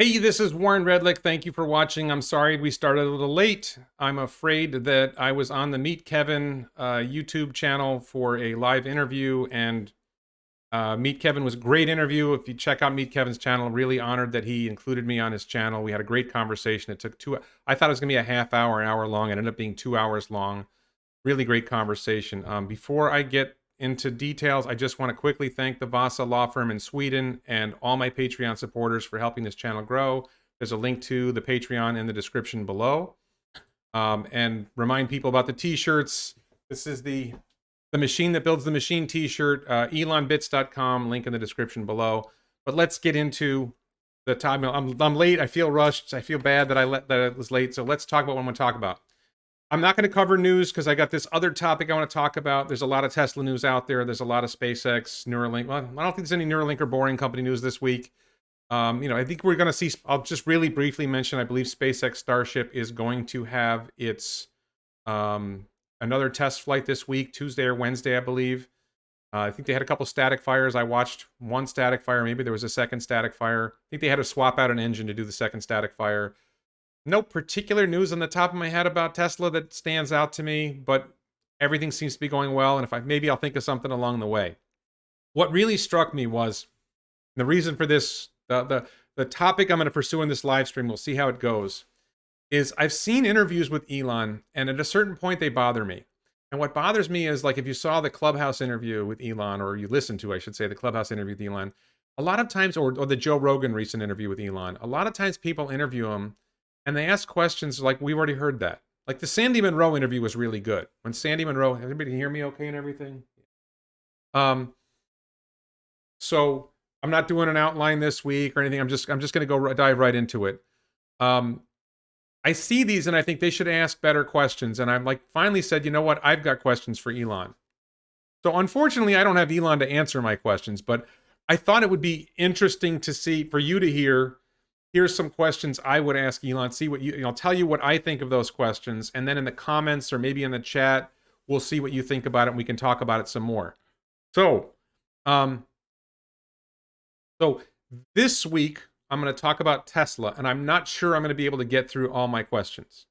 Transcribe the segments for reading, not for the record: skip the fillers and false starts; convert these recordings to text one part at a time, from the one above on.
Hey, this is Warren Redlick. Thank you for watching. I'm sorry we started a little late. I'm afraid that I was on the Meet Kevin YouTube channel for a live interview, and Meet Kevin was a great interview. If you check out Meet Kevin's channel, really honored that he included me on his channel. We had a great conversation. It took I thought it was gonna be a half hour, an hour long. It ended up being 2 hours long. Really great conversation. Before I get into details, I just want to quickly thank the Vasa Law Firm in Sweden and all my Patreon supporters for helping this channel grow. There's a link to the Patreon in the description below. And remind people about the t-shirts. This is the machine that builds the machine t-shirt, elonbits.com, link in the description below. But let's get into the time. I'm late. I feel rushed. I feel bad that I was late. So let's talk about what I'm going to talk about. I'm not going to cover news because I got this other topic I want to talk about. There's a lot of Tesla news out there. There's a lot of SpaceX, Neuralink. Well, I don't think there's any Neuralink or Boring Company news this week. I think we're going to see, I'll just really briefly mention, I believe SpaceX Starship is going to have its another test flight this week, Tuesday or Wednesday, I believe. I think they had a couple static fires. I watched one static fire. Maybe there was a second static fire. I think they had to swap out an engine to do the second static fire. No particular news on the top of my head about Tesla that stands out to me, but everything seems to be going well, and maybe I'll think of something along the way. What really struck me was the reason for this, the topic I'm going to pursue in this live stream, we'll see how it goes, is I've seen interviews with Elon, and at a certain point they bother me. And what bothers me is, like, if you saw the Clubhouse interview with Elon, or you listened to, I should say, the Clubhouse interview with Elon, a lot of times, or the Joe Rogan recent interview with Elon, a lot of times people interview him and they ask questions like, we've already heard that. Like the Sandy Monroe interview was really good. When Sandy Monroe, everybody hear me okay and everything? So I'm not doing an outline this week or anything. I'm just going to go dive right into it. I see these and I think they should ask better questions. And I'm like, finally said, you know what? I've got questions for Elon. So unfortunately, I don't have Elon to answer my questions, but I thought it would be interesting to see, for you to hear, here's some questions I would ask Elon, see what I'll tell you what I think of those questions. And then in the comments or maybe in the chat, we'll see what you think about it and we can talk about it some more. So, this week, I'm going to talk about Tesla, and I'm not sure I'm going to be able to get through all my questions.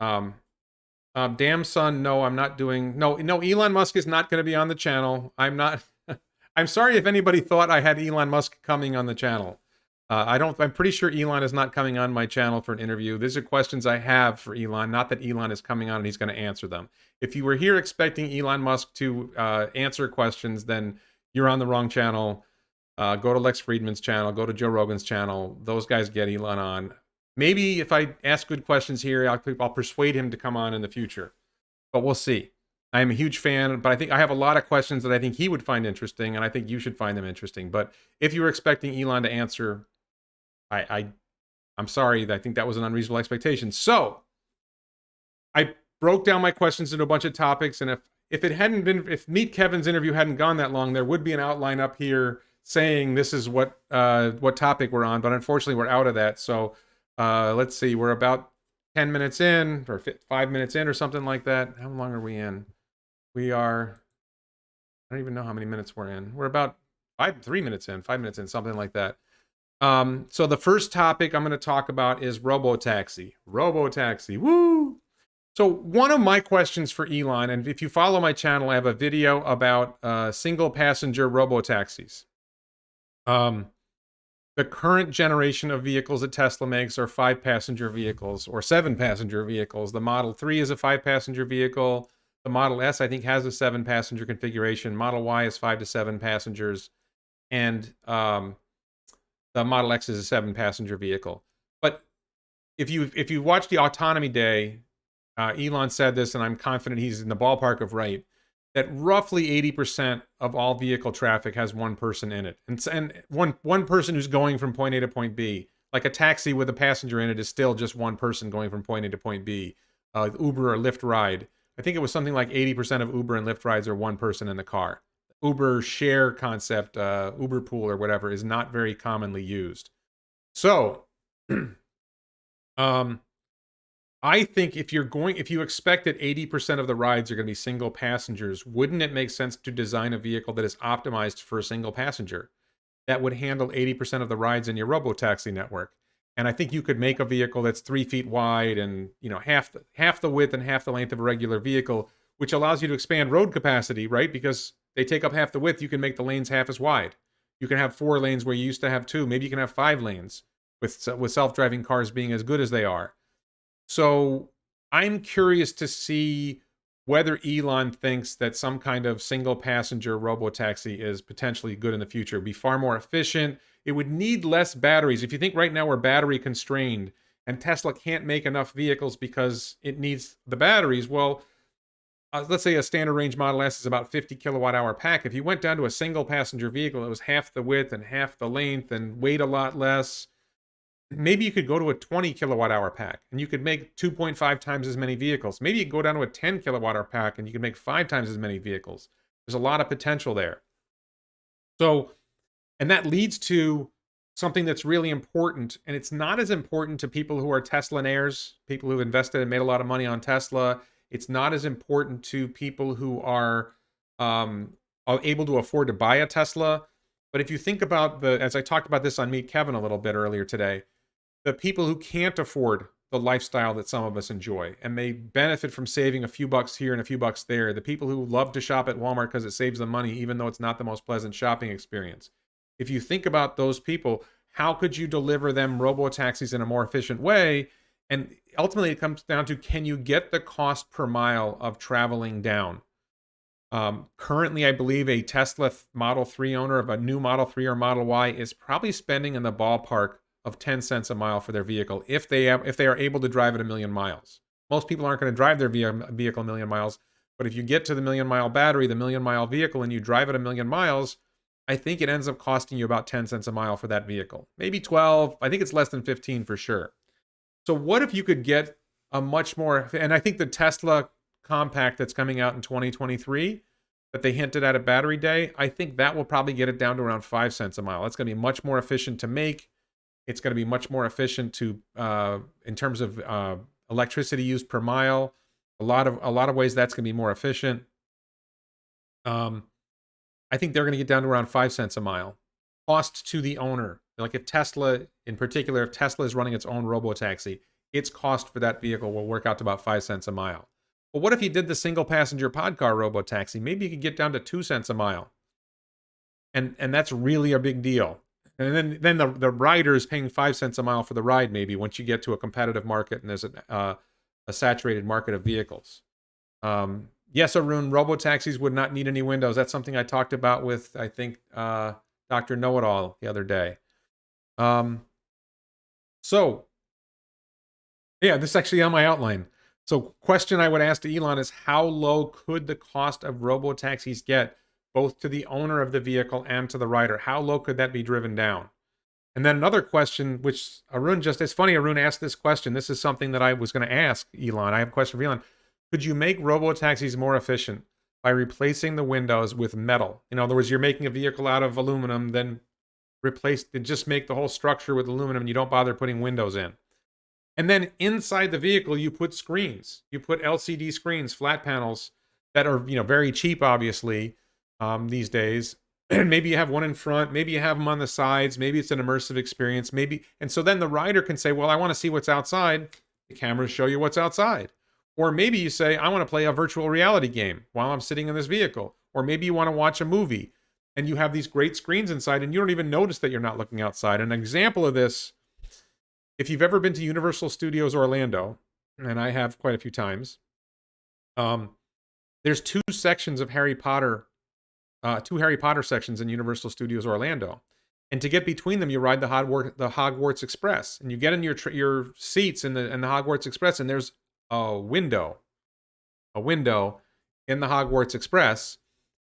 Damn son, no, I'm not doing, no, Elon Musk is not going to be on the channel. I'm not, I'm sorry if anybody thought I had Elon Musk coming on the channel. I'm pretty sure Elon is not coming on my channel for an interview. These are questions I have for Elon, not that Elon is coming on and he's going to answer them. If you were here expecting Elon Musk to answer questions, then you're on the wrong channel. Go to Lex Friedman's channel, go to Joe Rogan's channel. Those guys get Elon on. Maybe if I ask good questions here, I'll persuade him to come on in the future. But we'll see. I'm a huge fan, but I think I have a lot of questions that I think he would find interesting, and I think you should find them interesting. But if you were expecting Elon to answer, I'm sorry. I think that was an unreasonable expectation. So I broke down my questions into a bunch of topics, and if Meet Kevin's interview hadn't gone that long, there would be an outline up here saying this is what topic we're on. But unfortunately, we're out of that. So let's see. We're about 10 minutes in, or 5 minutes in, or something like that. How long are we in? We are. I don't even know how many minutes we're in. We're about 5 minutes in, something like that. So the first topic I'm going to talk about is Robotaxi. Robotaxi, woo! So one of my questions for Elon, and if you follow my channel, I have a video about single passenger Robotaxis. The current generation of vehicles that Tesla makes are 5-passenger vehicles or 7-passenger vehicles. The Model 3 is a 5-passenger vehicle. The Model S, I think, has a 7-passenger configuration. Model Y is 5 to 7 passengers. And the Model X is a 7-passenger vehicle. But if you watch the Autonomy Day, Elon said this, and I'm confident he's in the ballpark of right, that roughly 80% of all vehicle traffic has one person in it. And one person who's going from point A to point B. Like a taxi with a passenger in it is still just one person going from point A to point B. Uber or Lyft ride. I think it was something like 80% of Uber and Lyft rides are one person in the car. Uber share concept, Uber pool or whatever, is not very commonly used. So, I think if you expect that 80% of the rides are going to be single passengers, wouldn't it make sense to design a vehicle that is optimized for a single passenger that would handle 80% of the rides in your Robotaxi network? And I think you could make a vehicle that's 3 feet wide and, you know, half the width and half the length of a regular vehicle, which allows you to expand road capacity, right? Because they take up half the width, you can make the lanes half as wide. You can have 4 lanes where you used to have 2. Maybe you can have 5 lanes with self-driving cars being as good as they are. So I'm curious to see whether Elon thinks that some kind of single passenger robotaxi is potentially good in the future. It'd be far more efficient. It would need less batteries. If you think right now we're battery constrained and Tesla can't make enough vehicles because it needs the batteries, well, let's say a standard range Model S is about 50 kilowatt hour pack. If you went down to a single passenger vehicle that was half the width and half the length and weighed a lot less, maybe you could go to a 20 kilowatt hour pack and you could make 2.5 times as many vehicles. Maybe you could go down to a 10 kilowatt hour pack and you could make 5 times as many vehicles. There's a lot of potential there. So, and that leads to something that's really important, and it's not as important to people who are Teslaonaires, people who've invested and made a lot of money on Tesla. It's not as important to people who are able to afford to buy a Tesla. But if you think about as I talked about this on Meet Kevin a little bit earlier today, the people who can't afford the lifestyle that some of us enjoy and they benefit from saving a few bucks here and a few bucks there, the people who love to shop at Walmart because it saves them money, even though it's not the most pleasant shopping experience. If you think about those people, how could you deliver them robo-taxis in a more efficient way? And ultimately, it comes down to, can you get the cost per mile of traveling down? Currently, I believe a Tesla Model 3 owner of a new Model 3 or Model Y is probably spending in the ballpark of 10 cents a mile for their vehicle if they are able to drive it 1,000,000 miles. Most people aren't going to drive their vehicle 1,000,000 miles, but if you get to the 1,000,000 mile battery, the 1,000,000 mile vehicle, and you drive it 1,000,000 miles, I think it ends up costing you about 10 cents a mile for that vehicle. Maybe 12. I think it's less than 15 for sure. So what if you could get a much more, and I think the Tesla Compact that's coming out in 2023 that they hinted at Battery Day, I think that will probably get it down to around 5 cents a mile. That's going to be much more efficient to make. It's going to be much more efficient to in terms of electricity used per mile. A lot of ways that's going to be more efficient. I think they're going to get down to around 5 cents a mile. Cost to the owner. Like if Tesla, in particular, if Tesla is running its own robotaxi, its cost for that vehicle will work out to about 5 cents a mile. But what if you did the single passenger pod car robotaxi? Maybe you could get down to 2 cents a mile. And that's really a big deal. And then the rider is paying 5 cents a mile for the ride, maybe, once you get to a competitive market and there's a saturated market of vehicles. Yes, Arun, robotaxis would not need any windows. That's something I talked about with, I think, Dr. Know-It-All the other day. So, yeah, this is actually on my outline. So, question I would ask to Elon is, how low could the cost of robotaxis get, both to the owner of the vehicle and to the rider? How low could that be driven down? And then another question, which Arun it's funny Arun asked this question. This is something that I was going to ask Elon. I have a question for Elon. Could you make robotaxis more efficient by replacing the windows with metal? In other words, you're making a vehicle out of aluminum, then just make the whole structure with aluminum and you don't bother putting windows in. And then inside the vehicle, you put screens. You put LCD screens, flat panels that are, very cheap, obviously, these days. Maybe you have one in front, maybe you have them on the sides, maybe it's an immersive experience, and so then the rider can say, well, I want to see what's outside. The cameras show you what's outside. Or maybe you say, I want to play a virtual reality game while I'm sitting in this vehicle. Or maybe you want to watch a movie and you have these great screens inside and you don't even notice that you're not looking outside. An example of this, if you've ever been to Universal Studios Orlando, and I have quite a few times, there's 2 sections of Harry Potter, 2 Harry Potter sections in Universal Studios Orlando. And to get between them, you ride the Hogwarts Express. And you get in your seats in the Hogwarts Express, and there's a window in the Hogwarts Express,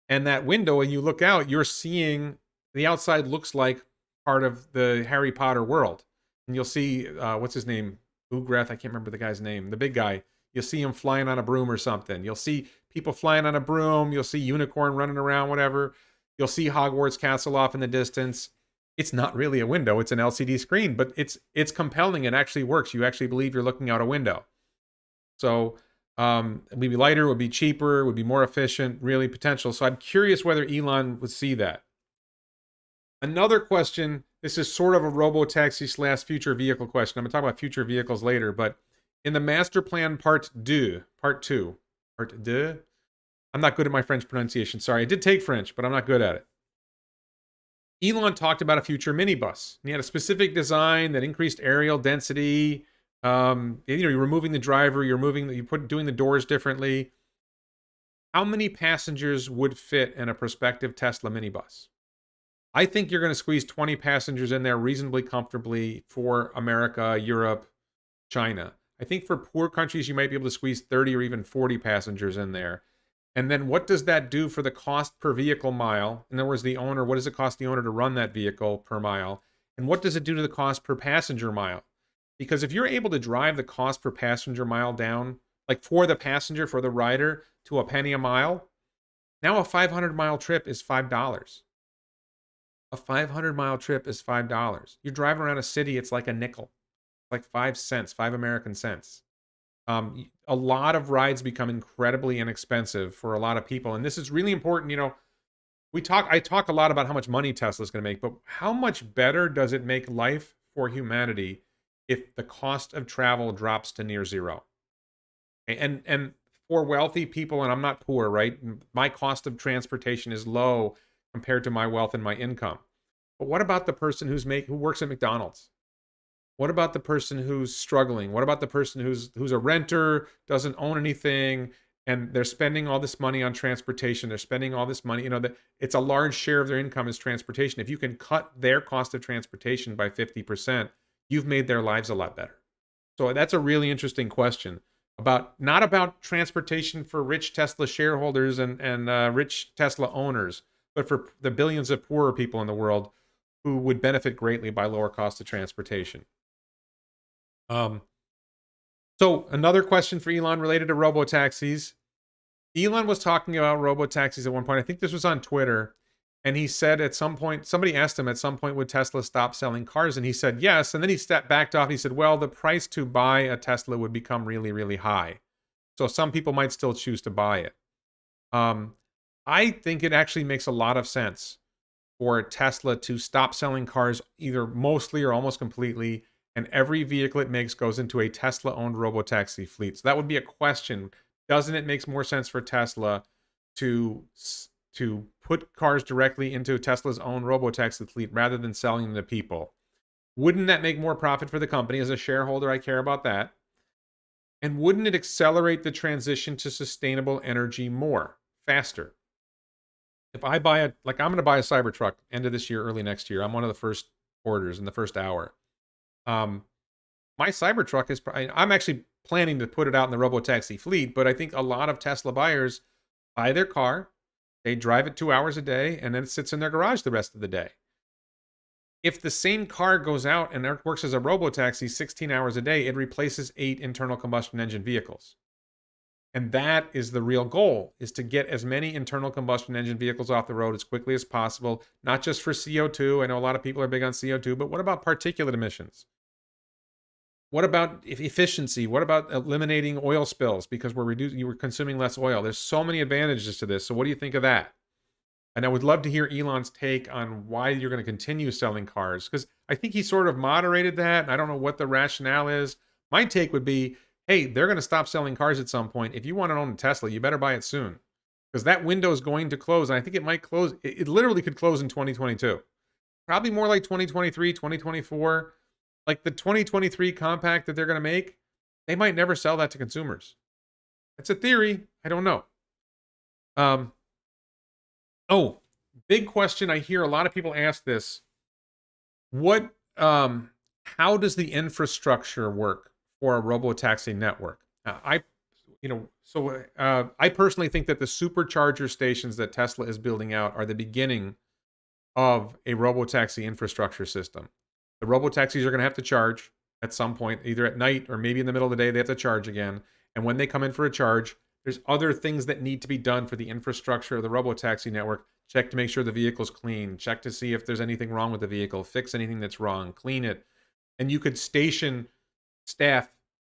and that window, when you look out, you're seeing the outside looks like part of the Harry Potter world, and you'll see what's his name, Ugrath, I can't remember the guy's name, the big guy. You'll see him flying on a broom or something. You'll see people flying on a broom. You'll see unicorn running around, whatever. You'll see Hogwarts Castle off in the distance. It's not really a window; it's an LCD screen, but it's compelling. It actually works. You actually believe you're looking out a window. So it would be lighter, it would be cheaper, it would be more efficient, really potential. So I'm curious whether Elon would see that. Another question, This is sort of a robotaxi slash future vehicle question. I'm going to talk about future vehicles later, but in the master plan part 2, I'm not good at my French pronunciation. Sorry, I did take French, but I'm not good at it. Elon talked about a future minibus. He had a specific design that increased aerial density. You're removing the driver, doing the doors differently. How many passengers would fit in a prospective Tesla minibus? I think you're going to squeeze 20 passengers in there reasonably comfortably for America, Europe, China. I think for poor countries, you might be able to squeeze 30 or even 40 passengers in there. And then what does that do for the cost per vehicle mile? In other words, the owner, what does it cost the owner to run that vehicle per mile? And what does it do to the cost per passenger mile? Because if you're able to drive the cost per passenger mile down, like for the passenger, for the rider, to a penny a mile, now a 500-mile trip is $5. A 500-mile trip is $5. You're driving around a city, it's like a nickel, like 5 cents, 5 American cents. A lot of rides become incredibly inexpensive for a lot of people, and this is really important. I talk a lot about how much money Tesla's going to make, but how much better does it make life for humanity if the cost of travel drops to near zero? And for wealthy people, and I'm not poor, right? My cost of transportation is low compared to my wealth and my income. But what about the person who works at McDonald's? What about the person who's struggling? What about the person who's a renter, doesn't own anything, and they're spending all this money on transportation? They're spending all this money, it's a large share of their income is transportation. If you can cut their cost of transportation by 50%, you've made their lives a lot better. So that's a really interesting question not about transportation for rich Tesla shareholders and rich Tesla owners, but for the billions of poorer people in the world who would benefit greatly by lower cost of transportation. So another question for Elon related to robotaxis. Elon was talking about robotaxis at one point. I think this was on Twitter. And he said at some point, somebody asked him at some point, would Tesla stop selling cars? And he said yes. And then he backed off. He said, well, the price to buy a Tesla would become really, really high. So some people might still choose to buy it. I think it actually makes a lot of sense for Tesla to stop selling cars either mostly or almost completely, and every vehicle it makes goes into a Tesla-owned robotaxi fleet. So that would be a question. Doesn't it make more sense for Tesla to put cars directly into Tesla's own robotaxi fleet rather than selling them to people? Wouldn't that make more profit for the company? As a shareholder, I care about that. And wouldn't it accelerate the transition to sustainable energy faster? If I buy I'm going to buy a Cybertruck end of this year, early next year. I'm one of the first orders in the first hour. My Cybertruck I'm actually planning to put it out in the robotaxi fleet, but I think a lot of Tesla buyers buy their car, they drive it 2 hours a day, and then it sits in their garage the rest of the day. If the same car goes out and works as a robotaxi 16 hours a day, it replaces 8 internal combustion engine vehicles. And that is the real goal, is to get as many internal combustion engine vehicles off the road as quickly as possible, not just for CO2. I know a lot of people are big on CO2, but what about particulate emissions? What about efficiency? What about eliminating oil spills because you were consuming less oil? There's so many advantages to this. So what do you think of that? And I would love to hear Elon's take on why you're going to continue selling cars, because I think he sort of moderated that. And I don't know what the rationale is. My take would be, hey, they're going to stop selling cars at some point. If you want to own a Tesla, you better buy it soon, because that window is going to close. And I think it might close. It literally could close in 2022. Probably more like 2023, 2024. Like the 2023 compact that they're going to make, they might never sell that to consumers. It's a theory. I don't know. Big question. I hear a lot of people ask this. How does the infrastructure work for a robotaxi network? I personally think that the supercharger stations that Tesla is building out are the beginning of a robotaxi infrastructure system. The robotaxis are going to have to charge at some point, either at night or maybe in the middle of the day, they have to charge again. And when they come in for a charge, there's other things that need to be done for the infrastructure of the robotaxi network. Check to make sure the vehicle's clean. Check to see if there's anything wrong with the vehicle. Fix anything that's wrong. Clean it. And you could station staff,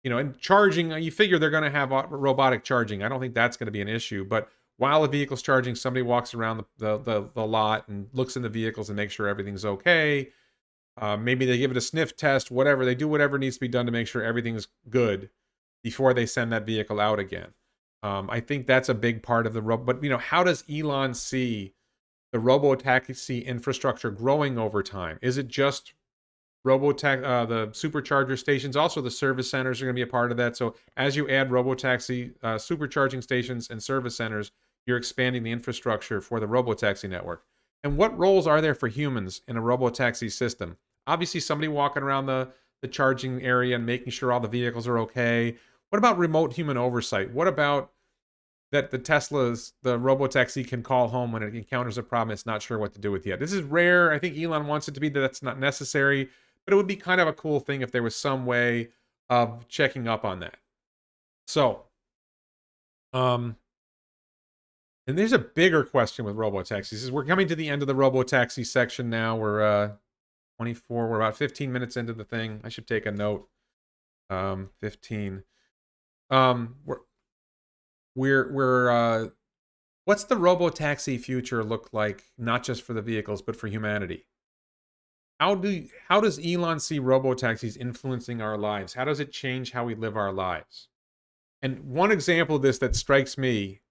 and charging. You figure they're going to have robotic charging. I don't think that's going to be an issue. But while the vehicle's charging, somebody walks around the lot and looks in the vehicles and makes sure everything's okay. Maybe they give it a sniff test, whatever. They do whatever needs to be done to make sure everything's good before they send that vehicle out again. I think that's a big part of the but how does Elon see the robotaxi infrastructure growing over time? Is it just the supercharger stations? Also, the service centers are going to be a part of that. So as you add robotaxi supercharging stations and service centers, you're expanding the infrastructure for the robotaxi network. And what roles are there for humans in a robotaxi system? Obviously, somebody walking around the charging area and making sure all the vehicles are okay. What about remote human oversight? What about that the robotaxi can call home when it encounters a problem it's not sure what to do with yet? This is rare. I think Elon wants it to be that that's not necessary, but it would be kind of a cool thing if there was some way of checking up on that. So, and there's a bigger question with robotaxis. We're coming to the end of the robotaxi section now. We're 24. We're about 15 minutes into the thing. I should take a note. 15. We're what's the robotaxi future look like? Not just for the vehicles, but for humanity. How does Elon see robotaxis influencing our lives? How does it change how we live our lives? And one example of this that strikes me,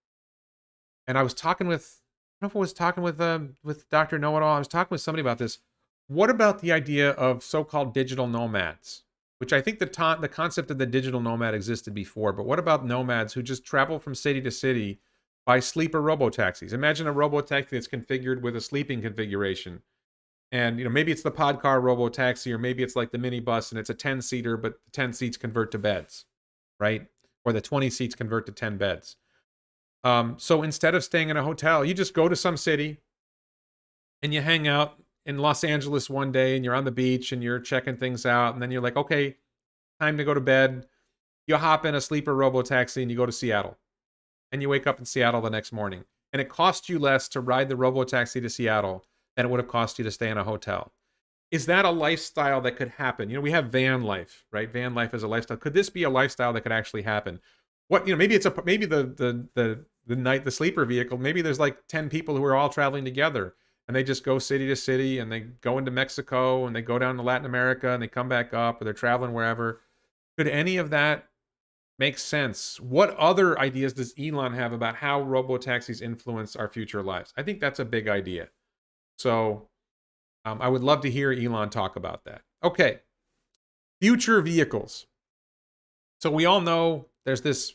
and I was talking with, I don't know if I was talking with Dr. Know-It-All. I was talking with somebody about this. What about the idea of so-called digital nomads? Which I think the concept of the digital nomad existed before, but what about nomads who just travel from city to city by sleeper robotaxis? Imagine a robotaxi that's configured with a sleeping configuration. And maybe it's the pod car robotaxi, or maybe it's like the minibus and it's a 10-seater, but the 10 seats convert to beds, right? Or the 20 seats convert to 10 beds. So instead of staying in a hotel, you just go to some city and you hang out in Los Angeles one day and you're on the beach and you're checking things out. And then you're like, okay, time to go to bed. You hop in a sleeper robotaxi and you go to Seattle. And you wake up in Seattle the next morning. And it costs you less to ride the robotaxi to Seattle than it would have cost you to stay in a hotel. Is that a lifestyle that could happen? We have van life, right? Van life is a lifestyle. Could this be a lifestyle that could actually happen? Maybe the sleeper vehicle, maybe there's like 10 people who are all traveling together and they just go city to city and they go into Mexico and they go down to Latin America and they come back up, or they're traveling wherever. Could any of that make sense? What other ideas does Elon have about how robotaxis influence our future lives? I think that's a big idea. So I would love to hear Elon talk about that. Okay, future vehicles. So we all know there's this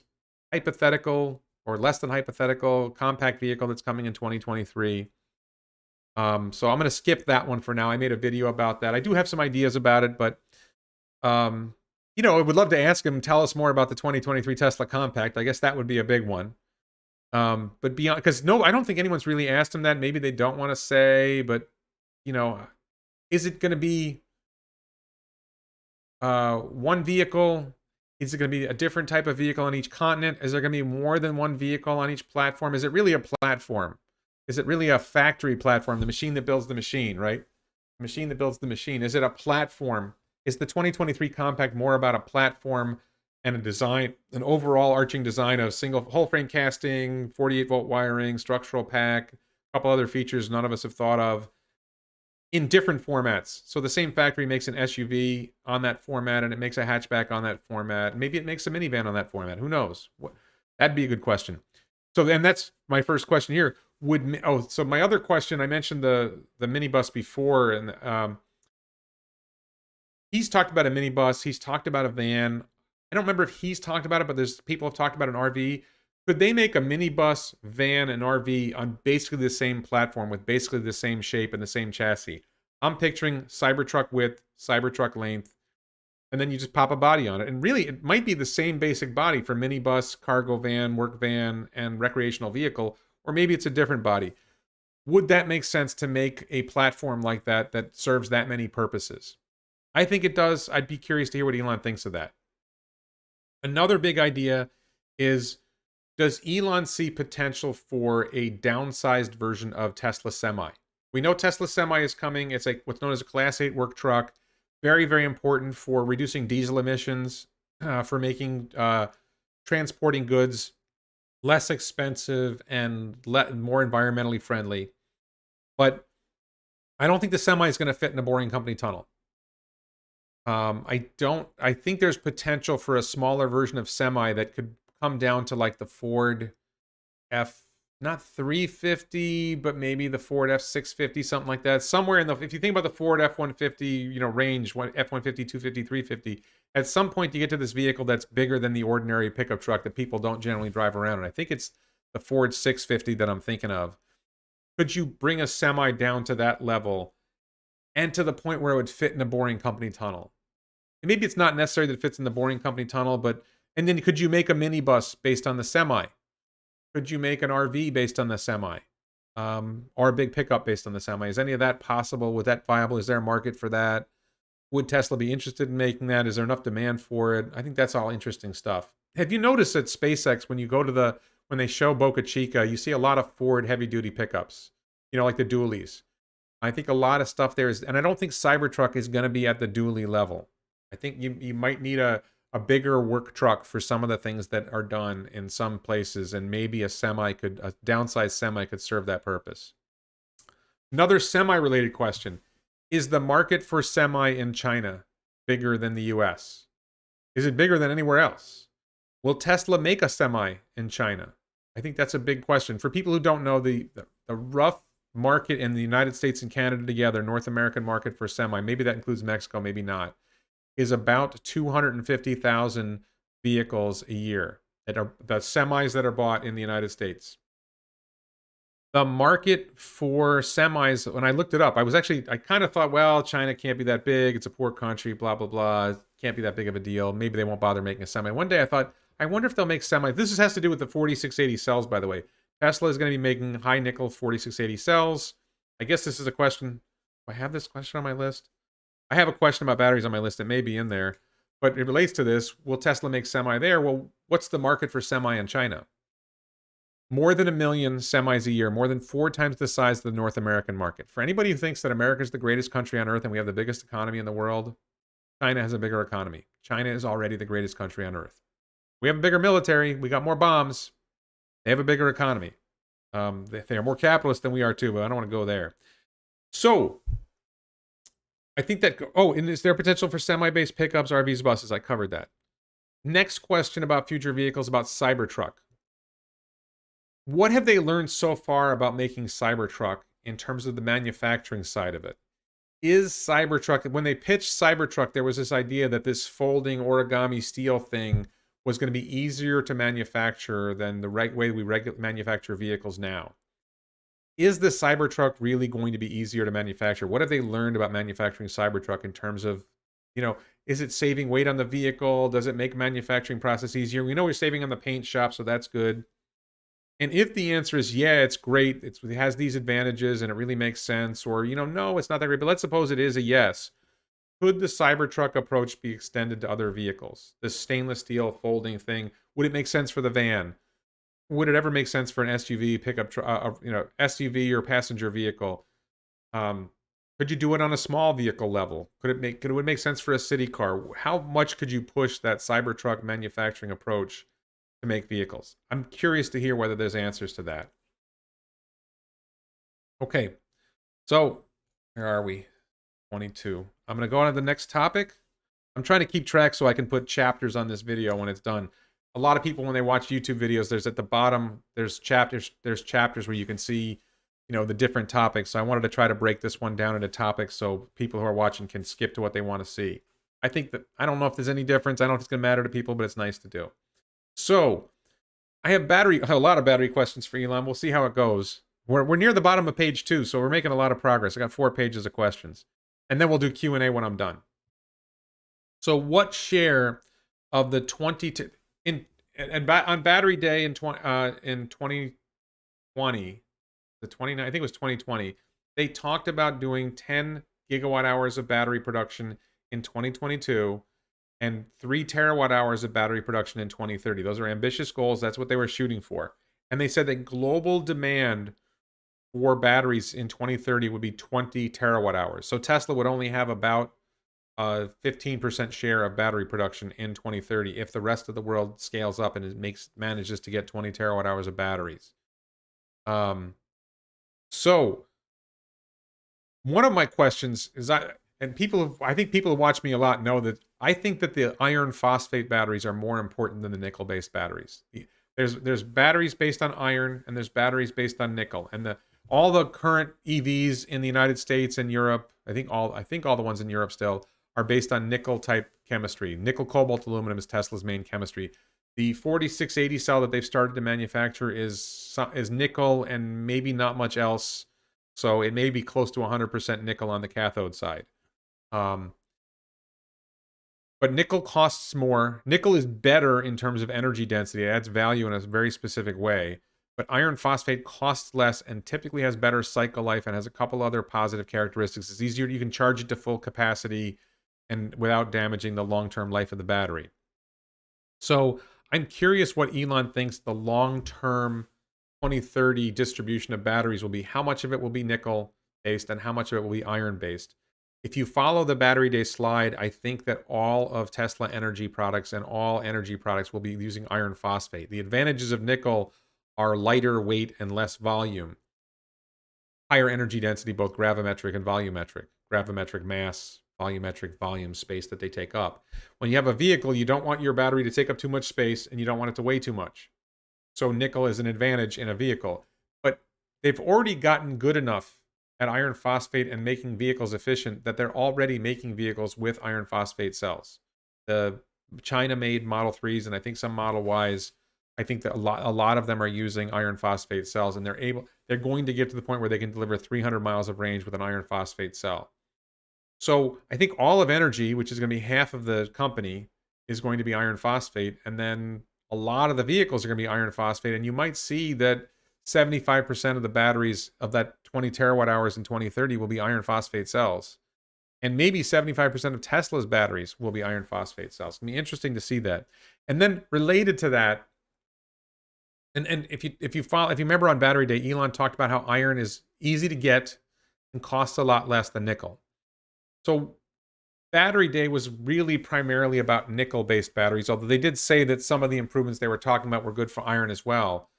hypothetical or less than hypothetical compact vehicle that's coming in 2023. So I'm going to skip that one for now. I made a video about that. I do have some ideas about it, but I would love to ask him, tell us more about the 2023 Tesla Compact. I guess that would be a big one. But beyond, because I don't think anyone's really asked him that. Maybe they don't want to say, but is it going to be one vehicle? Is it going to be a different type of vehicle on each continent? Is there going to be more than one vehicle on each platform? Is it really a platform? Is it really a factory platform? The machine that builds the machine, right? The machine that builds the machine. Is it a platform? Is the 2023 Compact more about a platform and a design, an overall arching design of single whole frame casting, 48-volt wiring, structural pack, a couple other features none of us have thought of, in different formats? So the same factory makes an SUV on that format, and it makes a hatchback on that format. Maybe it makes a minivan on that format. Who knows? That'd be a good question. So then that's my first question here. So my other question, I mentioned the minibus before, and he's talked about a minibus. He's talked about a van. I don't remember if he's talked about it, but there's people have talked about an RV. Could they make a minibus, van, and RV on basically the same platform with basically the same shape and the same chassis? I'm picturing Cybertruck width, Cybertruck length, and then you just pop a body on it. And really, it might be the same basic body for minibus, cargo van, work van, and recreational vehicle, or maybe it's a different body. Would that make sense to make a platform like that that serves that many purposes? I think it does. I'd be curious to hear what Elon thinks of that. Another big idea is, does Elon see potential for a downsized version of Tesla Semi? We know Tesla Semi is coming. It's what's known as a Class 8 work truck. Very, very important for reducing diesel emissions, for making transporting goods less expensive and more environmentally friendly. But I don't think the Semi is going to fit in a boring company tunnel. I think there's potential for a smaller version of semi that could come down to like the Ford F, not 350, but maybe the Ford F650, something like that. Somewhere in the, if you think about the Ford F150, range, F150, 250, 350, at some point you get to this vehicle that's bigger than the ordinary pickup truck that people don't generally drive around. And I think it's the Ford 650 that I'm thinking of. Could you bring a semi down to that level and to the point where it would fit in a boring company tunnel? And maybe it's not necessary that it fits in the boring company tunnel, but, and then could you make a minibus based on the semi? Could you make an RV based on the semi? Or a big pickup based on the semi? Is any of that possible? Would that viable? Is there a market for that? Would Tesla be interested in making that? Is there enough demand for it? I think that's all interesting stuff. Have you noticed at SpaceX, when you go to when they show Boca Chica, you see a lot of Ford heavy duty pickups, like the dualies. I think a lot of stuff there is, and I don't think Cybertruck is going to be at the dually level. I think you might need a bigger work truck for some of the things that are done in some places, and maybe a downsized semi could serve that purpose. Another semi-related question. Is the market for semi in China bigger than the US? Is it bigger than anywhere else? Will Tesla make a semi in China? I think that's a big question. For people who don't know, the rough market in the United States and Canada together, North American market for semi, maybe that includes Mexico, maybe not, is about 250,000 vehicles a year that are the semis that are bought in the United States. The market for semis, when I looked it up, I kind of thought, well, China can't be that big. It's a poor country, blah, blah, blah. Can't be that big of a deal. Maybe they won't bother making a semi. One day I thought, I wonder if they'll make semi. This has to do with the 4680 cells, by the way. Tesla is going to be making high nickel 4680 cells. I guess this is a question. Do I have this question on my list? I have a question about batteries on my list. It may be in there, but it relates to this. Will Tesla make semi there? Well, what's the market for semi in China? More than 1 million semis a year, more than 4 times the size of the North American market. For anybody who thinks that America is the greatest country on earth and we have the biggest economy in the world, China has a bigger economy. China is already the greatest country on earth. We have a bigger military. We got more bombs. They have a bigger economy. They are more capitalist than we are too, but I don't want to go there. So, I think that, and is there potential for semi-based pickups, RVs, buses? I covered that. Next question about future vehicles, about Cybertruck. What have they learned so far about making Cybertruck in terms of the manufacturing side of it? Is Cybertruck, when they pitched Cybertruck, there was this idea that this folding origami steel thing was going to be easier to manufacture than the right way we manufacture vehicles now. Is the Cybertruck really going to be easier to manufacture? What have they learned about manufacturing Cybertruck in terms of, is it saving weight on the vehicle? Does it make manufacturing process easier? We know we're saving on the paint shop, so that's good. And if the answer is, yeah, it's great, it has these advantages and it really makes sense, or, no, it's not that great, but let's suppose it is a yes. Could the Cybertruck approach be extended to other vehicles? This stainless steel folding thing, would it make sense for the van? Would it ever make sense for an SUV pickup, SUV or passenger vehicle? Could you do it on a small vehicle level? Could it make sense for a city car? How much could you push that Cybertruck manufacturing approach to make vehicles? I'm curious to hear whether there's answers to that. Okay, so where are we? 22. I'm going to go on to the next topic. I'm trying to keep track so I can put chapters on this video when it's done. A lot of people, when they watch YouTube videos, there's at the bottom, there's chapters where you can see, the different topics. So I wanted to try to break this one down into topics so people who are watching can skip to what they want to see. I don't know if there's any difference. I don't know if it's going to matter to people, but it's nice to do. So I have a lot of battery questions for Elon. We'll see how it goes. We're near the bottom of page 2, so we're making a lot of progress. I got 4 pages of questions. And then we'll do Q&A when I'm done. So what share of the on Battery Day in 2020, I think it was 2020, they talked about doing 10 gigawatt hours of battery production in 2022 and 3 terawatt hours of battery production in 2030. Those are ambitious goals. That's what they were shooting for. And they said that global demand for batteries in 2030 would be 20 terawatt hours. So Tesla would only have about a 15% share of battery production in 2030 if the rest of the world scales up and manages to get 20 terawatt hours of batteries. So one of my questions is, and I think people who watch me a lot know that I think that the iron phosphate batteries are more important than the nickel-based batteries. There's batteries based on iron, and there's batteries based on nickel, and all the current EVs in the United States and Europe, I think all the ones in Europe still are based on nickel type chemistry. Nickel, cobalt, aluminum is Tesla's main chemistry. The 4680 cell that they've started to manufacture is nickel and maybe not much else. So it may be close to 100% nickel on the cathode side. But nickel costs more. Nickel is better in terms of energy density. It adds value in a very specific way. But iron phosphate costs less and typically has better cycle life and has a couple other positive characteristics. It's easier. You can charge it to full capacity and without damaging the long-term life of the battery. So I'm curious what Elon thinks the long-term 2030 distribution of batteries will be. How much of it will be nickel-based and how much of it will be iron-based? If you follow the Battery Day slide, I think that all of Tesla energy products and all energy products will be using iron phosphate. The advantages of nickel are lighter weight and less volume. Higher energy density, both gravimetric and volumetric. Gravimetric mass, volumetric volume, space that they take up. When you have a vehicle, you don't want your battery to take up too much space and you don't want it to weigh too much. So nickel is an advantage in a vehicle. But they've already gotten good enough at iron phosphate and making vehicles efficient that they're already making vehicles with iron phosphate cells. The China-made Model 3s and I think some Model Ys, I think that a lot of them are using iron phosphate cells, and they're going to get to the point where they can deliver 300 miles of range with an iron phosphate cell. So I think all of energy, which is going to be half of the company, is going to be iron phosphate, and then a lot of the vehicles are going to be iron phosphate, and you might see that 75% of the batteries of that 20 terawatt hours in 2030 will be iron phosphate cells. And maybe 75% of Tesla's batteries will be iron phosphate cells. It's going to be interesting to see that. And then related to that, and if you remember on Battery Day, Elon talked about how iron is easy to get and costs a lot less than nickel. So Battery Day was really primarily about nickel-based batteries, although they did say that some of the improvements they were talking about were good for iron as well.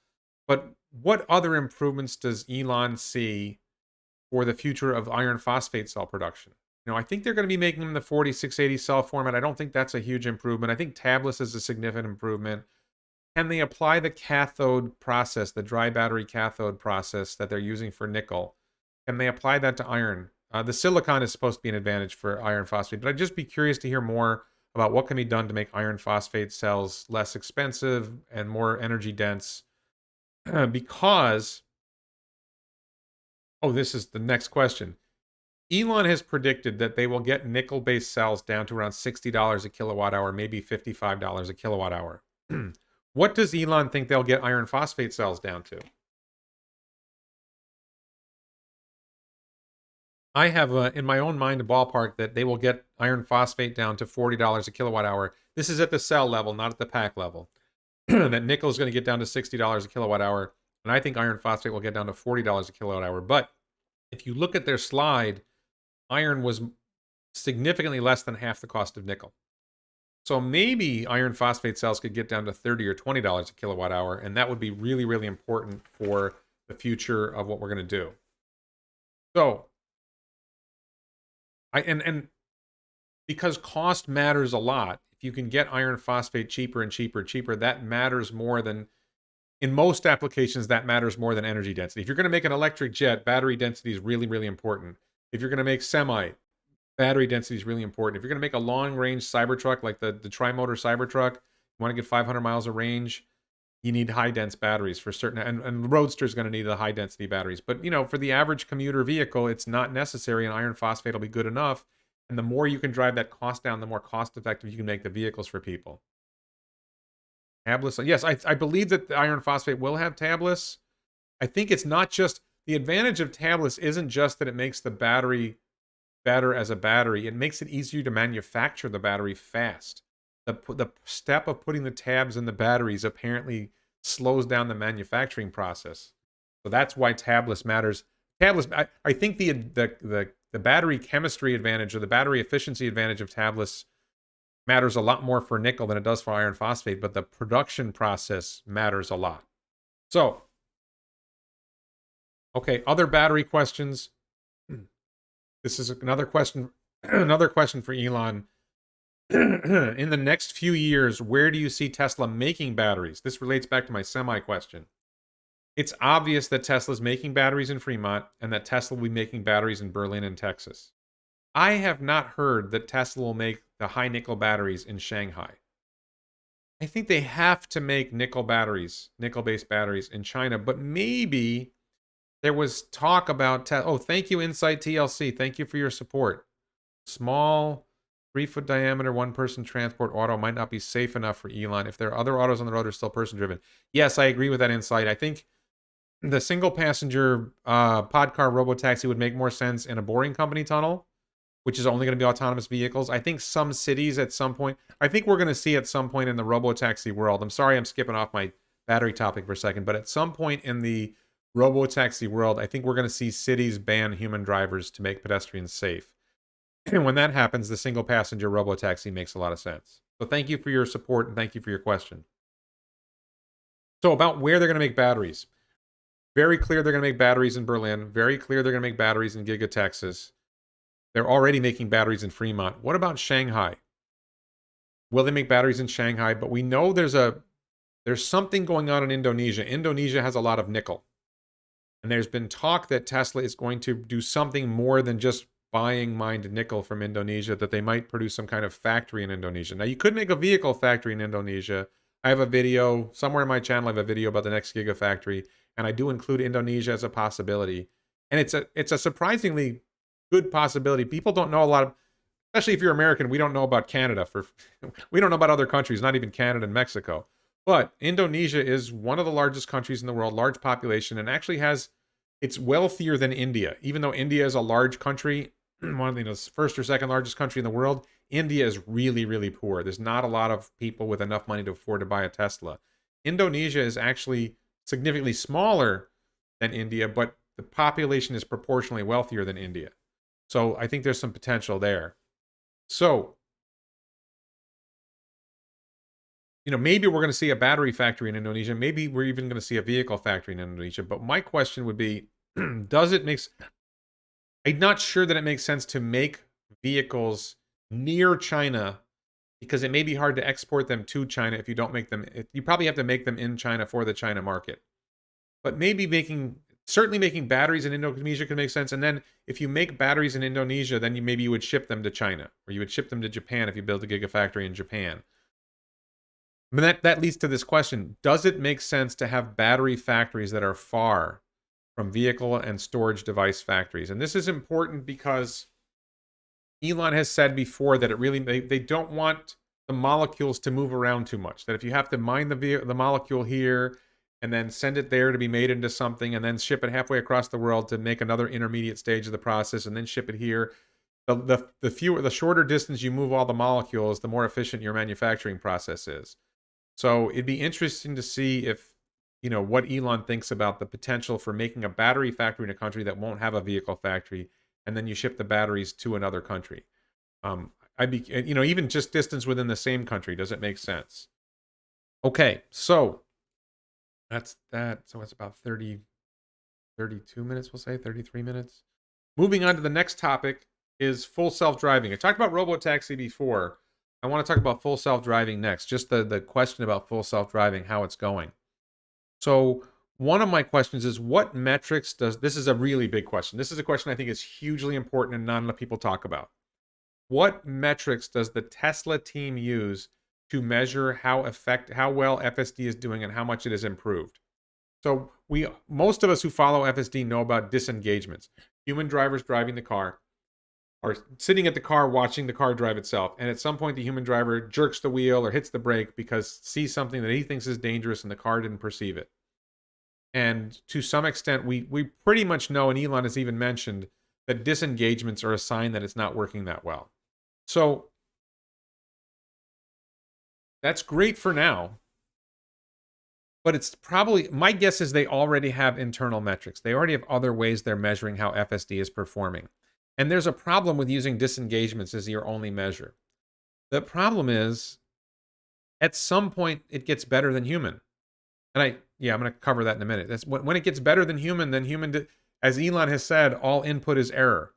But what other improvements does Elon see for the future of iron phosphate cell production? I think they're going to be making them in the 4680 cell format. I don't think that's a huge improvement. I think tabless is a significant improvement. Can they apply the cathode process, the dry battery cathode process that they're using for nickel? Can they apply that to iron? The silicon is supposed to be an advantage for iron phosphate, but I'd just be curious to hear more about what can be done to make iron phosphate cells less expensive and more energy dense. Because, this is the next question. Elon has predicted that they will get nickel-based cells down to around $60 a kilowatt hour, maybe $55 a kilowatt hour. What does Elon think they'll get iron phosphate cells down to? I have in my own mind a ballpark that they will get iron phosphate down to $40 a kilowatt hour. This is at the cell level, not at the pack level. That nickel is going to get down to $60 a kilowatt hour, and I think iron phosphate will get down to $40 a kilowatt hour. But if you look at their slide, iron was significantly less than half the cost of nickel. So maybe iron phosphate cells could get down to $30 or $20 a kilowatt hour, and that would be really, really important for the future of what we're going to do. So, and because cost matters a lot, if you can get iron phosphate cheaper and cheaper, that matters more than, in most applications, that matters more than energy density. If you're going to make an electric jet, battery density is really, really important. If you're going to make semi, battery density is really important. If you're going to make a long-range Cybertruck, like the tri-motor Cybertruck, you want to get 500 miles of range, you need high-dense batteries for certain, and the Roadster is going to need the high-density batteries. But, for the average commuter vehicle, it's not necessary, and iron phosphate will be good enough. And the more you can drive that cost down, the more cost-effective you can make the vehicles for people. Tabless, yes, I believe that the iron phosphate will have tabless. I think it's not just, the advantage of tabless isn't just that it makes the battery better as a battery. It makes it easier to manufacture the battery fast. The step of putting the tabs in the batteries apparently slows down the manufacturing process. So that's why tabless matters. Tabless, I think the battery chemistry advantage or the battery efficiency advantage of tabless matters a lot more for nickel than it does for iron phosphate, but the production process matters a lot. So, okay, other battery questions. This is another question Another question for Elon. In the next few years, where do you see Tesla making batteries? This relates back to my semi question. It's obvious that Tesla's making batteries in Fremont and that Tesla will be making batteries in Berlin and Texas. I have not heard that Tesla will make the high nickel batteries in Shanghai. I think they have to make nickel batteries, nickel-based batteries in China, but maybe there was talk about oh, thank you, Insight TLC. Thank you for your support. Small 3-foot diameter, one-person transport auto might not be safe enough for Elon if there are other autos on the road that are still person-driven. Yes, I agree with that insight. I think the single-passenger pod car Robotaxi would make more sense in a boring company tunnel, which is only going to be autonomous vehicles. I think some cities at some point, I think we're going to see at some point in the Robotaxi world, I'm sorry I'm skipping off my battery topic for a second, but at some point in the Robotaxi world, I think we're going to see cities ban human drivers to make pedestrians safe. And when that happens, the single passenger Robotaxi makes a lot of sense. So thank you for your support and thank you for your question. So about where they're going to make batteries. Very clear they're going to make batteries in Berlin. Very clear they're going to make batteries in Giga, Texas. They're already making batteries in Fremont. What about Shanghai? Will they make batteries in Shanghai? But we know there's something going on in Indonesia. Indonesia has a lot of nickel. And there's been talk that Tesla is going to do something more than just buying mined nickel from Indonesia, that they might produce some kind of factory in Indonesia. Now, you could make a vehicle factory in Indonesia. I have a video, somewhere in my channel, I have a video about the next Gigafactory, and I do include Indonesia as a possibility. And it's a surprisingly good possibility. People don't know a lot of, especially if you're American, we don't know about Canada. We don't know about other countries, not even Canada and Mexico. But Indonesia is one of the largest countries in the world, large population, and actually it's wealthier than India. Even though India is a large country, one of the first or second largest country in the world, India is really, really poor. There's not a lot of people with enough money to afford to buy a Tesla. Indonesia is actually significantly smaller than India, but the population is proportionally wealthier than India. So I think there's some potential there. So, maybe we're going to see a battery factory in Indonesia. Maybe we're even going to see a vehicle factory in Indonesia. But my question would be, I'm not sure that it makes sense to make vehicles near China, because it may be hard to export them to China if you don't make them. You probably have to make them in China for the China market. But certainly making batteries in Indonesia could make sense. And then if you make batteries in Indonesia, then maybe you would ship them to China, or you would ship them to Japan if you build a gigafactory in Japan. But that leads to this question. Does it make sense to have battery factories that are far from vehicle and storage device factories? And this is important because Elon has said before that they don't want the molecules to move around too much. That if you have to mine the molecule here and then send it there to be made into something and then ship it halfway across the world to make another intermediate stage of the process and then ship it here, the shorter distance you move all the molecules, the more efficient your manufacturing process is. So it'd be interesting to see if, what Elon thinks about the potential for making a battery factory in a country that won't have a vehicle factory, and then you ship the batteries to another country. Even just distance within the same country, does it make sense? Okay, so that's that. So it's about 32 minutes, we'll say, 33 minutes. Moving on to the next topic is full self-driving. I talked about Robotaxi before. I want to talk about full self-driving next. Just the question about full self-driving, how it's going. So one of my questions is, what metrics this is a really big question. This is a question I think is hugely important and not enough people talk about. What metrics does the Tesla team use to measure how well FSD is doing and how much it has improved? So most of us who follow FSD know about disengagements. Human drivers driving the car, or sitting at the car watching the car drive itself, and at some point the human driver jerks the wheel or hits the brake because sees something that he thinks is dangerous and the car didn't perceive it. And to some extent, we pretty much know, and Elon has even mentioned, that disengagements are a sign that it's not working that well. So that's great for now, but it's probably, my guess is they already have internal metrics. They already have other ways they're measuring how FSD is performing. And there's a problem with using disengagements as your only measure. The problem is, at some point, it gets better than human. And I'm going to cover that in a minute. That's when it gets better than human, as Elon has said, all input is error.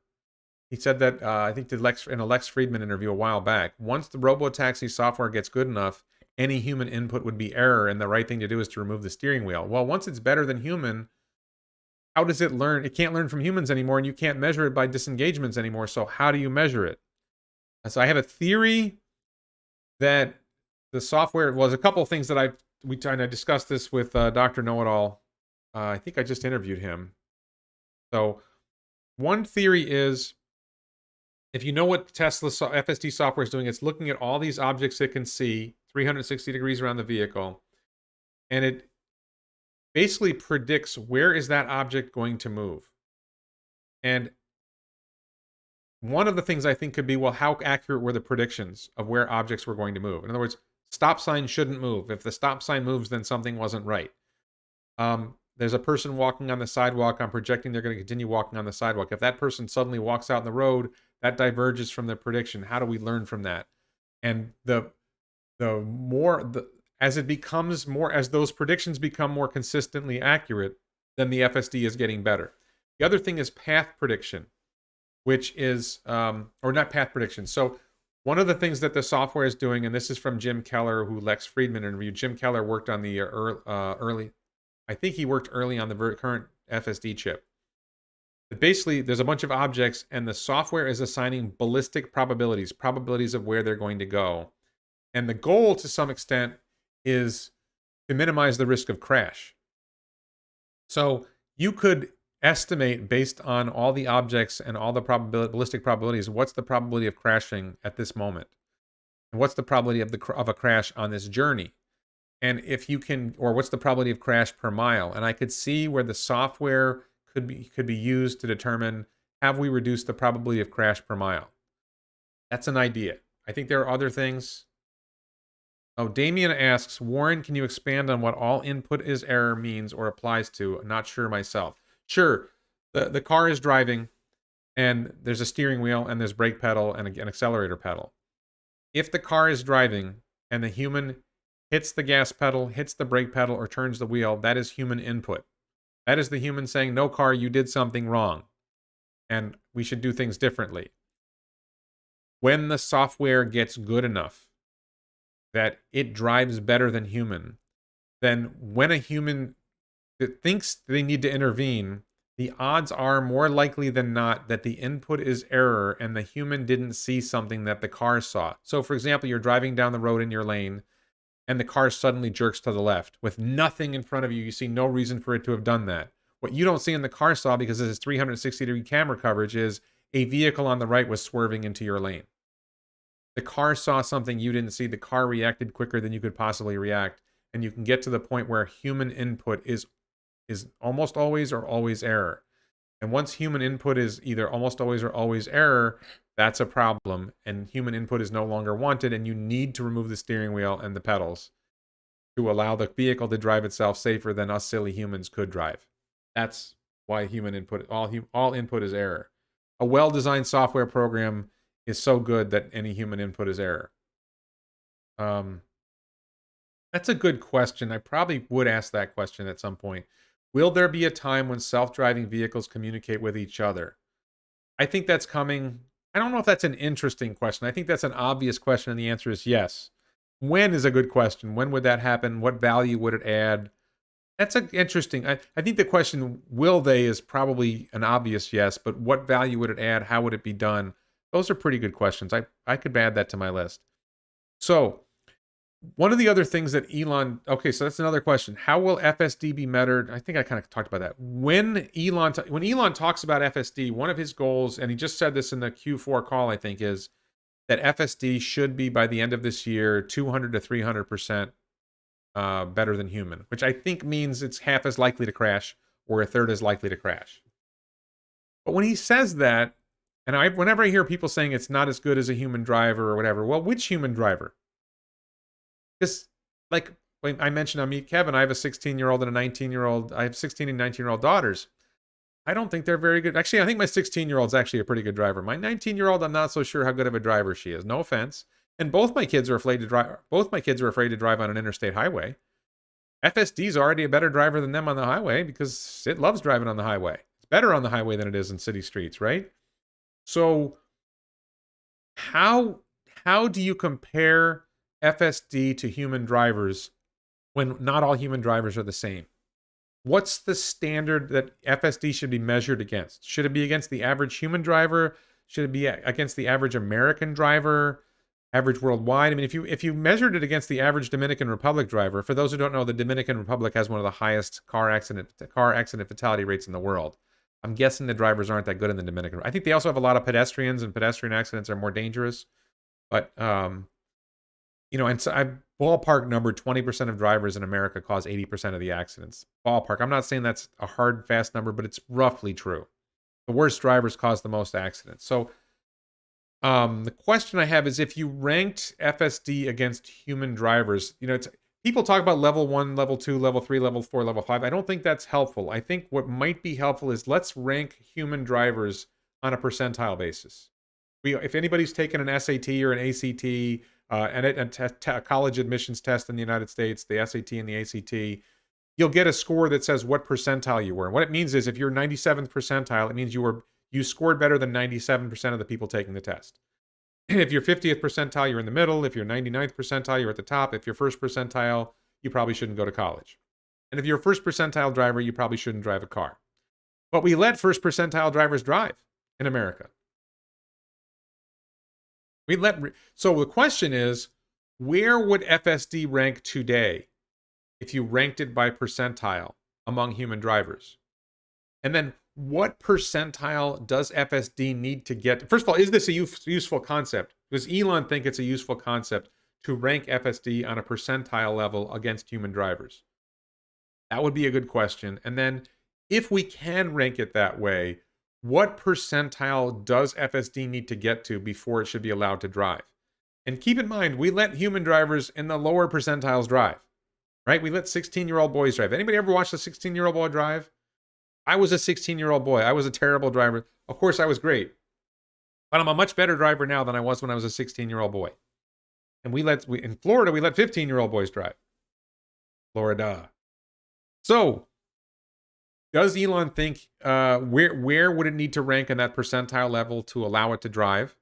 He said that I think in a Lex Friedman interview a while back. Once the Robotaxi software gets good enough, any human input would be error, and the right thing to do is to remove the steering wheel. Well, once it's better than human, how does it learn? It can't learn from humans anymore, and you can't measure it by disengagements anymore. So how do you measure it? So I have a theory that the software. Well, there's a couple of things that I discussed this with Dr. Know-It-All. I think I just interviewed him. So one theory is, if you know what Tesla FSD software is doing, it's looking at all these objects it can see 360 degrees around the vehicle, and it basically predicts where is that object going to move. And one of the things I think could be, well, how accurate were the predictions of where objects were going to move? In other words, stop sign shouldn't move. If the stop sign moves, then something wasn't right. There's a person walking on the sidewalk. I'm projecting they're going to continue walking on the sidewalk. If that person suddenly walks out in the road, that diverges from the prediction. How do we learn from that? And as it becomes more, as those predictions become more consistently accurate, then the FSD is getting better. The other thing is path prediction, which is, or not path prediction. So one of the things that the software is doing, and this is from Jim Keller, who Lex Friedman interviewed. Jim Keller worked on the early, I think he worked early on the current FSD chip. But basically, there's a bunch of objects, and the software is assigning ballistic probabilities of where they're going to go. And the goal, to some extent, is to minimize the risk of crash. So you could estimate, based on all the objects and all the ballistic probabilities, what's the probability of crashing at this moment, and what's the probability of a crash on this journey, and if you can, or what's the probability of crash per mile. And I could see where the software could be used to determine, have we reduced the probability of crash per mile. That's an idea. I think there are other things. Oh, Damien asks, Warren, can you expand on what all input is error means or applies to? I'm not sure myself. Sure, the car is driving, and there's a steering wheel, and there's brake pedal, and an accelerator pedal. If the car is driving, and the human hits the gas pedal, hits the brake pedal, or turns the wheel, that is human input. That is the human saying, no, car, you did something wrong, and we should do things differently. When the software gets good enough that it drives better than human, then when a human that thinks they need to intervene, the odds are more likely than not that the input is error and the human didn't see something that the car saw. So, for example, you're driving down the road in your lane, and the car suddenly jerks to the left with nothing in front of you. You see no reason for it to have done that. What you don't see in the car saw, because this is 360-degree camera coverage, is a vehicle on the right was swerving into your lane. The car saw something you didn't see. The car reacted quicker than you could possibly react. And you can get to the point where human input is almost always or always error. And once human input is either almost always or always error, that's a problem. And human input is no longer wanted. And you need to remove the steering wheel and the pedals to allow the vehicle to drive itself safer than us silly humans could drive. That's why human input, all input is error. A well-designed software program is so good that any human input is error. That's a good question. I probably would ask that question at some point. Will there be a time when self-driving vehicles communicate with each other? I think that's coming. I don't know if that's an interesting question. I think that's an obvious question, and the answer is yes. When is a good question. When would that happen? What value would it add? That's interesting. I think the question, will they, is probably an obvious yes, but what value would it add? How would it be done? Those are pretty good questions. I could add that to my list. So, one of the other things that Elon... Okay, so that's another question. How will FSD be measured? I think I kind of talked about that. When Elon talks about FSD, one of his goals, and he just said this in the Q4 call, I think, is that FSD should be, by the end of this year, 200 to 300% better than human, which I think means it's half as likely to crash or a third as likely to crash. But when he says that, and whenever I hear people saying it's not as good as a human driver or whatever, well, which human driver? Because, like I mentioned on Meet Kevin, I have a 16-year-old and a 19-year-old. I have 16 and 19-year-old daughters. I don't think they're very good. Actually, I think my 16-year-old's actually a pretty good driver. My 19-year-old, I'm not so sure how good of a driver she is. No offense. And both my kids are afraid to drive. Both my kids are afraid to drive on an interstate highway. FSD's already a better driver than them on the highway because it loves driving on the highway. It's better on the highway than it is in city streets, right? So how how do you compare FSD to human drivers when not all human drivers are the same? What's the standard that FSD should be measured against? Should it be against the average human driver? Should it be against the average American driver? Average worldwide? I mean, if you measured it against the average Dominican Republic driver, for those who don't know, the Dominican Republic has one of the highest car accident fatality rates in the world. I'm guessing the drivers aren't that good in the Dominican. I think they also have a lot of pedestrians, and pedestrian accidents are more dangerous. But and so I ballpark number 20% of drivers in America cause 80% of the accidents. Ballpark. I'm not saying that's a hard, fast number, but it's roughly true. The worst drivers cause the most accidents. So the question I have is, if you ranked FSD against human drivers, people talk about level 1, level 2, level 3, level 4, level 5. I don't think that's helpful. I think what might be helpful is let's rank human drivers on a percentile basis. If anybody's taken an SAT or an ACT, and a college admissions test in the United States, the SAT and the ACT, you'll get a score that says what percentile you were. And what it means is if you're 97th percentile, it means you scored better than 97% of the people taking the test. If you're 50th percentile, you're in the middle. If you're 99th percentile, you're at the top. If you're first percentile, you probably shouldn't go to college. And if you're a first percentile driver, you probably shouldn't drive a car. But we let first percentile drivers drive in America. So the question is, where would FSD rank today if you ranked it by percentile among human drivers? And then what percentile does FSD need to get? First of all, is this a useful concept? Does Elon think it's a useful concept to rank FSD on a percentile level against human drivers? That would be a good question. And then if we can rank it that way, what percentile does FSD need to get to before it should be allowed to drive? And keep in mind, we let human drivers in the lower percentiles drive, right? We let 16-year-old boys drive. Anybody ever watched a 16-year-old boy drive? I was a 16-year-old boy. I was a terrible driver. Of course, I was great. But I'm a much better driver now than I was when I was a 16-year-old boy. And in Florida, we let 15-year-old boys drive. Florida. So, does Elon think where would it need to rank in that percentile level to allow it to drive?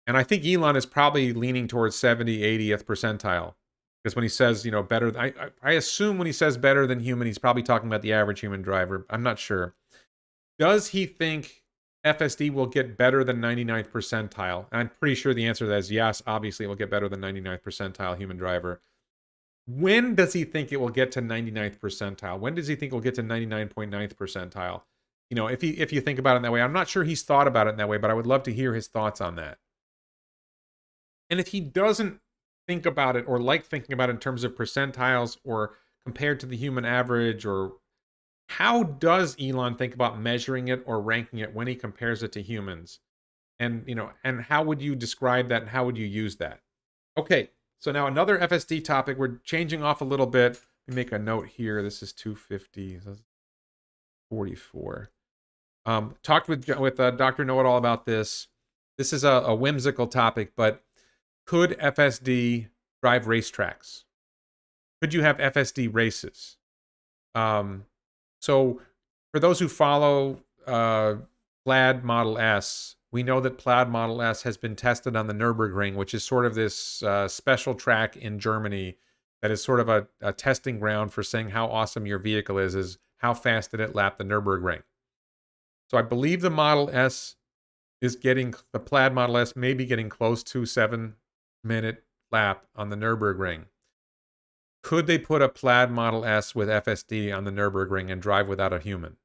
And I think Elon is probably leaning towards 70, 80th percentile. Because when he says, better, I assume when he says better than human, he's probably talking about the average human driver. I'm not sure. Does he think FSD will get better than 99th percentile? And I'm pretty sure the answer to that is yes. Obviously, it will get better than 99th percentile human driver. When does he think it will get to 99th percentile? When does he think it will get to 99.9th percentile? If you think about it in that way, I'm not sure he's thought about it in that way, but I would love to hear his thoughts on that. And if he doesn't think about it or like thinking about it in terms of percentiles or compared to the human average, or how does Elon think about measuring it or ranking it when he compares it to humans? And, and how would you describe that and how would you use that? Okay. So now another FSD topic. We're changing off a little bit. Let me make a note here. This is 250, 44. Talked with Dr. Know-It-All about this. This is a whimsical topic, but could FSD drive racetracks? Could you have FSD races? So for those who follow Plaid Model S, we know that Plaid Model S has been tested on the Nürburgring, which is sort of this special track in Germany that is sort of a testing ground for saying how awesome your vehicle is how fast did it lap the Nürburgring. So I believe the Model S the Plaid Model S may be getting close to 7-minute lap on the Nürburgring. Could they put a Plaid Model S with FSD on the Nürburgring and drive without a human?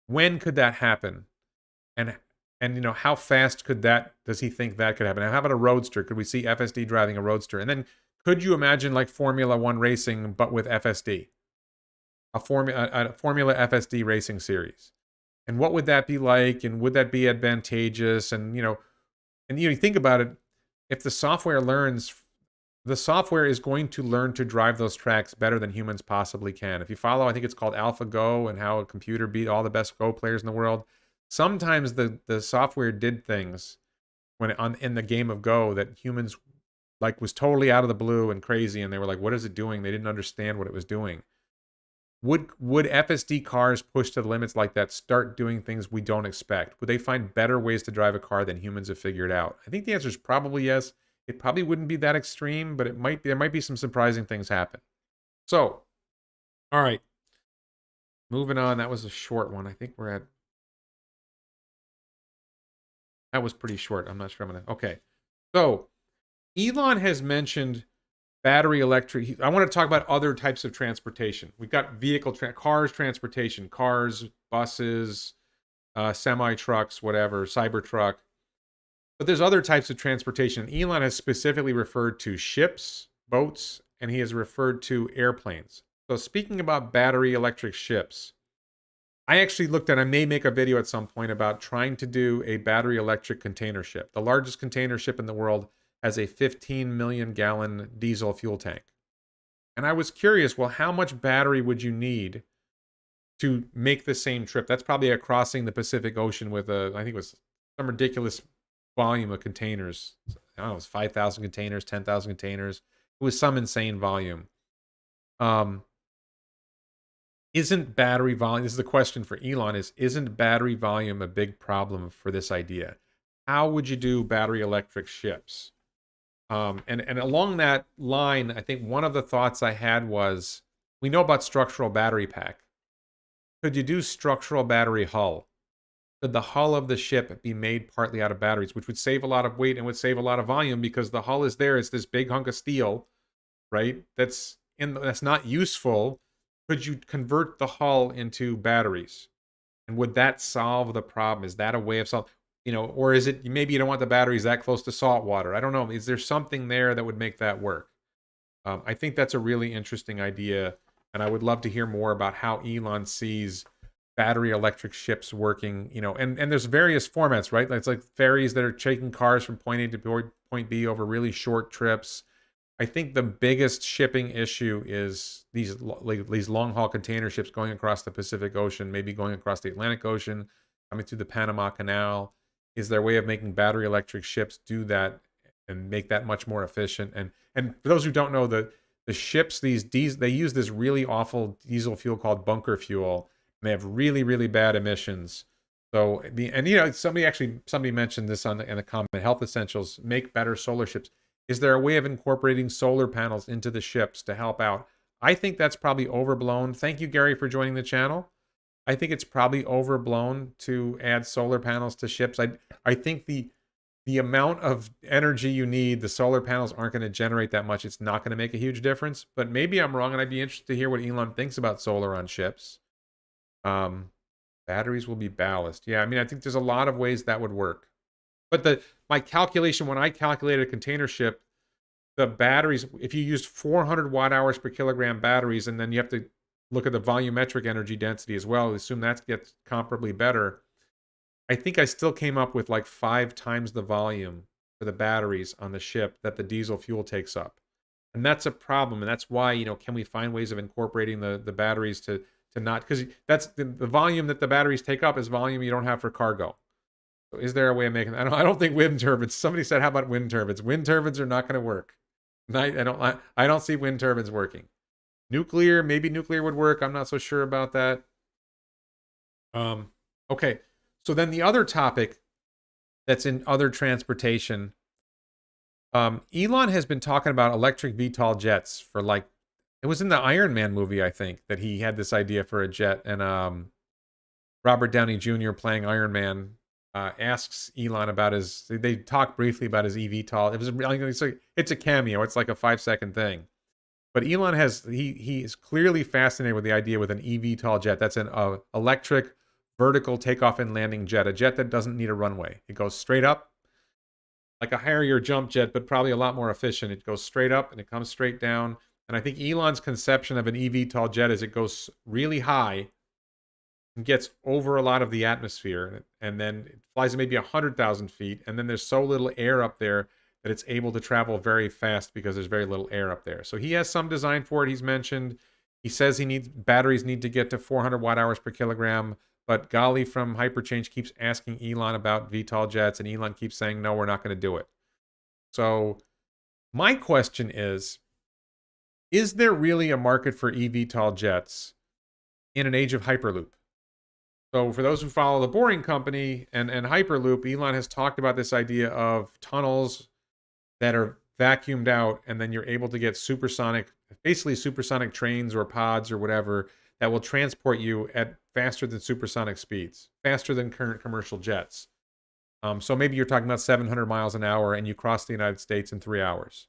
When could that happen? And how fast does he think that could happen? And how about a roadster? Could we see FSD driving a roadster? And then could you imagine like Formula One racing, but with FSD? A Formula FSD racing series. And what would that be like? And would that be advantageous? And, you think about it, if the software is going to learn to drive those tracks better than humans possibly can. If you follow, I think it's called AlphaGo, and how a computer beat all the best Go players in the world. Sometimes the software did things in the game of Go that humans was totally out of the blue and crazy, and they were like, what is it doing? They didn't understand what it was doing. Would FSD cars pushed to the limits like that start doing things we don't expect? Would they find better ways to drive a car than humans have figured out? I think the answer is probably yes. It probably wouldn't be that extreme, but it might be, there might be some surprising things happen. So, all right. Moving on. That was a short one. I think we're at, that was pretty short. I'm not sure I'm going to, okay. So, Elon has mentioned battery electric. I want to talk about other types of transportation. We've got cars transportation, cars, buses, semi trucks, whatever, Cybertruck. But there's other types of transportation. Elon has specifically referred to ships, boats, and he has referred to airplanes. So speaking about battery electric ships, I actually looked at, I may make a video at some point about trying to do a battery electric container ship. The largest container ship in the world has a 15 million gallon diesel fuel tank. And I was curious, well, how much battery would you need to make the same trip? That's probably a crossing the Pacific Ocean with I think it was some ridiculous volume of containers. I don't know, it was 5,000 containers, 10,000 containers. It was some insane volume. Isn't battery volume, this is the question for Elon, isn't battery volume a big problem for this idea? How would you do battery electric ships? And along that line, I think one of the thoughts I had was, we know about structural battery pack. Could you do structural battery hull? Could the hull of the ship be made partly out of batteries, which would save a lot of weight and would save a lot of volume because the hull is there. It's this big hunk of steel, right? That's not useful. Could you convert the hull into batteries? And would that solve the problem? Is that a way of solving? Or is it maybe you don't want the batteries that close to salt water? I don't know. Is there something there that would make that work? I think that's a really interesting idea, and I would love to hear more about how Elon sees battery electric ships working. And there's various formats, right? It's like ferries that are taking cars from point A to point B over really short trips. I think the biggest shipping issue is these long haul container ships going across the Pacific Ocean, maybe going across the Atlantic Ocean, coming through the Panama Canal. Is there a way of making battery electric ships do that and make that much more efficient? And for those who don't know, the ships, they use this really awful diesel fuel called bunker fuel, and they have really, really bad emissions. So somebody mentioned this in the comment, Health Essentials, make better solar ships. Is there a way of incorporating solar panels into the ships to help out? I think that's probably overblown. Thank you, Gary, for joining the channel. I think it's probably overblown to add solar panels to ships. I think the amount of energy you need, the solar panels aren't going to generate that much. It's not going to make a huge difference. But maybe I'm wrong, and I'd be interested to hear what Elon thinks about solar on ships. Batteries will be ballast. Yeah, I think there's a lot of ways that would work. But my calculation, when I calculated a container ship, the batteries, if you used 400 watt hours per kilogram batteries, and then you have to look at the volumetric energy density as well, assume that gets comparably better, I think I still came up with like 5 times the volume for the batteries on the ship that the diesel fuel takes up. And that's a problem. And that's why, can we find ways of incorporating the batteries to not, because that's the volume that the batteries take up is volume you don't have for cargo. So is there a way of making that? I don't think wind turbines. Somebody said, how about wind turbines? Wind turbines are not going to work. I don't see wind turbines working. Nuclear, maybe nuclear would work. I'm not so sure about that. Okay. So then the other topic that's in other transportation, Elon has been talking about electric VTOL jets for it was in the Iron Man movie, I think, that he had this idea for a jet. And Robert Downey Jr. playing Iron Man asks Elon about they talk briefly about his eVTOL. It's a cameo. It's like a 5-second thing. But Elon he is clearly fascinated with the idea with an eVTOL jet. That's an electric vertical takeoff and landing jet, a jet that doesn't need a runway. It goes straight up, like a Harrier jump jet, but probably a lot more efficient. It goes straight up and it comes straight down. And I think Elon's conception of an eVTOL jet is it goes really high and gets over a lot of the atmosphere, and then it flies at maybe 100,000 feet, and then there's so little air up there that it's able to travel very fast because there's very little air up there. So he has some design for it. He's mentioned, he says batteries need to get to 400 watt hours per kilogram, but Gali from Hyperchange keeps asking Elon about VTOL jets, and Elon keeps saying, no, we're not going to do it. So my question is there really a market for eVTOL jets? in an age of Hyperloop. So for those who follow the Boring Company and Hyperloop, Elon has talked about this idea of tunnels that are vacuumed out, and then you're able to get supersonic, basically supersonic trains or pods or whatever that will transport you at faster than supersonic speeds, faster than current commercial jets. So maybe you're talking about 700 miles an hour and you cross the United States in 3 hours.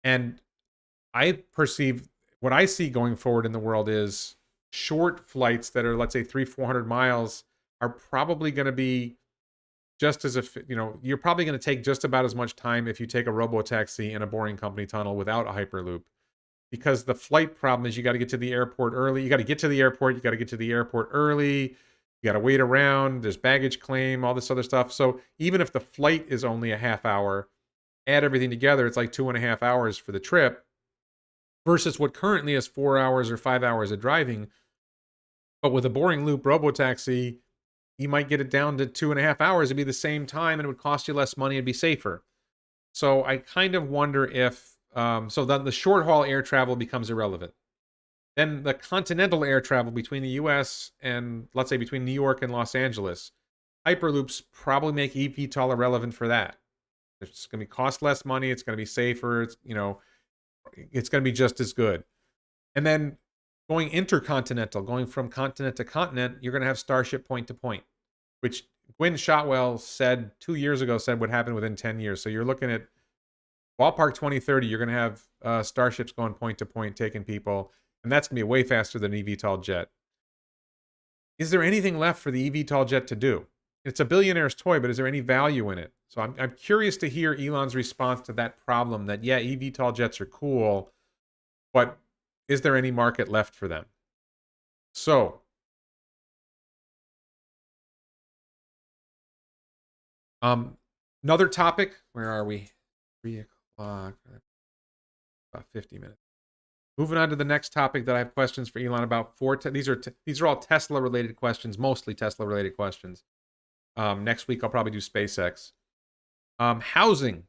And I perceive what I see going forward in the world is short flights that are, let's say, 300-400 miles are probably going to be just as if, you're probably going to take just about as much time if you take a Robotaxi in a Boring Company tunnel without a Hyperloop. Because the flight problem is you got to get to the airport early. You got to get to the airport. You got to get to the airport early. You got to wait around. There's baggage claim, all this other stuff. So even if the flight is only a half hour, add everything together, it's like 2.5 hours for the trip versus what currently is 4 hours or 5 hours of driving. But with a Boring Loop Robotaxi, you might get it down to 2.5 hours. It'd be the same time and it would cost you less money. It'd be safer. So I kind of wonder if, so then the short haul air travel becomes irrelevant. Then the continental air travel between the US and, let's say, between New York and Los Angeles, Hyperloops probably make eVTOL irrelevant for that. It's going to cost less money. It's going to be safer. It's going to be just as good. And then going intercontinental, going from continent to continent, you're going to have Starship point to point, which Gwynne Shotwell said 2 years ago would happen within 10 years. So you're looking at ballpark 2030, you're going to have starships going point to point, taking people, and that's going to be way faster than an eVTOL jet. Is there anything left for the eVTOL jet to do? It's a billionaire's toy, but is there any value in it? So I'm curious to hear Elon's response to that problem that, yeah, eVTOL jets are cool, but is there any market left for them? So, another topic. Where are we? 3 o'clock. About 50 minutes. Moving on to the next topic that I have questions for Elon about. These are all Tesla related questions, mostly Tesla related questions. Next week I'll probably do SpaceX. Housing.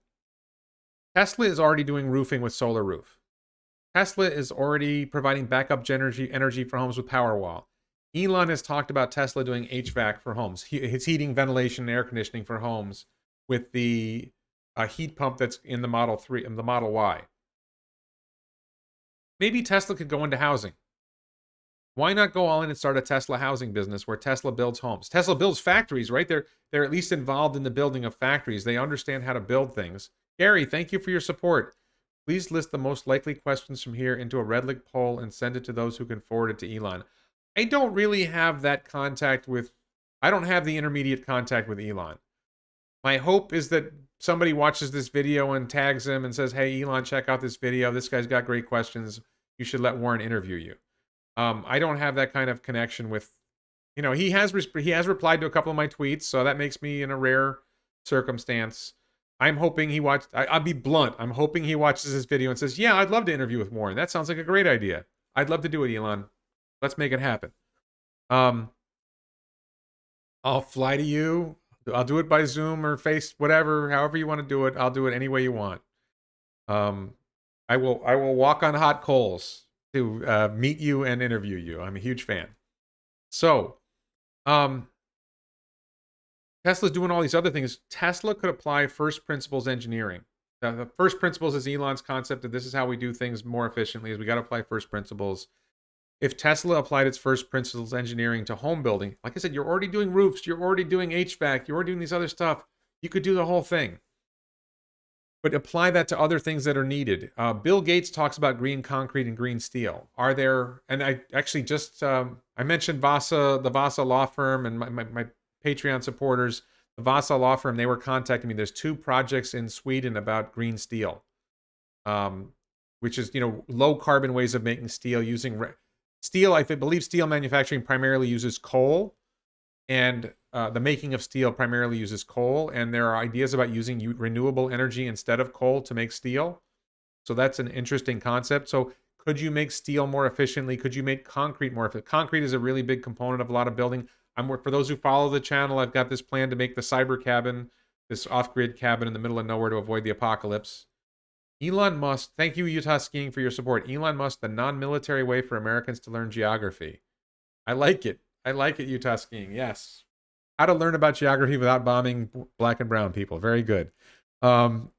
Tesla is already doing roofing with Solar Roof. Tesla is already providing backup energy for homes with Powerwall. Elon has talked about Tesla doing HVAC for homes. His heating, ventilation, and air conditioning for homes with the heat pump that's in the Model 3 and the Model Y. Maybe Tesla could go into housing. Why not go all in and start a Tesla housing business where Tesla builds homes? Tesla builds factories, right? They're at least involved in the building of factories. They understand how to build things. Gary, thank you for your support. Please list the most likely questions from here into a Redlick poll and send it to those who can forward it to Elon. I don't really have that contact with, I don't have the intermediate contact with Elon. My hope is that somebody watches this video and tags him and says, hey, Elon, check out this video. This guy's got great questions. You should let Warren interview you. I don't have that kind of connection with, he has replied to a couple of my tweets, so that makes me in a rare circumstance. I'm hoping he watched, I'll be blunt, I'm hoping he watches this video and says, yeah, I'd love to interview with Warren. That sounds like a great idea. I'd love to do it, Elon. Let's make it happen. I'll fly to you. I'll do it by Zoom or Face, whatever, however you want to do it. I'll do it any way you want. I will walk on hot coals to meet you and interview you. I'm a huge fan. So, Tesla's doing all these other things. Tesla could apply first principles engineering. The first principles is Elon's concept that this is how we do things more efficiently, is we got to apply first principles. If Tesla applied its first principles engineering to home building, like I said, you're already doing roofs, you're already doing HVAC, you're already doing these other stuff. You could do the whole thing. But apply that to other things that are needed. Bill Gates talks about green concrete and green steel. Are there, and I actually just, I mentioned the Vasa law firm and my Patreon supporters, the Vasa law firm, they were contacting me. There's 2 projects in Sweden about green steel, which is, low carbon ways of making steel using steel. I believe steel manufacturing primarily uses coal, and the making of steel primarily uses coal. And there are ideas about using renewable energy instead of coal to make steel. So that's an interesting concept. So could you make steel more efficiently? Could you make concrete more efficient? Concrete is a really big component of a lot of building. For those who follow the channel, I've got this plan to make the cyber cabin, this off-grid cabin in the middle of nowhere to avoid the apocalypse. Elon Musk, thank you, Utah Skiing, for your support. Elon Musk, the non-military way for Americans to learn geography. I like it. I like it, Utah skiing. Yes. How to learn about geography without bombing black and brown people. Very good. Um,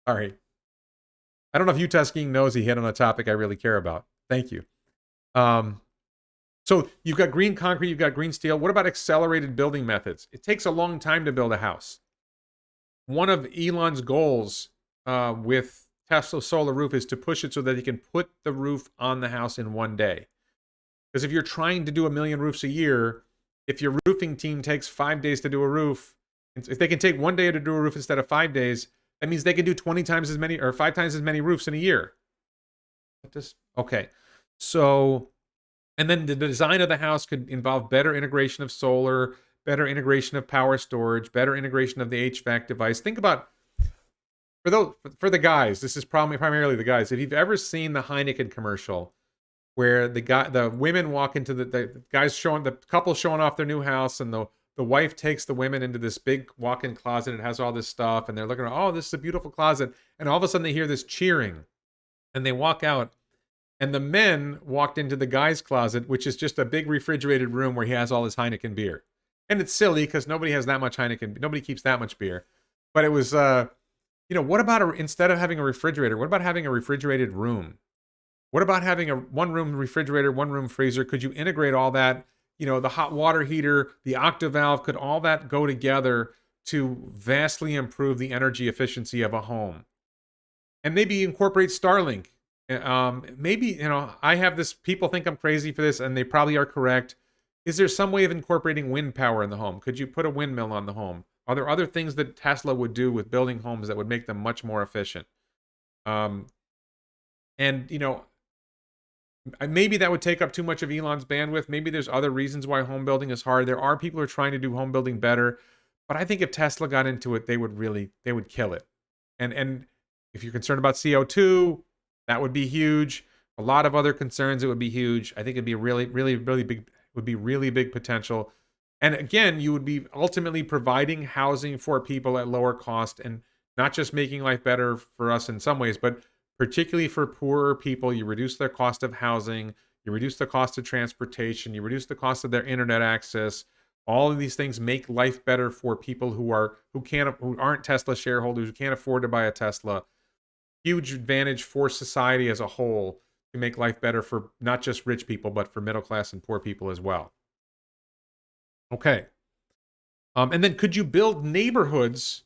all right. I don't know if Utah skiing knows he hit on a topic I really care about. Thank you. Um, so you've got green concrete, you've got green steel. What about accelerated building methods? It takes a long time to build a house. One of Elon's goals with Tesla Solar Roof is to push it so that he can put the roof on the house in one day. Because if you're trying to do 1 million roofs a year, if your roofing team takes 5 days to do a roof, if they can take 1 day to do a roof instead of 5 days, that means they can do 20 times as many or 5 times as many roofs in a year. Okay. So, and then the design of the house could involve better integration of solar, better integration of power storage, better integration of the HVAC device. Think about for the guys. This is probably primarily the guys. If you've ever seen the Heineken commercial, where the women walk into the guys showing the couple showing off their new house, and the wife takes the women into this big walk-in closet. It has all this stuff, and they're looking at, oh, this is a beautiful closet, and all of a sudden they hear this cheering, and they walk out. And the men walked into the guy's closet, which is just a big refrigerated room where he has all his Heineken beer. And it's silly because nobody has that much Heineken. Nobody keeps that much beer. But it was, what about instead of having a refrigerator, what about having a refrigerated room? What about having a one-room refrigerator, one-room freezer? Could you integrate all that? The hot water heater, the octavalve, could all that go together to vastly improve the energy efficiency of a home? And maybe incorporate Starlink. Maybe, I have this, people think I'm crazy for this, and they probably are correct. Is there some way of incorporating wind power in the home? Could you put a windmill on the home? Are there other things that Tesla would do with building homes that would make them much more efficient? Maybe that would take up too much of Elon's bandwidth. Maybe there's other reasons why home building is hard. There are people who are trying to do home building better, but I think if Tesla got into it, they would kill it. And if you're concerned about CO2, that would be huge. A lot of other concerns, it would be huge. I think it'd be really, really, really big. Would be really big potential. And again, you would be ultimately providing housing for people at lower cost, and not just making life better for us in some ways, but particularly for poorer people. You reduce their cost of housing, you reduce the cost of transportation, you reduce the cost of their internet access. All of these things make life better for people who aren't Tesla shareholders, who can't afford to buy a Tesla. Huge advantage for society as a whole to make life better for not just rich people, but for middle class and poor people as well. Okay. And then could you build neighborhoods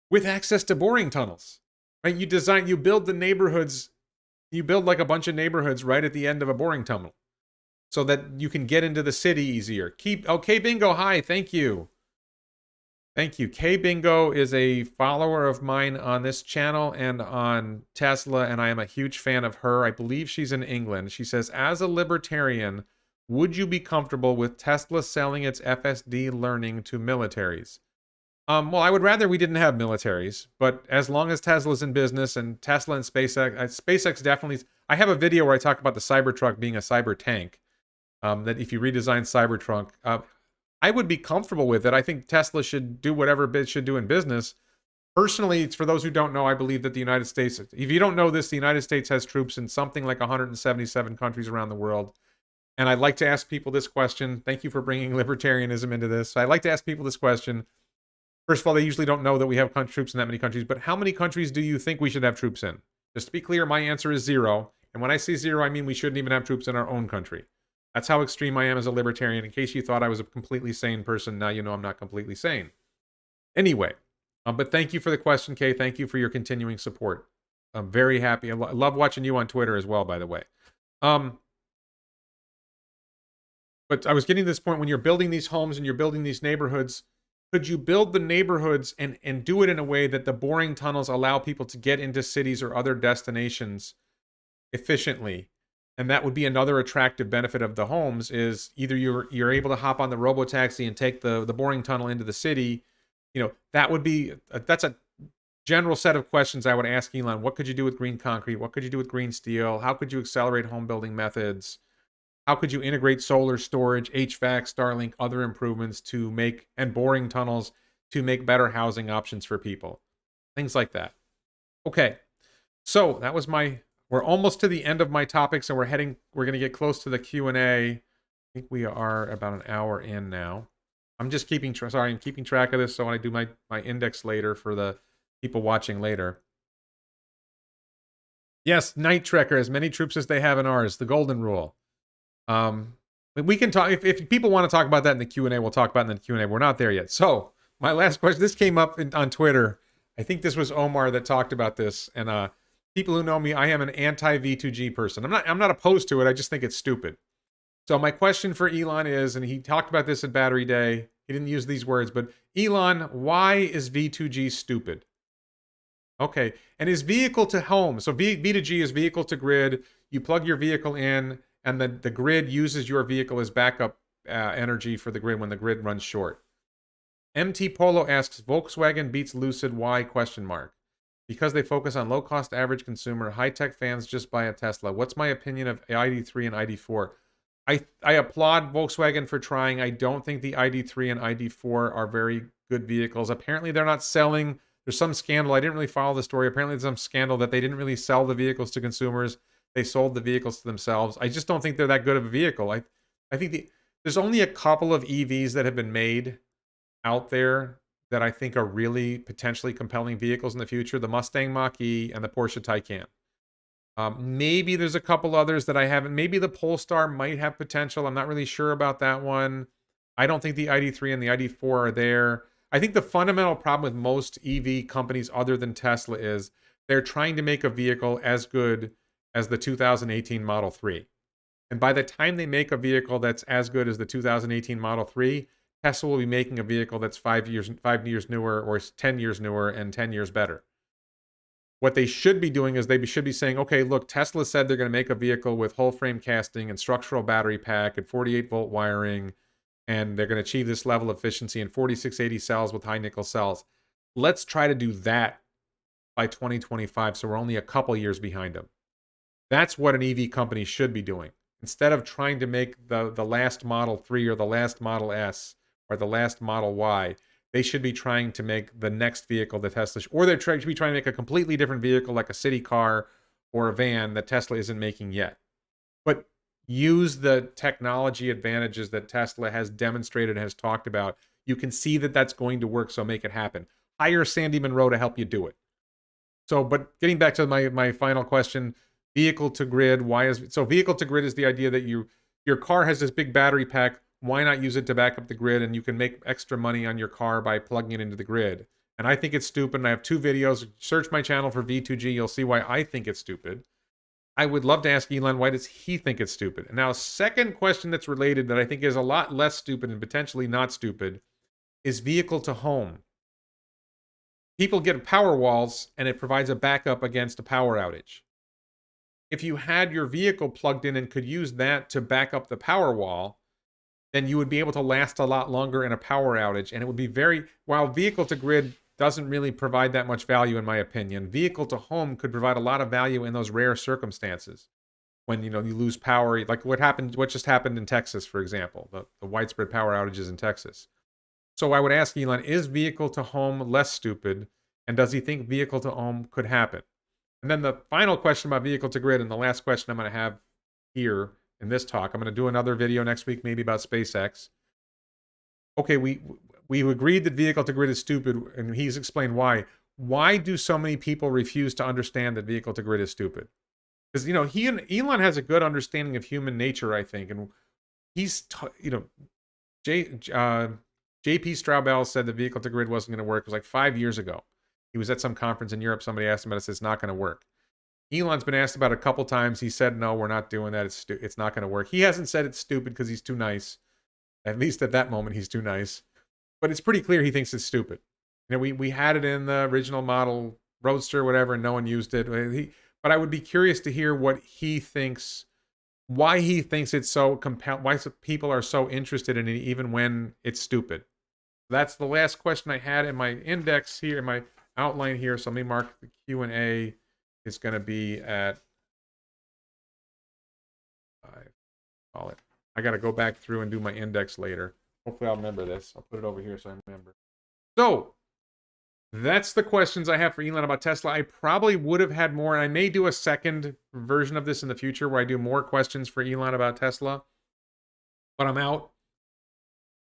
with access to boring tunnels? Right? You build the neighborhoods, you build like a bunch of neighborhoods right at the end of a boring tunnel so that you can get into the city easier. K Bingo, hi, thank you. Thank you. K Bingo is a follower of mine on this channel and on Tesla, and I am a huge fan of her. I believe she's in England. She says, as a libertarian, would you be comfortable with Tesla selling its FSD learning to militaries? Well, I would rather we didn't have militaries, but as long as Tesla's in business, and Tesla and SpaceX definitely. I have a video where I talk about the Cybertruck being a cyber tank. That if you redesign Cybertruck, I would be comfortable with it. I think Tesla should do whatever it should do in business. Personally, for those who don't know, I believe that the United States, if you don't know this, the United States has troops in something like 177 countries around the world. And I'd like to ask people this question. Thank you for bringing libertarianism into this. I'd like to ask people this question. First of all, they usually don't know that we have troops in that many countries, but how many countries do you think we should have troops in? Just to be clear, my answer is 0. And when I say 0, I mean we shouldn't even have troops in our own country. That's how extreme I am as a libertarian. In case you thought I was a completely sane person, now you know I'm not completely sane. Anyway, but thank you for the question, Kay. Thank you for your continuing support. I'm very happy. I love watching you on Twitter as well, by the way. But I was getting to this point, when you're building these homes and you're building these neighborhoods, could you build the neighborhoods and do it in a way that the boring tunnels allow people to get into cities or other destinations efficiently? And that would be another attractive benefit of the homes, is either you're able to hop on the Robotaxi and take the boring tunnel into the city. That's a general set of questions I would ask Elon. What could you do with green concrete? What could you do with green steel? How could you accelerate home building methods? How could you integrate solar storage, HVAC, Starlink, other improvements and boring tunnels to make better housing options for people? Things like that. Okay. So that was we're We're almost to the end of my topics, and we're going to get close to the Q&A. I think we are about an hour in now. I'm just keeping track of this, so when I do my index later for the people watching later. Yes, Night Trekker, as many troops as they have in ours, the golden rule. We can talk, if people want to talk about that in the Q&A, we'll talk about it in the Q&A. We're not there yet. So, my last question, this came up on Twitter. I think this was Omar that talked about this, and people who know me, I am an anti-V2G person. I'm not opposed to it, I just think it's stupid. So my question for Elon is, and he talked about this at Battery Day, he didn't use these words, but Elon, why is V2G stupid? Okay, and is vehicle to home, so V2G is vehicle to grid, you plug your vehicle in, and the grid uses your vehicle as backup energy for the grid when the grid runs short. MT Polo asks, Volkswagen beats Lucid, why? Question mark. Because they focus on low-cost average consumer, high-tech fans just buy a Tesla. What's my opinion of ID3 and ID4? I applaud Volkswagen for trying. I don't think the ID3 and ID4 are very good vehicles. Apparently, they're not selling. There's some scandal. I didn't really follow the story. Apparently, there's some scandal that they didn't really sell the vehicles to consumers. They sold the vehicles to themselves. I just don't think they're that good of a vehicle. I think there's only a couple of EVs that have been made out there that I think are really potentially compelling vehicles in the future. The Mustang Mach-E and the Porsche Taycan. Maybe there's a couple others that I haven't. Maybe the Polestar might have potential. I'm not really sure about that one. I don't think the ID3 and the ID4 are there. I think the fundamental problem with most EV companies other than Tesla is they're trying to make a vehicle as good as the 2018 Model 3. And by the time they make a vehicle that's as good as the 2018 Model 3, Tesla will be making a vehicle that's 5 years newer or 10 years newer and 10 years better. What they should be doing is they should be saying, okay, look, Tesla said they're going to make a vehicle with whole frame casting and structural battery pack and 48-volt wiring, and they're going to achieve this level of efficiency in 4680 cells with high nickel cells. Let's try to do that by 2025, so we're only a couple years behind them. That's what an EV company should be doing. Instead of trying to make the last Model 3 or the last Model S or the last Model Y, they should be trying to make the next vehicle that Tesla, or they're trying to make a completely different vehicle like a city car or a van that Tesla isn't making yet. But use the technology advantages that Tesla has demonstrated and has talked about. You can see that that's going to work, so make it happen. Hire Sandy Monroe to help you do it. So, but getting back to my final question, vehicle to grid, vehicle to grid is the idea that your car has this big battery pack. Why not use it to back up the grid, and you can make extra money on your car by plugging it into the grid? And I think it's stupid, and I have 2 videos. Search my channel for V2G. You'll see why I think it's stupid. I would love to ask Elon, why does he think it's stupid? And now, a second question that's related that I think is a lot less stupid and potentially not stupid is vehicle to home. People get power walls, and it provides a backup against a power outage. If you had your vehicle plugged in and could use that to back up the power wall, then you would be able to last a lot longer in a power outage. And it would be while vehicle to grid doesn't really provide that much value, in my opinion, vehicle to home could provide a lot of value in those rare circumstances. When, you lose power, like what just happened in Texas, for example, the widespread power outages in Texas. So I would ask Elon, is vehicle to home less stupid? And does he think vehicle to home could happen? And then the final question about vehicle to grid, and the last question I'm going to have here in this talk. I'm going to do another video next week, maybe about SpaceX. Okay, we've agreed that vehicle to grid is stupid, and he's explained why. Why do so many people refuse to understand that vehicle to grid is stupid? Because Elon has a good understanding of human nature, I think, and he's J.P. Straubel said the vehicle to grid wasn't going to work. It was like 5 years ago. He was at some conference in Europe. Somebody asked him about it. Said it's not going to work. Elon's been asked about it a couple times. He said, no, we're not doing that. It's not going to work. He hasn't said it's stupid because he's too nice. At least at that moment, he's too nice. But it's pretty clear he thinks it's stupid. We had it in the original model Roadster, whatever, and no one used it. But I would be curious to hear what he thinks, why he thinks it's so compelling, why people are so interested in it, even when it's stupid. That's the last question I had in my index here, in my outline here. So let me mark the Q&A. It's going to be at, I got to go back through and do my index later. Hopefully I'll remember this. I'll put it over here so I remember. So, That's the questions I have for Elon about Tesla. I probably would have had more, and I may do a second version of this in the future where I do more questions for Elon about Tesla. But I'm out.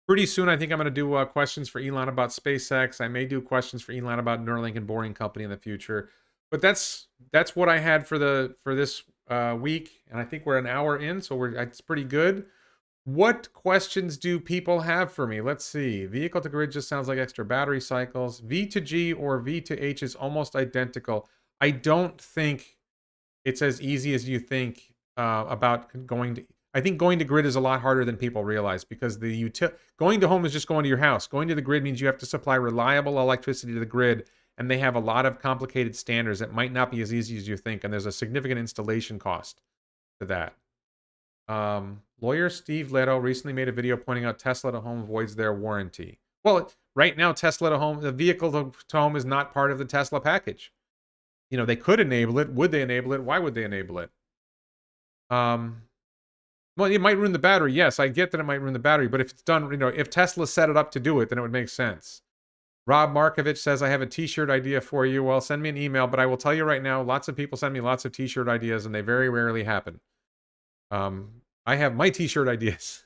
Pretty soon, I think I'm going to do questions for Elon about SpaceX. I may do questions for Elon about Neuralink and Boring Company in the future. But that's what I had for this week, and I think we're an hour in, so it's pretty good. What questions do people have for me? Let's see. Vehicle to grid just sounds like extra battery cycles. V to G or V to H is almost identical. I don't think it's as easy as you think about going to. I think going to grid is a lot harder than people realize because going to home is just going to your house. Going to the grid means you have to supply reliable electricity to the grid, and they have a lot of complicated standards that might not be as easy as you think, and there's a significant installation cost to that. Lawyer Steve Leto recently made a video pointing out Tesla to home voids their warranty. Well, right now, Tesla to home, the vehicle to home is not part of the Tesla package. You know, they could enable it. Would they enable it? Why would they enable it? Well, it might ruin the battery. Yes, I get that it might ruin the battery, but if it's done, you know, if Tesla set it up to do it, then it would make sense. Rob Markovich says, I have a t-shirt idea for you. Well, send me an email, but I will tell you right now, lots of people send me lots of t-shirt ideas, and they very rarely happen. I have my t-shirt ideas.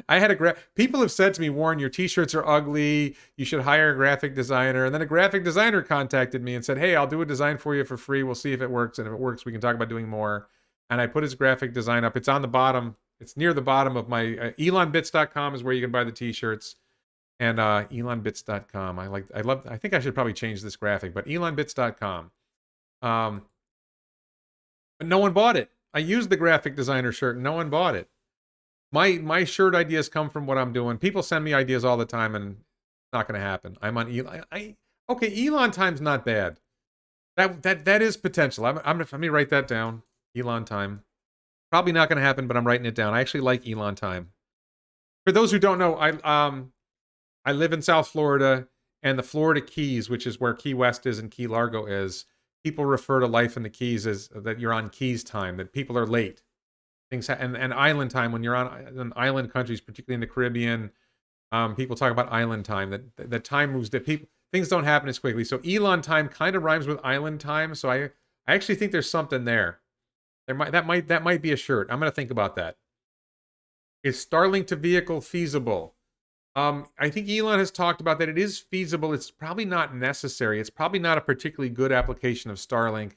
I had people have said to me, Warren, your t-shirts are ugly. You should hire a graphic designer. And then a graphic designer contacted me and said, hey, I'll do a design for you for free. We'll see if it works. And if it works, we can talk about doing more. And I put his graphic design up. It's on the bottom. It's near the bottom of my elonbits.com is where you can buy the t-shirts. And elonbits.com. I think I should probably change this graphic, but elonbits.com. But no one bought it. I used the graphic designer shirt and no one bought it. My shirt ideas come from what I'm doing. People send me ideas all the time, and it's not going to happen. I'm on Elon. Okay, Elon time's not bad. That is potential. Let me write that down. Elon time. Probably not going to happen, but I'm writing it down. I actually like Elon time. For those who don't know, I live in South Florida, and the Florida Keys, which is where Key West is and Key Largo is, people refer to life in the Keys as that you're on Keys time, that people are late. Things and island time when you're on island countries, particularly in the Caribbean, people talk about island time. That time moves. That things don't happen as quickly. So Elon time kind of rhymes with island time. So I actually think there's something there. That might be a shirt. I'm gonna think about that. Is Starlink to vehicle feasible? I think Elon has talked about that it is feasible. It's probably not necessary. It's probably not a particularly good application of Starlink.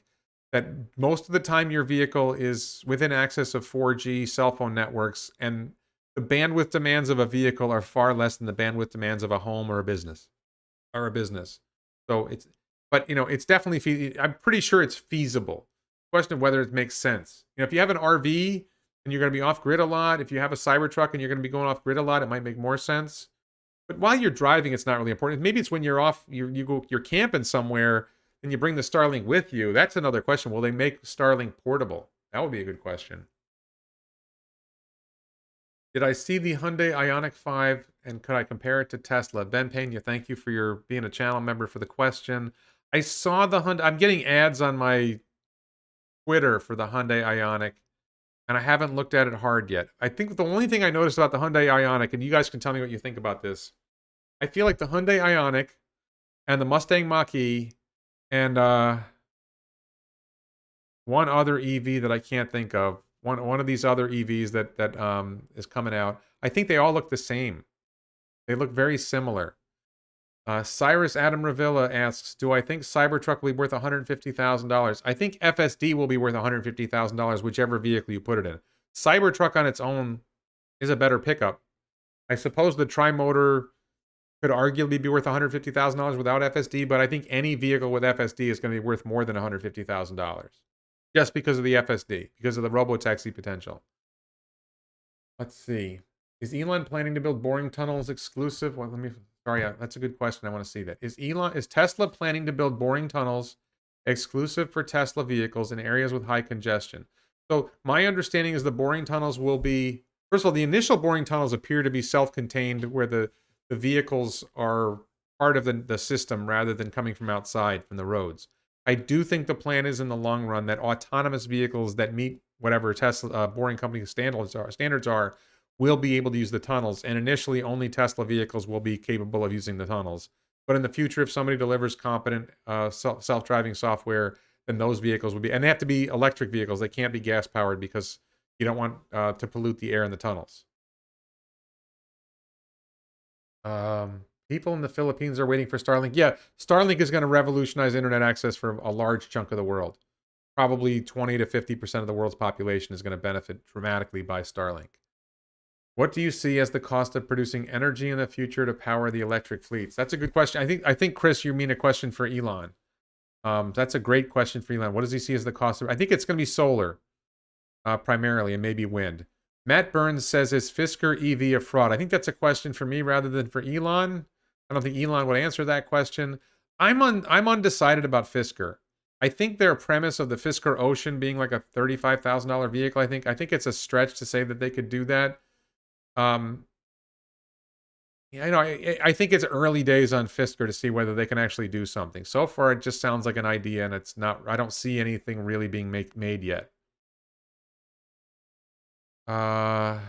That most of the time your vehicle is within access of 4G cell phone networks, and the bandwidth demands of a vehicle are far less than the bandwidth demands of a home or a business. So it's definitely I'm pretty sure it's feasible. Question of whether it makes sense. You know, if you have an RV and you're going to be off grid a lot, if you have a Cybertruck and you're going to be going off grid a lot, it might make more sense. But while you're driving, it's not really important. Maybe it's when you're off, you're camping somewhere, and you bring the Starlink with you. That's another question. Will they make Starlink portable? That would be a good question. Did I see the Hyundai Ioniq 5, and could I compare it to Tesla? Ben Pena, thank you for being a channel member for the question. I saw the Hyundai. I'm getting ads on my Twitter for the Hyundai Ioniq, and I haven't looked at it hard yet. I think the only thing I noticed about the Hyundai Ioniq, and you guys can tell me what you think about this, I feel like the Hyundai Ioniq and the Mustang Mach-E and one other EV that I can't think of. One of these other EVs that is coming out. I think they all look the same. They look very similar. Cyrus Adam Ravilla asks, do I think Cybertruck will be worth $150,000? I think FSD will be worth $150,000, whichever vehicle you put it in. Cybertruck on its own is a better pickup. I suppose the Tri-Motor could arguably be worth $150,000 without FSD, but I think any vehicle with FSD is going to be worth more than $150,000. Just because of the FSD, because of the Robotaxi potential. Let's see. Is Elon planning to build boring tunnels exclusive? Well, that's a good question. I want to see that. Is Tesla planning to build boring tunnels exclusive for Tesla vehicles in areas with high congestion? So my understanding is the boring tunnels will be, first of all, the initial boring tunnels appear to be self-contained, where the vehicles are part of the system rather than coming from outside, from the roads. I do think the plan is in the long run that autonomous vehicles that meet whatever Tesla Boring Company standards are will be able to use the tunnels. And initially, only Tesla vehicles will be capable of using the tunnels. But in the future, if somebody delivers competent self-driving software, then those vehicles would be, and they have to be electric vehicles. They can't be gas powered because you don't want to pollute the air in the tunnels. People in the Philippines are waiting for Starlink. Yeah, Starlink is going to revolutionize internet access for a large chunk of the world. Probably 20 to 50% of the world's population is going to benefit dramatically by Starlink. What do you see as the cost of producing energy in the future to power the electric fleets? That's a good question. I think Chris, you mean a question for Elon. That's a great question for Elon. What does he see as the cost of? I think it's going to be solar, primarily, and maybe wind. Matt Burns says, "Is Fisker EV a fraud?" I think that's a question for me rather than for Elon. I don't think Elon would answer that question. I'm undecided about Fisker. I think their premise of the Fisker Ocean being like a $35,000 vehicle, I think it's a stretch to say that they could do that. Um, yeah, I think it's early days on Fisker to see whether they can actually do something. So far, it just sounds like an idea, and it's not. I don't see anything really being made yet. Uh,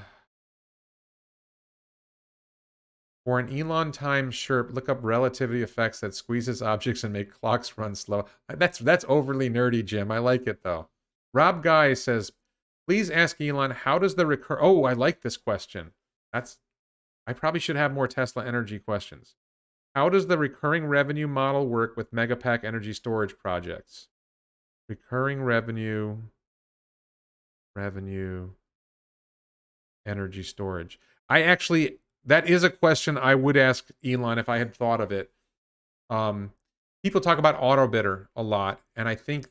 for an Elon time, sure. Look up relativity effects that squeezes objects and make clocks run slow. That's overly nerdy, Jim. I like it though. Rob Guy says, please ask Elon, how does the recur? Oh, I like this question. I probably should have more Tesla energy questions. How does the recurring revenue model work with Megapack energy storage projects? Recurring revenue, energy storage. That is a question I would ask Elon if I had thought of it. People talk about AutoBidder a lot, and I think,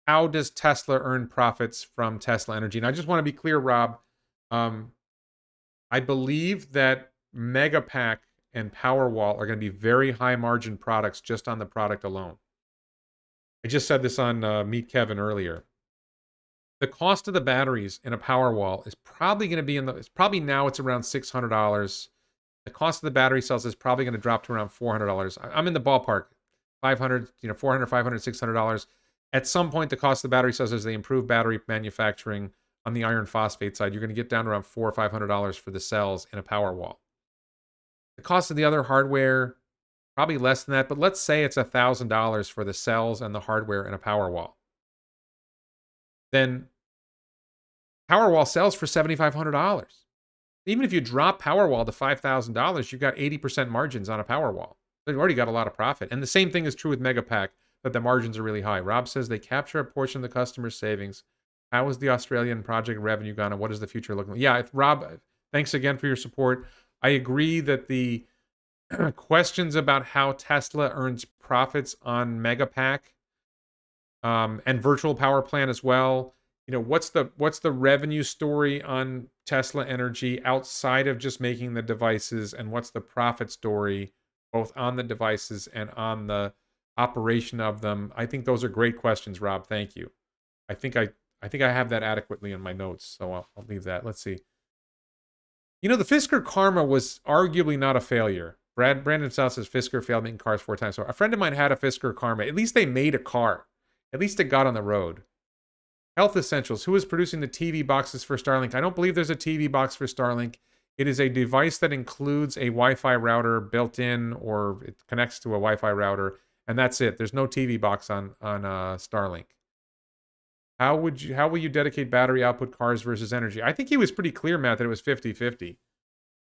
how does Tesla earn profits from Tesla Energy? And I just want to be clear, Rob. I believe that Megapack and Powerwall are going to be very high margin products just on the product alone. I just said this on Meet Kevin earlier. The cost of the batteries in a Powerwall is probably going to be now it's around $600. The cost of the battery cells is probably going to drop to around $400. I'm in the ballpark. 500, $400, 500, $600. At some point, the cost of the battery cells, as they improve battery manufacturing on the iron phosphate side, you're going to get down to around $400 or $500 for the cells in a Powerwall. The cost of the other hardware, probably less than that, but let's say it's $1,000 for the cells and the hardware in a Powerwall. Then Powerwall sells for $7,500. Even if you drop Powerwall to $5,000, you've got 80% margins on a Powerwall. They've already got a lot of profit. And the same thing is true with Megapack, that the margins are really high. Rob says they capture a portion of the customer's savings. How is the Australian project revenue gone, and what is the future looking like? Yeah, Rob, thanks again for your support. I agree that the questions about how Tesla earns profits on Megapack and virtual power plant as well. What's the revenue story on Tesla Energy outside of just making the devices, and what's the profit story both on the devices and on the operation of them? I think those are great questions, Rob. Thank you. I think I have that adequately in my notes, so I'll leave that. Let's see. The Fisker Karma was arguably not a failure. Brandon South says Fisker failed making cars 4 times. So a friend of mine had a Fisker Karma. At least they made a car. At least it got on the road. Health Essentials. Who is producing the TV boxes for Starlink? I don't believe there's a TV box for Starlink. It is a device that includes a Wi-Fi router built in, or it connects to a Wi-Fi router, and that's it. There's no TV box on Starlink. How will you dedicate battery output, cars versus energy? I think he was pretty clear, Matt, that it was 50-50.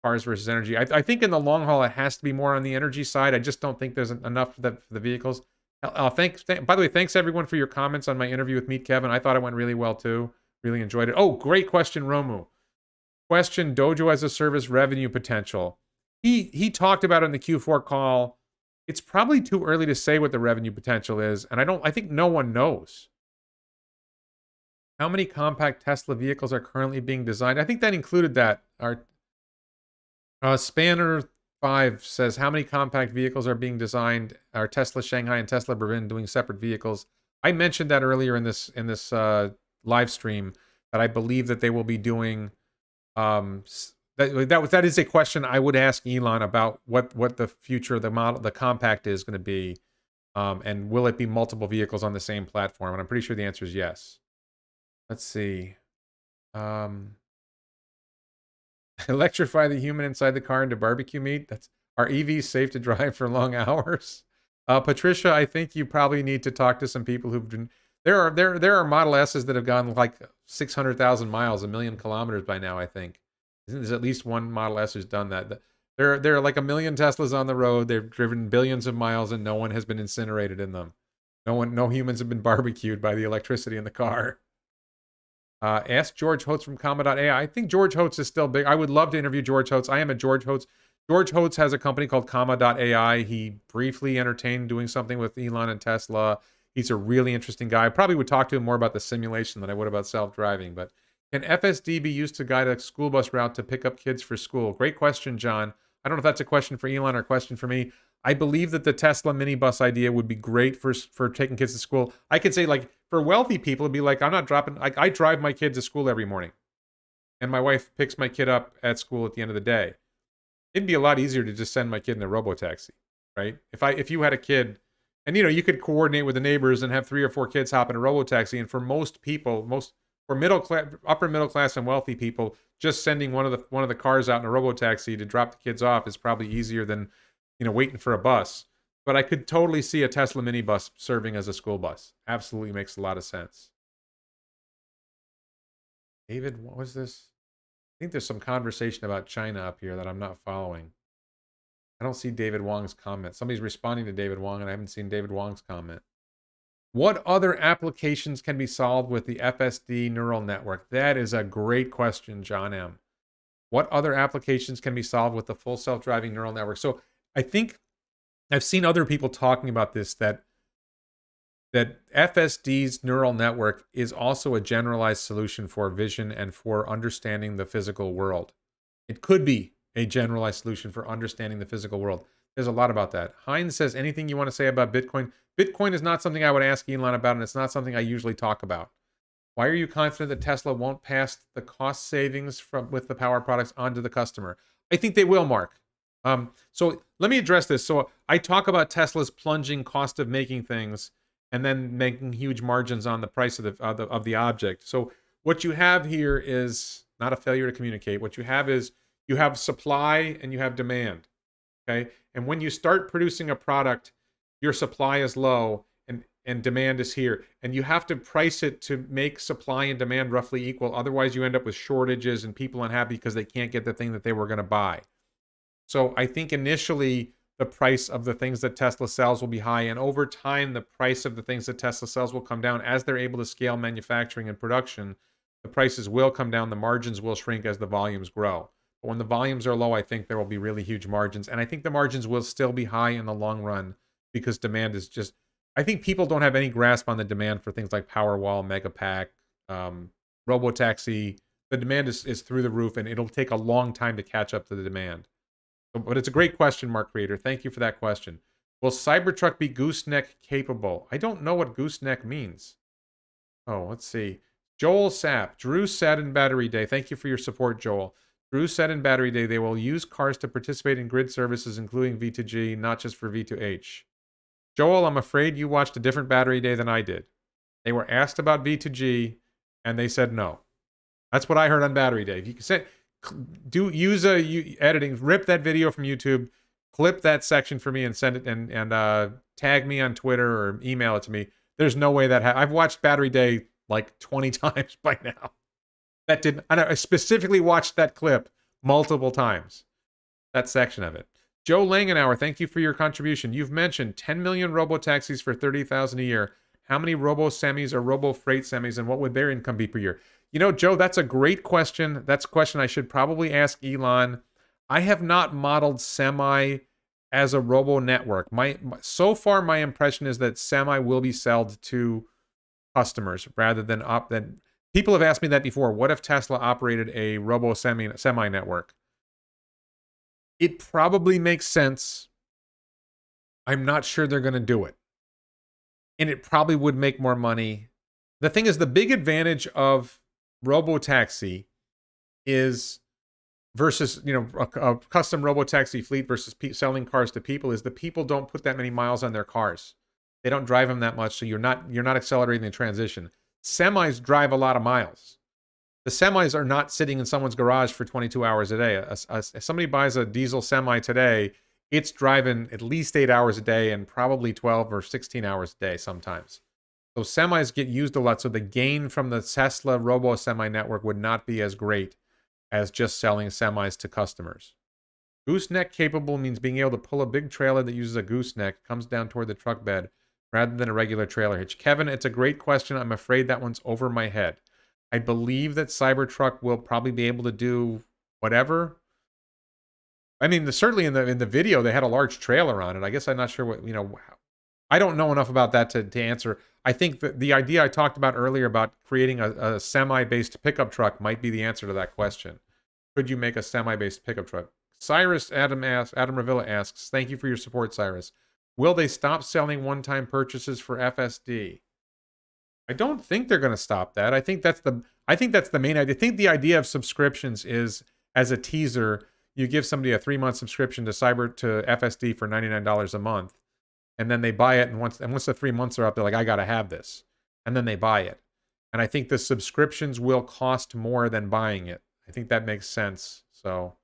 Cars versus energy. I think in the long haul, it has to be more on the energy side. I just don't think there's enough for the vehicles. By the way, thanks everyone for your comments on my interview with Meet Kevin. I thought it went really well too. Really enjoyed it. Oh, great question, Romu. Question: Dojo as a service revenue potential. He talked about it in the Q4 call. It's probably too early to say what the revenue potential is, and I think no one knows. How many compact Tesla vehicles are currently being designed? I think that included that. Our Spanner 5 says, how many compact vehicles are being designed? Are Tesla Shanghai and Tesla Berlin doing separate vehicles? I mentioned that earlier in this live stream, that I believe that they will be doing. That is a question I would ask Elon about what the future of the compact is going to be, and will it be multiple vehicles on the same platform? And I'm pretty sure the answer is yes. Let's see. Electrify the human inside the car into barbecue meat. Are EVs safe to drive for long hours? Patricia, I think you probably need to talk to some people who've been. There are Model S's that have gone like 600,000 miles, 1,000,000 kilometers by now. I think there's at least one Model S who's done that. There are like 1,000,000 Teslas on the road. They've driven billions of miles, and no one has been incinerated in them. No humans have been barbecued by the electricity in the car. Ask George Holtz from Comma.ai. I think George Holtz is still big. I would love to interview George Holtz. I am a George Holtz. George Holtz has a company called Comma.ai. He briefly entertained doing something with Elon and Tesla. He's a really interesting guy. I probably would talk to him more about the simulation than I would about self-driving. But can FSD be used to guide a school bus route to pick up kids for school? Great question, John. I don't know if that's a question for Elon or a question for me. I believe that the Tesla minibus idea would be great for taking kids to school. I could say, like, for wealthy people, it'd be like, I'm not dropping, like, I drive my kid to school every morning. And my wife picks my kid up at school at the end of the day. It'd be a lot easier to just send my kid in a Robotaxi, right? If you had a kid, and you could coordinate with the neighbors and have 3 or 4 kids hop in a Robotaxi. And for most people, for middle class, upper middle class, and wealthy people, just sending one of the cars out in a Robotaxi to drop the kids off is probably easier than waiting for a bus. But I could totally see a Tesla minibus serving as a school bus. Absolutely makes a lot of sense. David, what was this? I think there's some conversation about China up here that I'm not following. I don't see David Wong's comment. Somebody's responding to David Wong, and I haven't seen David Wong's comment. What other applications can be solved with the FSD neural network? That is a great question, John M. What other applications can be solved with the full self-driving neural network? So I think I've seen other people talking about this, that FSD's neural network is also a generalized solution for vision and for understanding the physical world. It could be a generalized solution for understanding the physical world. There's a lot about that. Heinz says, anything you want to say about Bitcoin? Bitcoin is not something I would ask Elon about, and it's not something I usually talk about. Why are you confident that Tesla won't pass the cost savings with the power products onto the customer? I think they will, Mark. So let me address this. So I talk about Tesla's plunging cost of making things and then making huge margins on the price of the object. So what you have here is not a failure to communicate. What you have is you have supply and you have demand. Okay, and when you start producing a product, your supply is low and demand is here, and you have to price it to make supply and demand roughly equal. Otherwise, you end up with shortages and people unhappy because they can't get the thing that they were going to buy. So I think initially the price of the things that Tesla sells will be high, and over time the price of the things that Tesla sells will come down as they're able to scale manufacturing and production. The prices will come down, the margins will shrink as the volumes grow. But when the volumes are low, I think there will be really huge margins. And I think the margins will still be high in the long run because demand is just... I think people don't have any grasp on the demand for things like Powerwall, Megapack, Robotaxi. The demand is through the roof, and it'll take a long time to catch up to the demand. But it's a great question, Mark Creator. Thank you for that question. Will Cybertruck be gooseneck capable? I don't know what gooseneck means. Oh, let's see. Joel Sapp. Drew said in Battery Day. Thank you for your support, Joel. Drew said in Battery Day they will use cars to participate in grid services, including V2G, not just for V2H. Joel, I'm afraid you watched a different Battery Day than I did. They were asked about V2G, and they said no. That's what I heard on Battery Day. If you can say, editing, rip that video from YouTube, clip that section for me, and send it, and tag me on Twitter or email it to me. There's no way that I've watched Battery Day like 20 times by now. I specifically watched that clip multiple times. That section of it. Joe Langenauer, thank you for your contribution. You've mentioned 10 million robo-taxis for $30,000 a year. How many robo-semis or robo-freight semis, and what would their income be per year? Joe, that's a great question. That's a question I should probably ask Elon. I have not modeled Semi as a robo-network. So far, my impression is that Semi will be sold to customers rather than people have asked me that before. What if Tesla operated a robo-semi network? It probably makes sense. I'm not sure they're going to do it. And it probably would make more money. The thing is, the big advantage of Robotaxi is versus, a custom Robotaxi fleet versus selling cars to people is the people don't put that many miles on their cars. They don't drive them that much, so you're not accelerating the transition. Semis drive a lot of miles. The semis are not sitting in someone's garage for 22 hours a day. If somebody buys a diesel semi today, it's driving at least 8 hours a day and probably 12 or 16 hours a day sometimes. So semis get used a lot. So the gain from the Tesla robo semi network would not be as great as just selling semis to customers. Gooseneck capable means being able to pull a big trailer that uses a gooseneck, comes down toward the truck bed, rather than a regular trailer hitch. Kevin, it's a great question. I'm afraid that one's over my head. I believe that Cybertruck will probably be able to do whatever. I mean, certainly in the video they had a large trailer on it. I guess I'm not sure what, I don't know enough about that to answer. I think that the idea I talked about earlier about creating a semi-based pickup truck might be the answer to that question. Could you make a semi-based pickup truck? Adam Ravilla asks, thank you for your support, Cyrus. Will they stop selling one-time purchases for FSD? I don't think they're going to stop that. I think that's the main idea. I think the idea of subscriptions is, as a teaser, you give somebody a 3-month subscription to FSD for $99 a month, and then they buy it, and once the 3 months are up, they're like, I got to have this, and then they buy it. And I think the subscriptions will cost more than buying it. I think that makes sense. So,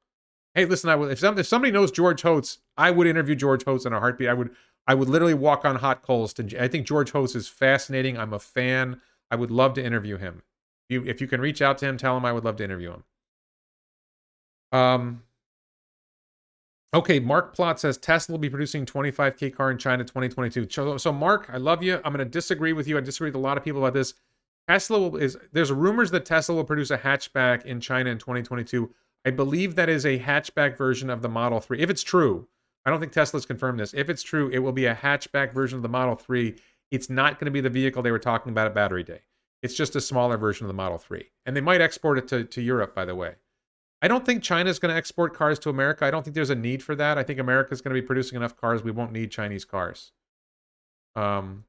hey, listen, if somebody knows George Holtz, I would interview George Holtz in a heartbeat. I would literally walk on hot coals. I think George Holtz is fascinating. I'm a fan. I would love to interview him. If you can reach out to him, tell him I would love to interview him. Okay, Mark Plot says Tesla will be producing 25K car in China 2022. So Mark, I love you. I'm going to disagree with you. I disagree with a lot of people about this. There's rumors that Tesla will produce a hatchback in China in 2022. I believe that is a hatchback version of the Model 3. If it's true, I don't think Tesla's confirmed this. If it's true, it will be a hatchback version of the Model 3. It's not going to be the vehicle they were talking about at Battery Day. It's just a smaller version of the Model 3. And they might export it to Europe, by the way. I don't think China's going to export cars to America. I don't think there's a need for that. I think America's going to be producing enough cars. We won't need Chinese cars. Platooning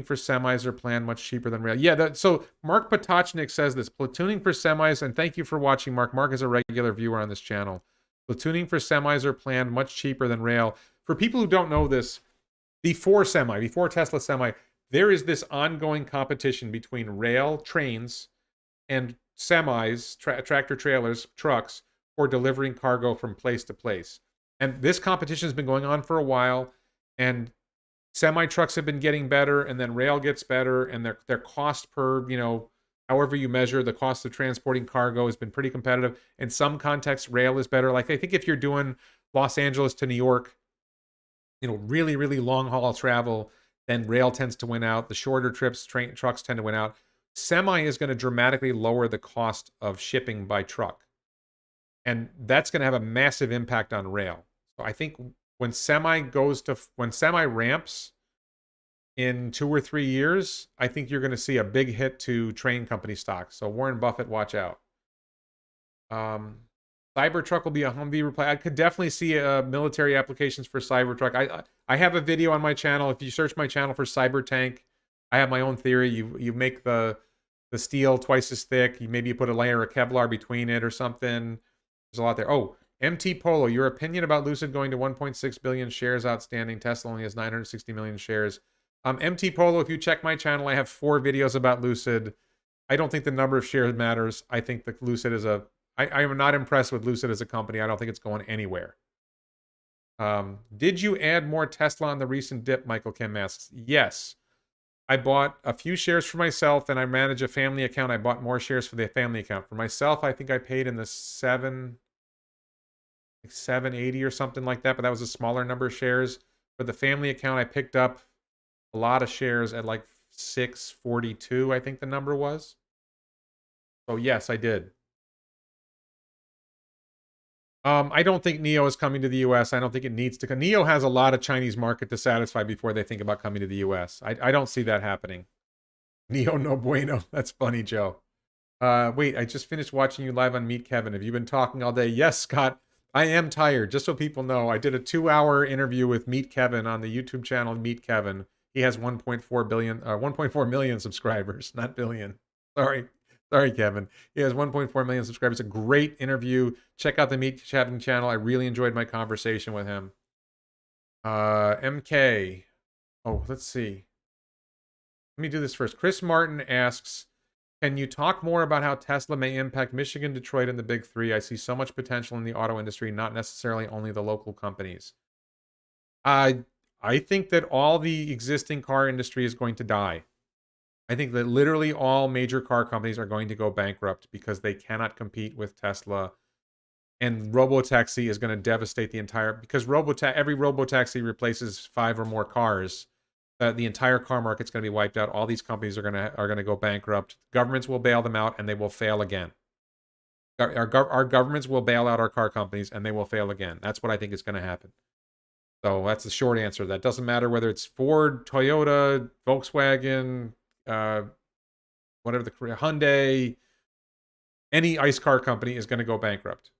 for semis are planned much cheaper than rail. Yeah, so Mark Potocnik says this. Platooning for semis, and thank you for watching, Mark. Mark is a regular viewer on this channel. Platooning for semis are planned much cheaper than rail. For people who don't know this, before Tesla Semi, there is this ongoing competition between rail trains and semis, tractor trailers, trucks, for delivering cargo from place to place. And this competition has been going on for a while, and semi trucks have been getting better, and then rail gets better, and their cost per, however you measure the cost of transporting cargo has been pretty competitive. In some contexts, rail is better. Like, I think if you're doing Los Angeles to New York, really, really long haul travel, then rail tends to win out. The shorter trips, trucks tend to win out. Semi is going to dramatically lower the cost of shipping by truck. And that's going to have a massive impact on rail. So I think when semi ramps in 2 or 3 years, I think you're going to see a big hit to train company stocks. So Warren Buffett, watch out. Cybertruck will be a Humvee reply. I could definitely see military applications for Cybertruck. I have a video on my channel. If you search my channel for Cybertank, I have my own theory. You make the steel twice as thick. Maybe you put a layer of Kevlar between it or something. There's a lot there. Oh, MT Polo, your opinion about Lucid going to 1.6 billion shares outstanding. Tesla only has 960 million shares. MT Polo, if you check my channel, I have 4 videos about Lucid. I don't think the number of shares matters. I think that Lucid is I am not impressed with Lucid as a company. I don't think it's going anywhere. Did you add more Tesla on the recent dip, Michael Kim asks? Yes. I bought a few shares for myself, and I manage a family account. I bought more shares for the family account. For myself, I think I paid in the 780 or something like that, but that was a smaller number of shares. For the family account, I picked up a lot of shares at like 642, I think the number was. So yes, I did. I don't think NIO is coming to the U.S. I don't think it needs to. NIO has a lot of Chinese market to satisfy before they think about coming to the U.S. I don't see that happening. NIO no bueno. That's funny, Joe. Wait, I just finished watching you live on Meet Kevin. Have you been talking all day? Yes, Scott. I am tired. Just so people know, I did a 2-hour interview with Meet Kevin on the YouTube channel Meet Kevin. He has 1.4 million subscribers, not billion. Sorry, Kevin. He has 1.4 million subscribers. It's a great interview. Check out the Meet Kevin channel. I really enjoyed my conversation with him. MK. Oh, let's see. Let me do this first. Chris Martin asks, Can you talk more about how Tesla may impact Michigan, Detroit, and the Big Three? I see so much potential in the auto industry, not necessarily only the local companies. I I think that all the existing car industry is going to die. I think that literally all major car companies are going to go bankrupt because they cannot compete with Tesla. And Robotaxi is going to devastate the entire, because every Robotaxi replaces 5 or more cars. The entire car market's going to be wiped out. All these companies are going to go bankrupt. Governments will bail them out, and they will fail again. Our governments will bail out our car companies, and they will fail again. That's what I think is going to happen. So that's the short answer. That doesn't matter whether it's Ford, Toyota, Volkswagen, uh, whatever the Hyundai, any ICE car company is going to go bankrupt.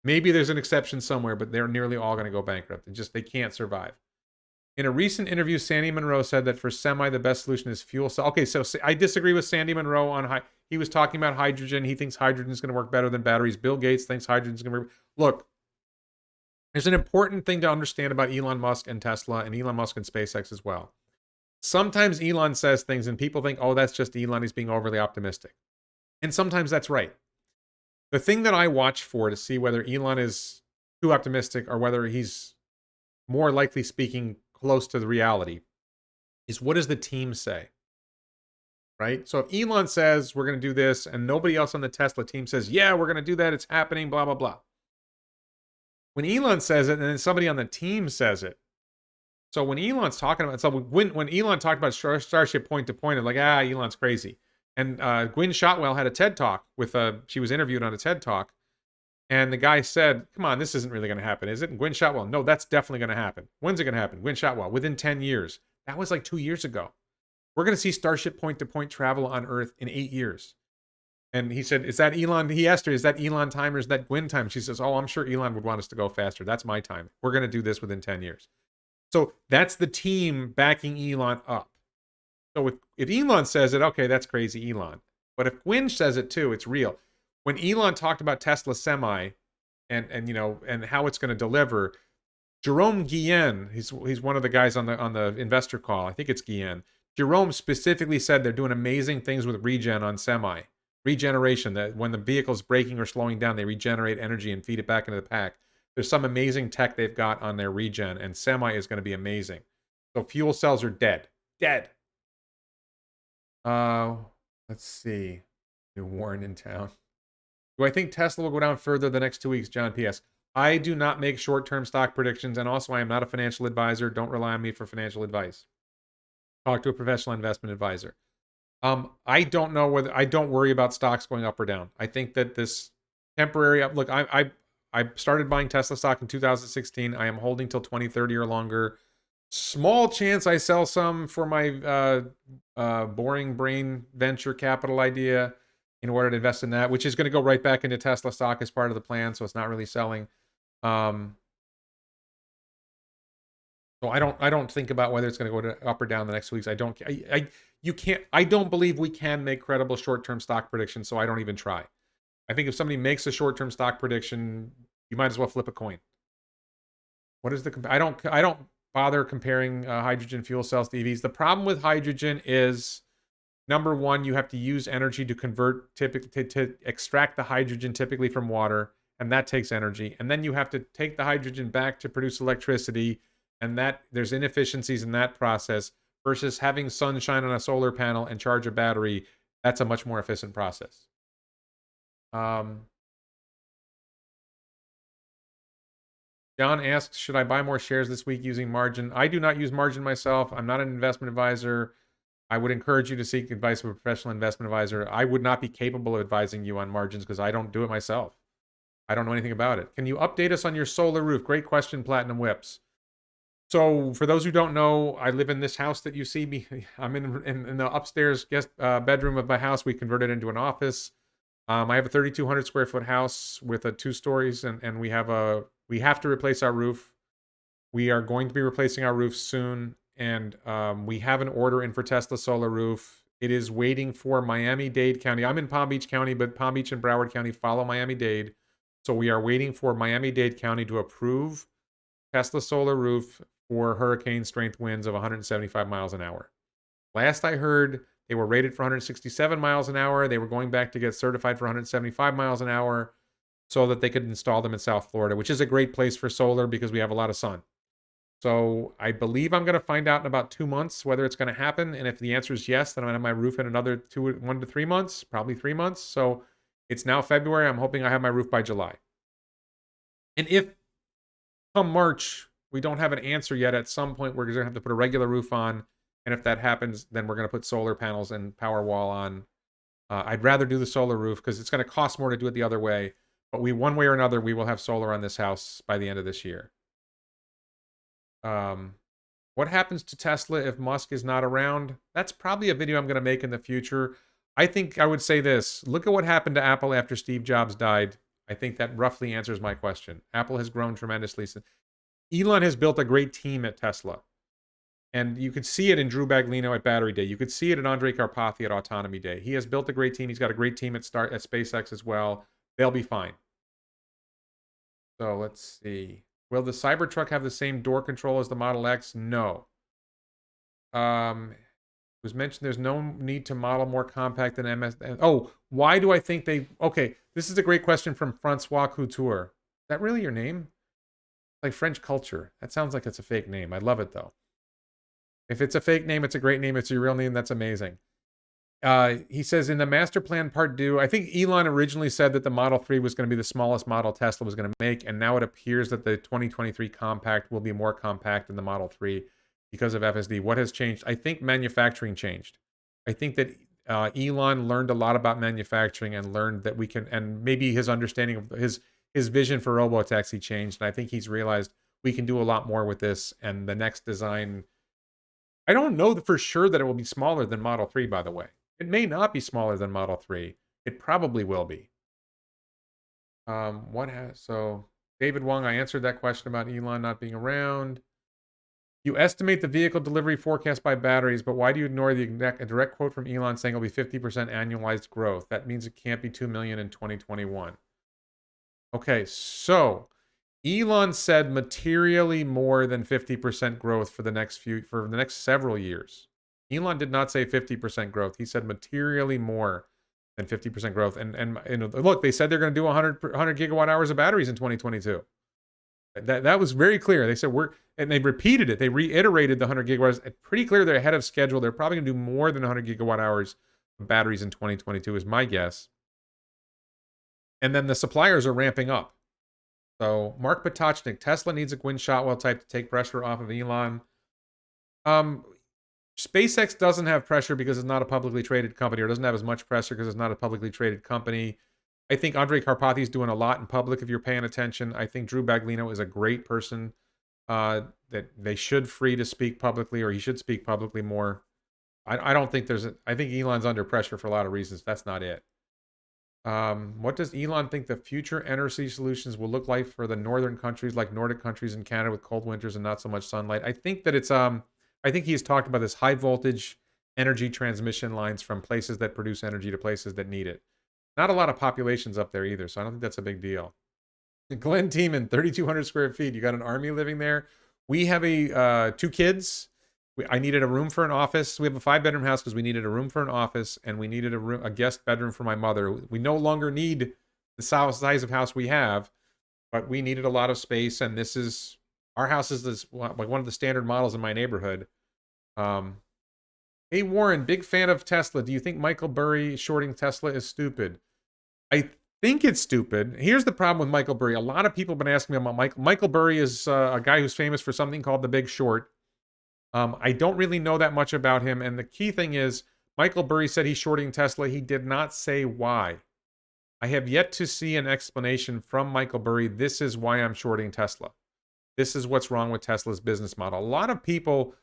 Maybe there's an exception somewhere, but they're nearly all going to go bankrupt. They can't survive. In a recent interview, Sandy Munro said that for semi, the best solution is fuel cell. Okay, so I disagree with Sandy Munro on he was talking about hydrogen. He thinks hydrogen is going to work better than batteries. Bill Gates thinks hydrogen is going to work. Look, there's an important thing to understand about Elon Musk and Tesla and Elon Musk and SpaceX as well. Sometimes Elon says things and people think, oh, that's just Elon. He's being overly optimistic. And sometimes that's right. The thing that I watch for to see whether Elon is too optimistic or whether he's more likely speaking close to the reality is, what does the team say? Right? So if Elon says we're going to do this and nobody else on the Tesla team says, yeah, we're going to do that, it's happening, blah, blah, blah. When Elon says it and then somebody on the team says it. So when Elon's talking about, so when Elon talked about Starship point to point, it's like, Elon's crazy. And Gwynne Shotwell had a TED Talk with, she was interviewed on a TED Talk. And the guy said, come on, this isn't really going to happen, is it? And Gwynne Shotwell, no, that's definitely going to happen. When's it going to happen? Gwynne Shotwell, within 10 years. That was like 2 years ago. We're going to see Starship point-to-point travel on Earth in 8 years. And he said, is that Elon? He asked her, is that Elon time or is that Gwynne time? She says, oh, I'm sure Elon would want us to go faster. That's my time. We're going to do this within 10 years. So that's the team backing Elon up. So if Elon says it, okay, that's crazy, Elon. But if Gwynne says it too, it's real. When Elon talked about Tesla Semi and how it's going to deliver, Jerome Guillen, he's one of the guys on the investor call. I think it's Guillen. Jerome specifically said they're doing amazing things with regen on Semi. Regeneration, that when the vehicle's braking or slowing down, they regenerate energy and feed it back into the pack. There's some amazing tech they've got on their regen, and Semi is going to be amazing. So fuel cells are dead. Dead. Let's see. New Warren in town. Do I think Tesla will go down further the next 2 weeks, John P.S.? I do not make short-term stock predictions, and also I am not a financial advisor. Don't rely on me for financial advice. Talk to a professional investment advisor. I don't know whether, I don't worry about stocks going up or down. I think that this temporary look, I started buying Tesla stock in 2016. I am holding till 2030 or longer. Small chance I sell some for my boring brain venture capital idea in order to invest in that, which is going to go right back into Tesla stock as part of the plan, so it's not really selling. So I don't think about whether it's going to go up or down the next 2 weeks. I don't believe we can make credible short-term stock predictions, so I don't even try. I think if somebody makes a short-term stock prediction, you might as well flip a coin. What is I don't bother comparing hydrogen fuel cells to EVs. The problem with hydrogen is, number one, you have to use energy to convert, typically to extract the hydrogen typically from water, and that takes energy. And then you have to take the hydrogen back to produce electricity, and that there's inefficiencies in that process, versus having sunshine on a solar panel and charge a battery. That's a much more efficient process. John asks, should I buy more shares this week using margin? I do not use margin myself. I'm not an investment advisor. I would encourage you to seek advice from a professional investment advisor. I would not be capable of advising you on margins because I don't do it myself. I don't know anything about it. Can you update us on your solar roof? Great question, Platinum Whips. So for those who don't know, I live in this house that you see me. I'm in the upstairs guest bedroom of my house. We converted it into an office. I have a 3,200 square foot house with 2 stories, and we have to replace our roof. We are going to be replacing our roof soon, and we have an order in for Tesla Solar Roof. It is waiting for Miami-Dade County. I'm in Palm Beach County, but Palm Beach and Broward County follow Miami-Dade. So we are waiting for Miami-Dade County to approve Tesla Solar Roof for hurricane strength winds of 175 miles an hour. Last I heard, They were rated for 167 miles an hour. They were going back to get certified for 175 miles an hour so that they could install them in South Florida, which is a great place for solar because we have a lot of sun. So I believe I'm going to find out in about 2 months whether it's going to happen. And if the answer is yes, then I'm going to have my roof in another 1 to 3 months, probably 3 months. So it's now February. I'm hoping I have my roof by July. And if come March, we don't have an answer yet, at some point we're going to have to put a regular roof on. And if that happens, then we're going to put solar panels and Powerwall on. I'd rather do the solar roof because it's going to cost more to do it the other way. But one way or another, we will have solar on this house by the end of this year. What happens to Tesla if Musk is not around? That's probably a video I'm going to make in the future. I think I would say this. Look at what happened to Apple after Steve Jobs died. I think that roughly answers my question. Apple has grown tremendously. Elon has built a great team at Tesla. And you could see it in Drew Baglino at Battery Day. You could see it in Andrej Karpathy at Autonomy Day. He has built a great team. He's got a great team at SpaceX as well. They'll be fine. So let's see. Will the Cybertruck have the same door control as the Model X? No. It was mentioned there's no need to model more compact than MS. Oh, why do I think they... Okay, this is a great question from Francois Couture. Is that really your name? Like French culture. That sounds like it's a fake name. I love it, though. If it's a fake name, it's a great name. It's your real name. That's amazing. He says, in the master plan part due, I think Elon originally said that the Model 3 was going to be the smallest model Tesla was going to make, and now it appears that the 2023 compact will be more compact than the Model 3 because of FSD. What has changed? I think manufacturing changed. I think that Elon learned a lot about manufacturing and learned that we can, and maybe his understanding of his vision for Robotaxi changed, and I think he's realized we can do a lot more with this, and the next design... I don't know for sure that it will be smaller than Model 3, by the way. It may not be smaller than Model 3. It probably will be. So, David Wong, I answered that question about Elon not being around. You estimate the vehicle delivery forecast by batteries, but why do you ignore the direct quote from Elon saying it'll be 50% annualized growth? That means it can't be 2 million in 2021. Okay, so... Elon said materially more than 50% growth for the next several years. Elon did not say 50% growth. He said materially more than 50% growth. And look, they said they're going to do 100 gigawatt hours of batteries in 2022. That was very clear. They said and they repeated it. They reiterated the 100 gigawatts. It's pretty clear they're ahead of schedule. They're probably going to do more than 100 gigawatt hours of batteries in 2022 is my guess. And then the suppliers are ramping up. So, Mark Potocznik, Tesla needs a Gwynne Shotwell type to take pressure off of Elon. SpaceX doesn't have pressure because it's not a publicly traded company, or doesn't have as much pressure because it's not a publicly traded company. I think Andrej Karpathy is doing a lot in public if you're paying attention. I think Drew Baglino is a great person that they should free to speak publicly, or he should speak publicly more. I don't think I think Elon's under pressure for a lot of reasons. That's not it. What does Elon think the future energy solutions will look like for the northern countries, like Nordic countries in Canada with cold winters and not so much sunlight? I think that I think he's talked about this high voltage energy transmission lines from places that produce energy to places that need it. Not a lot of populations up there either, so I don't think that's a big deal. Glenn Tiemann, 3,200 square feet. You got an army living there. We have 2 kids. I needed a room for an office. We have a 5-bedroom house because we needed a room for an office, and we needed a guest bedroom for my mother. We no longer need the size of house we have, but we needed a lot of space, and our house is like one of the standard models in my neighborhood. Hey Warren, big fan of Tesla. Do you think Michael Burry shorting Tesla is stupid? I think it's stupid. Here's the problem with Michael Burry. A lot of people have been asking me about Michael. Michael Burry is a guy who's famous for something called The Big Short. I don't really know that much about him. And the key thing is, Michael Burry said he's shorting Tesla. He did not say why. I have yet to see an explanation from Michael Burry. This is why I'm shorting Tesla. This is what's wrong with Tesla's business model. A lot of people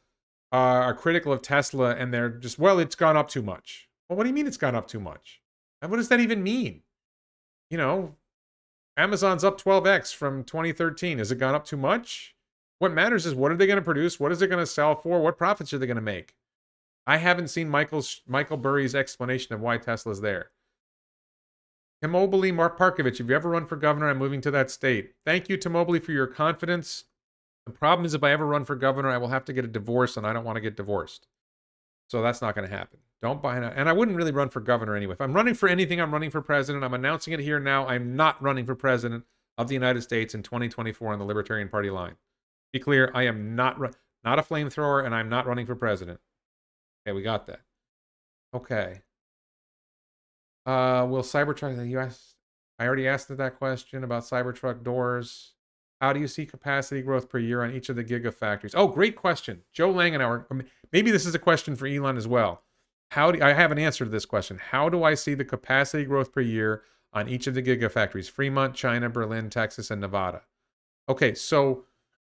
are critical of Tesla, and they're just, well, it's gone up too much. Well, what do you mean it's gone up too much? And what does that even mean? You know, Amazon's up 12x from 2013. Has it gone up too much? What matters is, what are they going to produce? What is it going to sell for? What profits are they going to make? I haven't seen Michael Burry's explanation of why Tesla's there. Timobili Parkovich, if you ever run for governor, I'm moving to that state. Thank you, Timobili, for your confidence. The problem is, if I ever run for governor, I will have to get a divorce, and I don't want to get divorced. So that's not going to happen. Don't buy it. And I wouldn't really run for governor anyway. If I'm running for anything, I'm running for president. I'm announcing it here now. I'm not running for president of the United States in 2024 on the Libertarian Party line. Be clear, I am not a flamethrower, and I'm not running for president. Okay, we got that. Okay. Will Cybertruck, the US, I already asked that question about Cybertruck doors. How do you see capacity growth per year on each of the gigafactories? Oh, great question. Joe Langenauer. Maybe this is a question for Elon as well. I have an answer to this question. How do I see the capacity growth per year on each of the gigafactories? Fremont, China, Berlin, Texas, and Nevada. Okay, so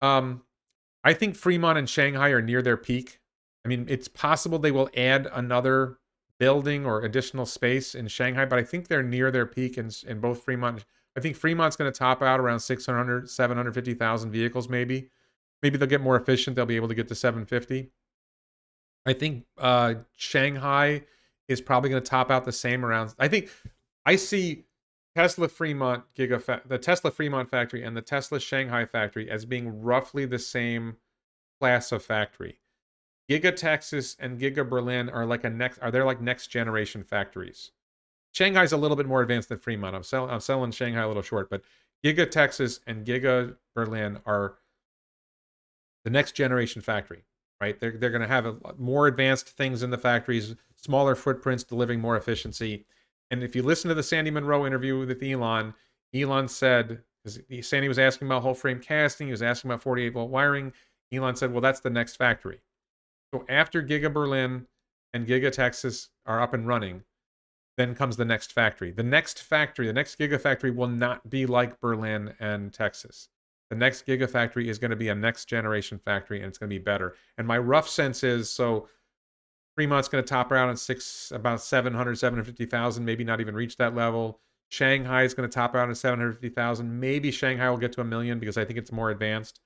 I think Fremont and Shanghai are near their peak. I mean, it's possible they will add another building or additional space in Shanghai, but I think they're near their peak in both Fremont. I think Fremont's going to top out around 600, 750,000 vehicles maybe. Maybe they'll get more efficient. They'll be able to get to 750. I think Shanghai is probably going to top out the same around. I see Tesla Fremont the Tesla Fremont factory and the Tesla Shanghai factory as being roughly the same class of factory. Giga Texas and Giga Berlin are like next generation factories. Shanghai's a little bit more advanced than Fremont. I'm selling Shanghai a little short, but Giga Texas and Giga Berlin are the next generation factory. Right? They're going to have more advanced things in the factories, smaller footprints, delivering more efficiency. And if you listen to the Sandy Munro interview with Elon, Elon said, Sandy was asking about whole frame casting, he was asking about 48-volt wiring. Elon said, well, that's the next factory. So after Giga Berlin and Giga Texas are up and running, then comes the next factory. The next Gigafactory will not be like Berlin and Texas. The next Gigafactory is going to be a next generation factory, and it's going to be better. And my rough sense is, so Fremont's going to top out on about 700, 750,000, maybe not even reach that level. Shanghai is going to top out on 750,000. Maybe Shanghai will get to 1 million because I think it's more advanced.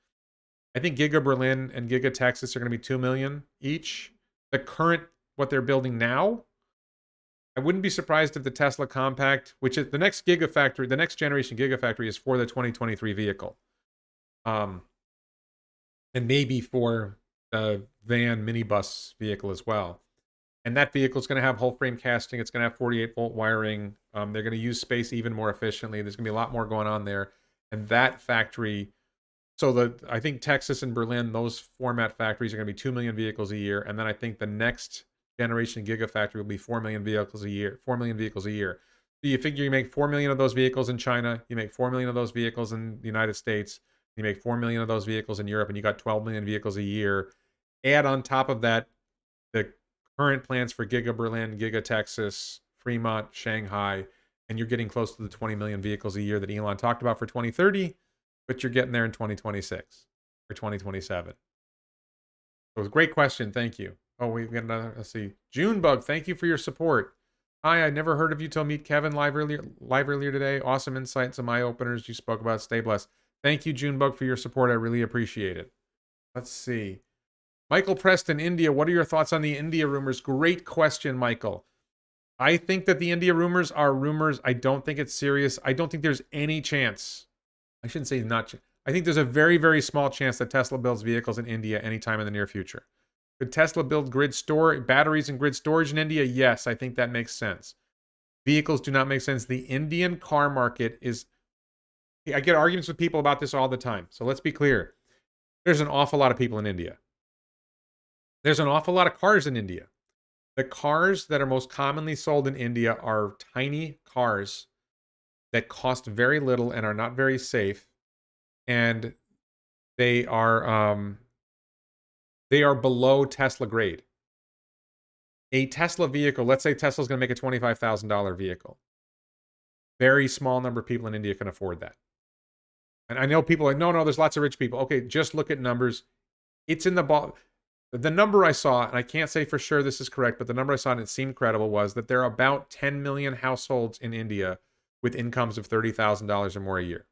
I think Giga Berlin and Giga Texas are going to be 2 million each. The current, what they're building now, I wouldn't be surprised if the Tesla Compact, which is the next Gigafactory, the next generation Gigafactory is for the 2023 vehicle. And maybe for the van minibus vehicle as well. And that vehicle is going to have whole frame casting. It's going to have 48-volt wiring. They're going to use space even more efficiently. There's going to be a lot more going on there. And that factory, I think Texas and Berlin, those format factories are going to be 2 million vehicles a year. And then I think the next generation Gigafactory will be 4 million vehicles a year. 4 million vehicles a year. So you figure you make 4 million of those vehicles in China. You make 4 million of those vehicles in the United States. You make 4 million of those vehicles in Europe, and you got 12 million vehicles a year. Add on top of that the current plans for Giga Berlin, Giga Texas, Fremont, Shanghai, and you're getting close to the 20 million vehicles a year that Elon talked about for 2030, but you're getting there in 2026 or 2027. It was a great question. Thank you. Oh, we've got another. Let's see. Junebug, thank you for your support. Hi, I never heard of you till Meet Kevin live earlier today. Awesome insights and eye openers you spoke about. Stay blessed. Thank you, Junebug, for your support. I really appreciate it. Let's see. Michael Preston, India. What are your thoughts on the India rumors? Great question, Michael. I think that the India rumors are rumors. I don't think it's serious. I don't think there's any chance. I shouldn't say not. I think there's a very, very small chance that Tesla builds vehicles in India anytime in the near future. Could Tesla build batteries and grid storage in India? Yes, I think that makes sense. Vehicles do not make sense. The Indian car market is... I get arguments with people about this all the time. So let's be clear. There's an awful lot of people in India. There's an awful lot of cars in India. The cars that are most commonly sold in India are tiny cars that cost very little and are not very safe. And they are below Tesla grade. A Tesla vehicle, let's say Tesla's going to make a $25,000 vehicle. Very small number of people in India can afford that. And I know people are like, no, there's lots of rich people. Okay, just look at numbers. It's in the ball. The number I saw, and I can't say for sure this is correct, but the number I saw and it seemed credible was that there are about 10 million households in India with incomes of $30,000 or more a year.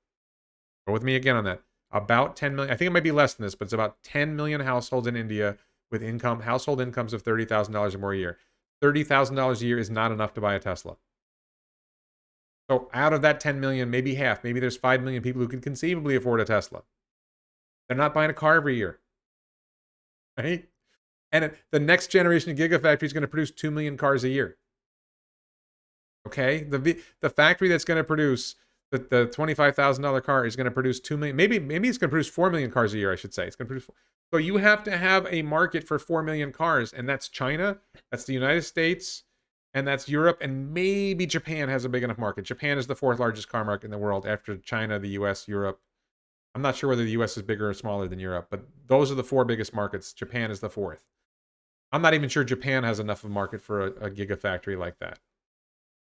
Go with me again on that. About 10 million. I think it might be less than this, but it's about 10 million households in India with household incomes of $30,000 or more a year. $30,000 a year is not enough to buy a Tesla. So out of that 10 million, maybe half, maybe there's 5 million people who can conceivably afford a Tesla. They're not buying a car every year. Right? And the next generation of Gigafactory is going to produce 2 million cars a year. Okay, the factory that's going to produce the $25,000 car is going to produce 2 million. Maybe it's going to produce 4 million cars a year. I should say it's going to produce. So you have to have a market for 4 million cars, and that's China, that's the United States, and that's Europe, and maybe Japan has a big enough market. Japan is the 4th largest car market in the world after China, the U.S., Europe. I'm not sure whether the U.S. is bigger or smaller than Europe, but those are the 4 biggest markets. Japan is the 4th. I'm not even sure Japan has enough of a market for a gigafactory like that.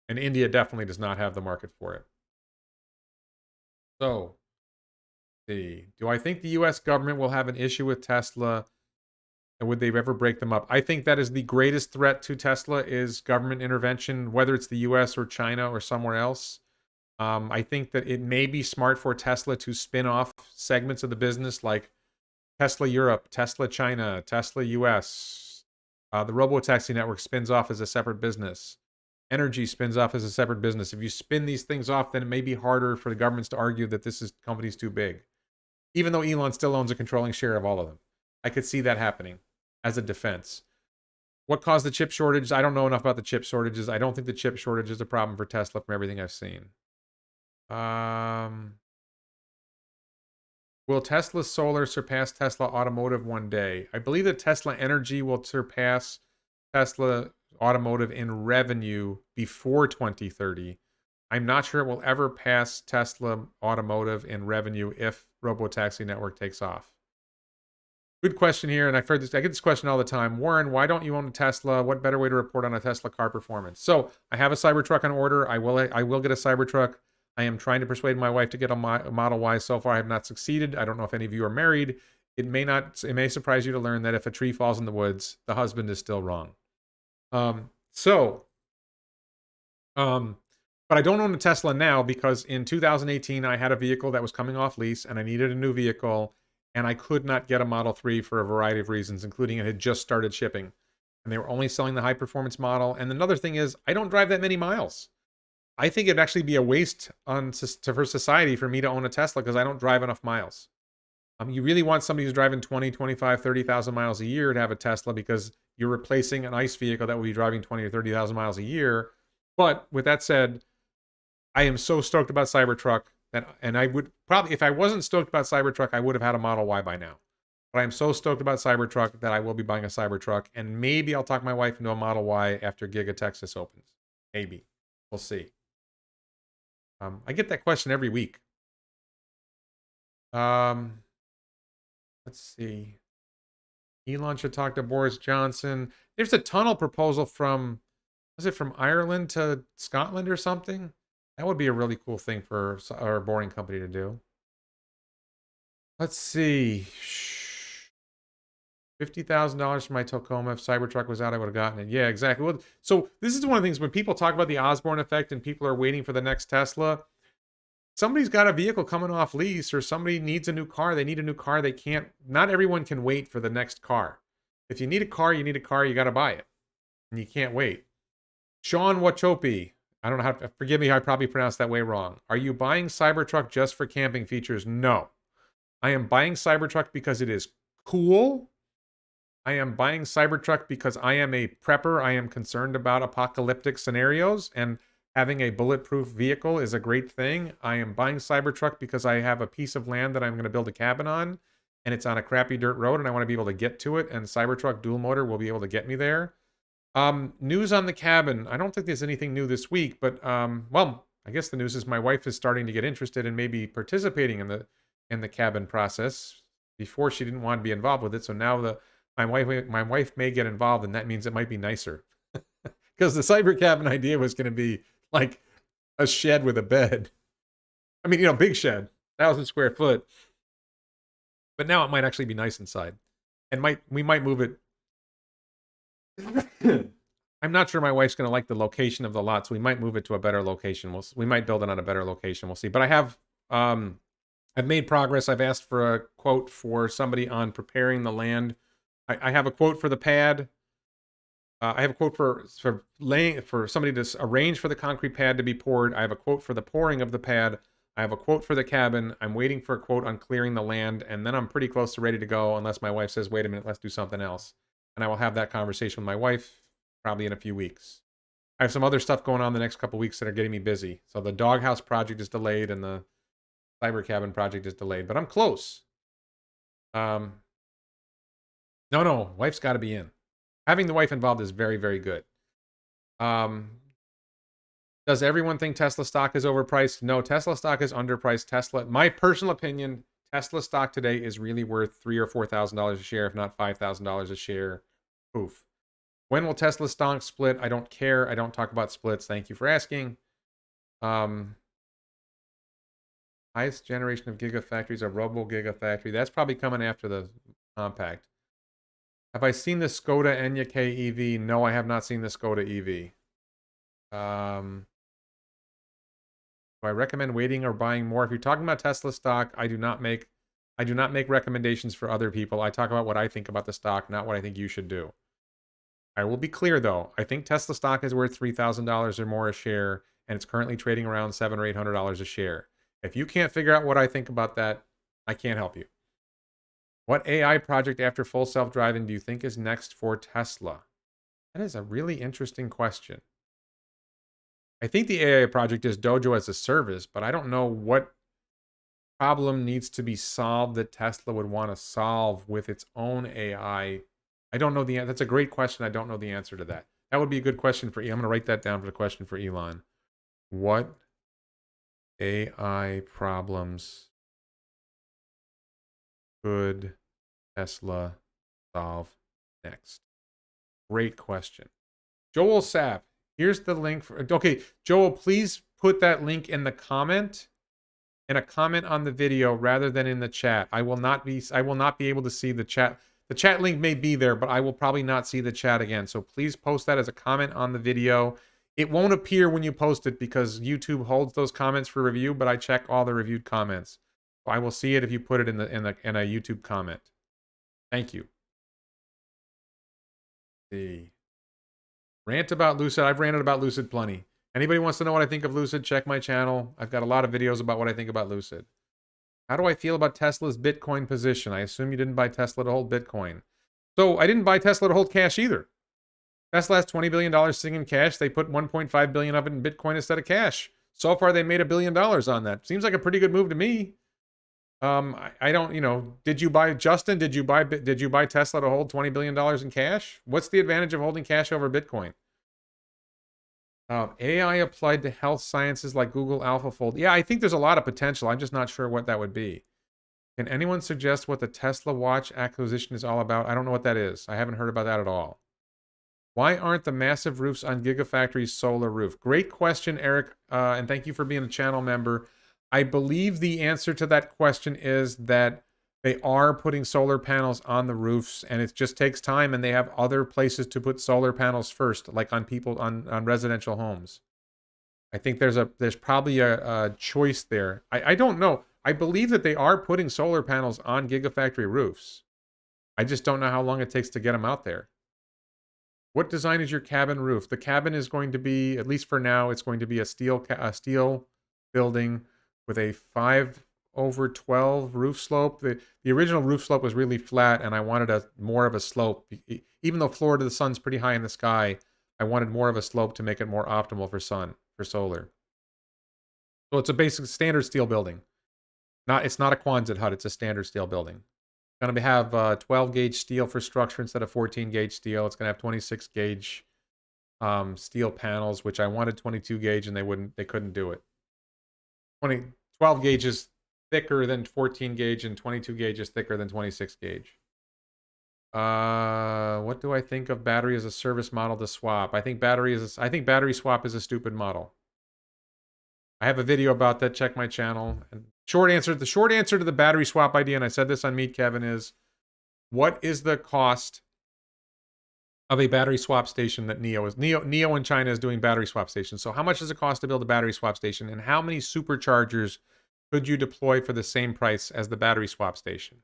And India definitely does not have the market for it. So, let's see. Do I think the U.S. government will have an issue with Tesla? And would they ever break them up? I think that is the greatest threat to Tesla is government intervention, whether it's the U.S. or China or somewhere else. I think that it may be smart for Tesla to spin off segments of the business like Tesla Europe, Tesla China, Tesla US. The Robotaxi network spins off as a separate business. Energy spins off as a separate business. If you spin these things off, then it may be harder for the governments to argue that this company's too big. Even though Elon still owns a controlling share of all of them. I could see that happening as a defense. What caused the chip shortage? I don't know enough about the chip shortages. I don't think the chip shortage is a problem for Tesla from everything I've seen. Will Tesla Solar surpass Tesla Automotive one day? I believe that Tesla Energy will surpass Tesla Automotive in revenue before 2030. I'm not sure it will ever pass Tesla Automotive in revenue if Robotaxi network takes off. Good question here, and I get this question all the time. Warren, why don't you own a Tesla? What better way to report on a Tesla car performance? So I have a Cybertruck on order. I will get a Cybertruck. I am trying to persuade my wife to get a Model Y. So far, I have not succeeded. I don't know if any of you are married. It may surprise you to learn that if a tree falls in the woods, the husband is still wrong. But I don't own a Tesla now because in 2018, I had a vehicle that was coming off lease and I needed a new vehicle and I could not get a Model 3 for a variety of reasons, including it had just started shipping and they were only selling the high performance model. And another thing is I don't drive that many miles. I think it'd actually be a waste for society for me to own a Tesla because I don't drive enough miles. You really want somebody who's driving 20, 25, 30,000 miles a year to have a Tesla because you're replacing an ICE vehicle that will be driving 20 or 30,000 miles a year. But with that said, I am so stoked about Cybertruck and I would probably, if I wasn't stoked about Cybertruck, I would have had a Model Y by now. But I'm so stoked about Cybertruck that I will be buying a Cybertruck and maybe I'll talk my wife into a Model Y after Giga Texas opens. Maybe. We'll see. I get that question every week. Let's see. Elon should talk to Boris Johnson. There's a tunnel proposal from, was it from Ireland to Scotland or something? That would be a really cool thing for our boring company to do. Let's see. $50,000 for my Tacoma. If Cybertruck was out, I would have gotten it. Yeah, exactly. Well, so this is one of the things when people talk about the Osborne effect and people are waiting for the next Tesla. Somebody's got a vehicle coming off lease or somebody needs a new car. They need a new car. They can't, not everyone can wait for the next car. If you need a car, you got to buy it. And you can't wait. Sean Wachopi. I don't know how to, forgive me, I probably pronounced that way wrong. Are you buying Cybertruck just for camping features? No. I am buying Cybertruck because it is cool. I am buying Cybertruck because I am a prepper. I am concerned about apocalyptic scenarios, and having a bulletproof vehicle is a great thing. I am buying Cybertruck because I have a piece of land that I'm going to build a cabin on, and it's on a crappy dirt road, and I want to be able to get to it, and Cybertruck dual motor will be able to get me there. News on the cabin. I don't think there's anything new this week, but, well, I guess the news is my wife is starting to get interested in maybe participating in the cabin process. Before she didn't want to be involved with it, so now my wife may get involved, and that means it might be nicer. Because the cyber cabin idea was going to be like a shed with a bed. I mean, big shed, 1,000 square foot. But now it might actually be nice inside. And we might move it. I'm not sure my wife's going to like the location of the lot, so we might move it to a better location. We might build it on a better location. We'll see. But I've made progress. I've asked for a quote for somebody on preparing the land. I have a quote for the pad. I have a quote for somebody to arrange for the concrete pad to be poured. I have a quote for the pouring of the pad. I have a quote for the cabin. I'm waiting for a quote on clearing the land, and then I'm pretty close to ready to go unless my wife says, wait a minute, let's do something else. And I will have that conversation with my wife probably in a few weeks. I have some other stuff going on the next couple weeks that are getting me busy. So the doghouse project is delayed and the cyber cabin project is delayed, but I'm close. No, wife's got to be in. Having the wife involved is very, very good. Does everyone think Tesla stock is overpriced? No, Tesla stock is underpriced. Tesla, my personal opinion, Tesla stock today is really worth $3,000 or $4,000 a share, if not $5,000 a share. Poof. When will Tesla stock split? I don't care. I don't talk about splits. Thank you for asking. Highest generation of gigafactories are Robo Gigafactory. That's probably coming after the compact. Have I seen the Skoda Enyaq EV? No, I have not seen the Skoda EV. Do I recommend waiting or buying more? If you're talking about Tesla stock, I do not make recommendations for other people. I talk about what I think about the stock, not what I think you should do. I will be clear though. I think Tesla stock is worth $3,000 or more a share, and it's currently trading around $700 or $800 a share. If you can't figure out what I think about that, I can't help you. What AI project after full self-driving do you think is next for Tesla? That is a really interesting question. I think the AI project is Dojo as a service, but I don't know what problem needs to be solved that Tesla would want to solve with its own AI. I don't know the answer. That's a great question. I don't know the answer to that. That would be a good question for Elon. I'm going to write that down for the question for Elon. What AI problems could Tesla solve next? Great question. Joel Sapp, here's the link for, okay, Joel, please put that link in the comment, in a comment on the video rather than in the chat. I will not be able to see the chat. The chat link may be there, but I will probably not see the chat again. So please post that as a comment on the video. It won't appear when you post it because YouTube holds those comments for review, but I check all the reviewed comments. So I will see it if you put it in a YouTube comment. Thank you. The rant about Lucid. I've ranted about Lucid plenty. Anybody wants to know what I think of Lucid, check my channel. I've got a lot of videos about what I think about Lucid. How do I feel about Tesla's Bitcoin position? I assume you didn't buy Tesla to hold Bitcoin. So I didn't buy Tesla to hold cash either. Tesla has $20 billion sitting in cash. They put $1.5 billion of it in Bitcoin instead of cash. So far, they made $1 billion on that. Seems like a pretty good move to me. I don't, did you buy, Justin, did you buy Tesla to hold $20 billion in cash? What's the advantage of holding cash over Bitcoin? AI applied to health sciences like Google AlphaFold. Yeah, I think there's a lot of potential. I'm just not sure what that would be. Can anyone suggest what the Tesla Watch acquisition is all about? I don't know what that is. I haven't heard about that at all. Why aren't the massive roofs on Gigafactory's solar roof? Great question, Eric, and thank you for being a channel member. I believe the answer to that question is that they are putting solar panels on the roofs, and it just takes time, and they have other places to put solar panels first, like on people on residential homes. I think there's probably a choice there. I don't know. I believe that they are putting solar panels on Gigafactory roofs. I just don't know how long it takes to get them out there. What design is your cabin roof? The cabin is going to be, at least for now, it's going to be a steel building with a 5/12 roof slope. The original roof slope was really flat, and I wanted more of a slope. Even though Florida, the sun's pretty high in the sky, I wanted more of a slope to make it more optimal for solar. So it's a basic standard steel building. It's not a Quonset hut. It's a standard steel building. Going to have 12 gauge steel for structure instead of 14 gauge steel. It's going to have 26 gauge steel panels, which I wanted 22 gauge, and they couldn't do it. 12 gauge is thicker than 14 gauge, and 22 gauge is thicker than 26 gauge. What do I think of battery as a service model to swap? I think battery swap is a stupid model. I have a video about that. Check my channel. And the short answer to the battery swap idea, and I said this on Meet Kevin, is what is the cost of a battery swap station that NIO in China is doing battery swap stations. So how much does it cost to build a battery swap station, and how many superchargers could you deploy for the same price as the battery swap station?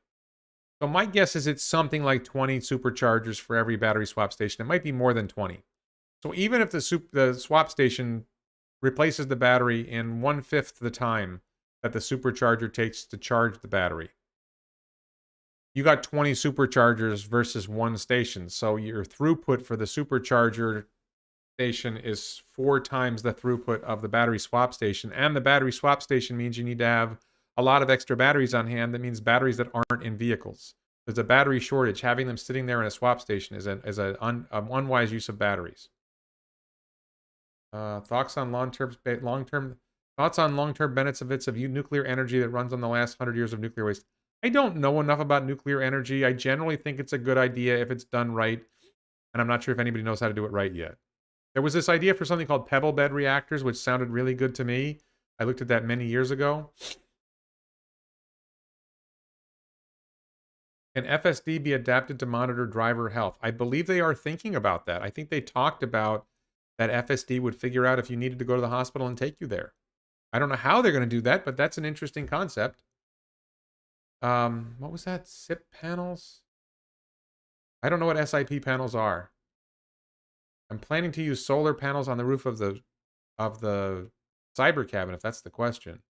So my guess is it's something like 20 superchargers for every battery swap station. It might be more than 20. So even if the swap station replaces the battery in 1/5 the time that the supercharger takes to charge the battery, you got 20 superchargers versus one station. So your throughput for the supercharger station is 4 times the throughput of the battery swap station. And the battery swap station means you need to have a lot of extra batteries on hand. That means batteries that aren't in vehicles. There's a battery shortage. Having them sitting there in a swap station is an unwise use of batteries. Thoughts on long-term benefits of nuclear energy that runs on the last 100 years of nuclear waste. I don't know enough about nuclear energy. I generally think it's a good idea if it's done right, and I'm not sure if anybody knows how to do it right yet. There was this idea for something called pebble bed reactors, which sounded really good to me. I looked at that many years ago. Can FSD be adapted to monitor driver health? I believe they are thinking about that. I think they talked about that FSD would figure out if you needed to go to the hospital and take you there. I don't know how they're going to do that, but that's an interesting concept. What was that? SIP panels? I don't know what SIP panels are. I'm planning to use solar panels on the roof of the cyber cabin, if that's the question.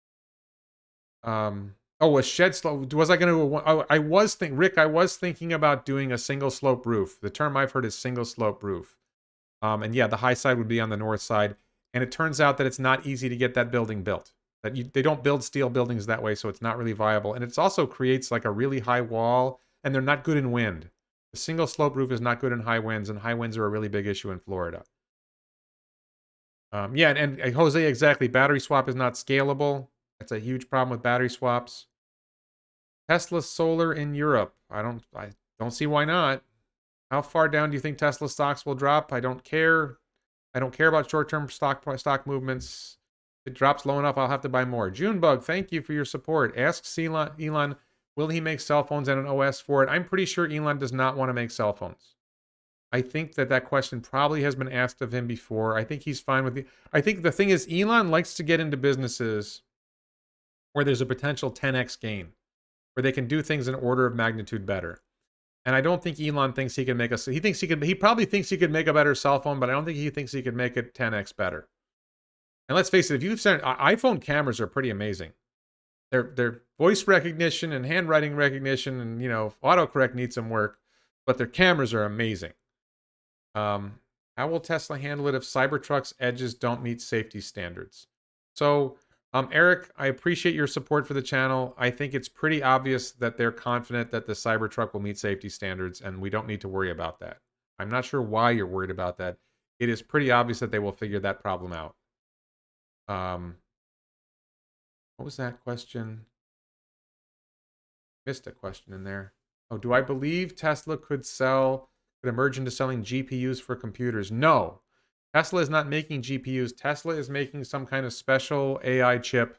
Oh, a shed slope. Was I going to? Oh, Rick, I was thinking about doing a single slope roof. The term I've heard is single slope roof. And yeah, the high side would be on the north side. And it turns out that it's not easy to get that building built. They don't build steel buildings that way, so it's not really viable. And it also creates like a really high wall, and they're not good in wind. The single slope roof is not good in high winds, and high winds are a really big issue in Florida. Yeah, and Jose, exactly. Battery swap is not scalable. That's a huge problem with battery swaps. Tesla solar in Europe. I don't see why not. How far down do you think Tesla stocks will drop? I don't care. I don't care about short-term stock movements. If it drops low enough, I'll have to buy more. Junebug, thank you for your support. Asks Elon, will he make cell phones and an OS for it? I'm pretty sure Elon does not want to make cell phones. I think that question probably has been asked of him before. I think he's fine with I think the thing is, Elon likes to get into businesses where there's a potential 10x gain, where they can do things an order of magnitude better. And I don't think Elon thinks he can make he probably thinks he could make a better cell phone, but I don't think he thinks he could make it 10x better. And let's face it, if you've sent iPhone cameras are pretty amazing. Their voice recognition and handwriting recognition and, autocorrect needs some work, but their cameras are amazing. How will Tesla handle it if Cybertruck's edges don't meet safety standards? So, Eric, I appreciate your support for the channel. I think it's pretty obvious that they're confident that the Cybertruck will meet safety standards, and we don't need to worry about that. I'm not sure why you're worried about that. It is pretty obvious that they will figure that problem out. What was that question? Missed a question in there. Oh, do I believe Tesla could emerge into selling GPUs for computers? No. Tesla is not making GPUs. Tesla is making some kind of special AI chip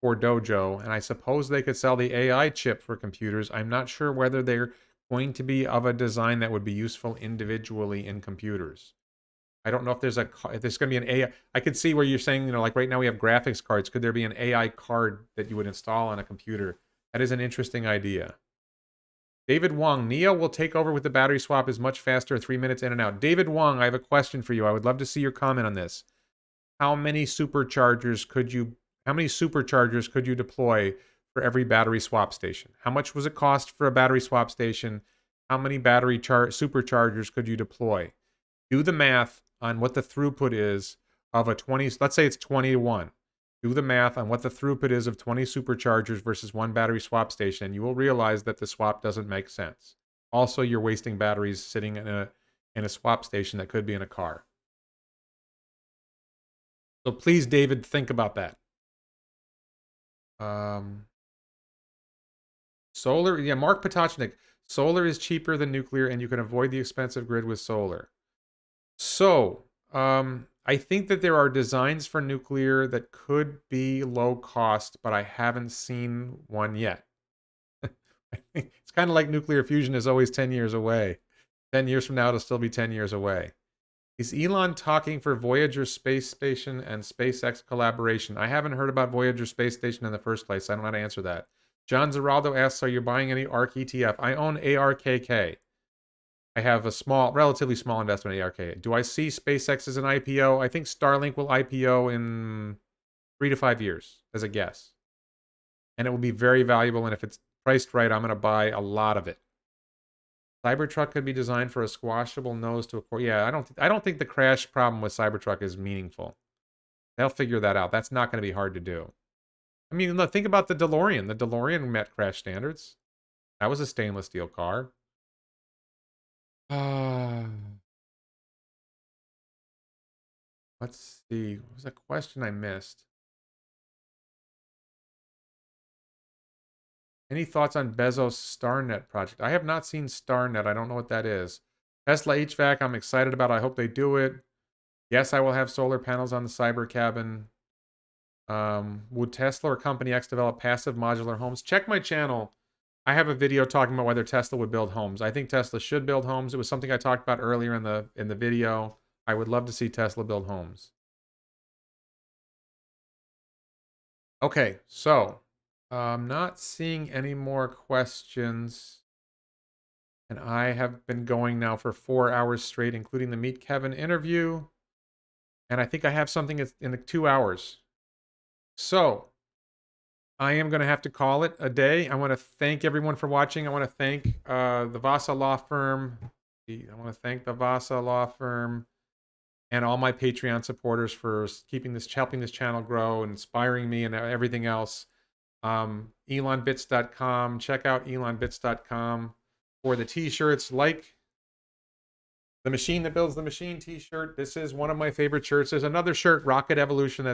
for Dojo, and I suppose they could sell the AI chip for computers. I'm not sure whether they're going to be of a design that would be useful individually in computers. I don't know if there's going to be an AI. I could see where you're saying, like right now we have graphics cards. Could there be an AI card that you would install on a computer? That is an interesting idea. David Wong, NIO will take over with the battery swap is much faster, 3 minutes in and out. David Wong, I have a question for you. I would love to see your comment on this. How many superchargers could you deploy for every battery swap station? How much was it cost for a battery swap station? How many battery superchargers could you deploy? Do the math on what the throughput is of a 20, let's say it's 20 to 1. Do the math on what the throughput is of 20 superchargers versus one battery swap station. You will realize that the swap doesn't make sense. Also, you're wasting batteries sitting in a swap station that could be in a car. So please, David, think about that. Solar, yeah, Mark Potocnik. Solar is cheaper than nuclear, and you can avoid the expensive grid with solar. So, I think that there are designs for nuclear that could be low cost, but I haven't seen one yet. It's kind of like nuclear fusion is always 10 years away. 10 years from now, it'll still be 10 years away. Is Elon talking for Voyager space station and SpaceX collaboration? I haven't heard about Voyager space station in the first place. I don't know how to answer that. John Zeraldo asks, are you buying any ARK ETF? I own ARKK. I have a relatively small investment in ARK. Do I see SpaceX as an IPO? I think Starlink will IPO in 3 to 5 years, as a guess. And it will be very valuable, and if it's priced right, I'm going to buy a lot of it. Cybertruck could be designed for a squashable nose to a core. Yeah, I don't think the crash problem with Cybertruck is meaningful. They'll figure that out. That's not going to be hard to do. I mean, look, think about the DeLorean. The DeLorean met crash standards. That was a stainless steel car. Let's see. What was a question I missed? Any thoughts on Bezos' StarNet project? I have not seen StarNet. I don't know what that is. Tesla HVAC, I'm excited about. I hope they do it. Yes, I will have solar panels on the cyber cabin. Would Tesla or Company X develop passive modular homes? Check my channel. I have a video talking about whether Tesla would build homes. I think Tesla should build homes. It was something I talked about earlier in the video. I would love to see Tesla build homes. Okay, so I'm not seeing any more questions. And I have been going now for 4 hours straight, including the Meet Kevin interview. And I think I have something in 2 hours. So I am going to have to call it a day. I want to thank everyone for watching. I want to thank the Vasa Law Firm. I want to thank the Vasa Law Firm and all my Patreon supporters for helping this channel grow, and inspiring me, and everything else. ElonBits.com. Check out ElonBits.com for the t-shirts, like the Machine That Builds the Machine t-shirt. This is one of my favorite shirts. There's another shirt, Rocket Evolution,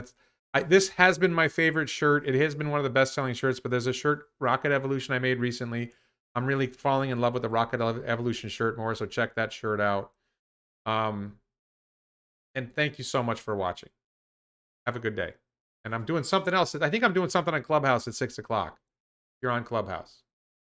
this has been my favorite shirt. It has been one of the best-selling shirts, but there's a shirt, Rocket Evolution, I made recently. I'm really falling in love with the Rocket Evolution shirt more, so check that shirt out. And thank you so much for watching. Have a good day. And I'm doing something else. I think I'm doing something on Clubhouse at 6 o'clock. You're on Clubhouse.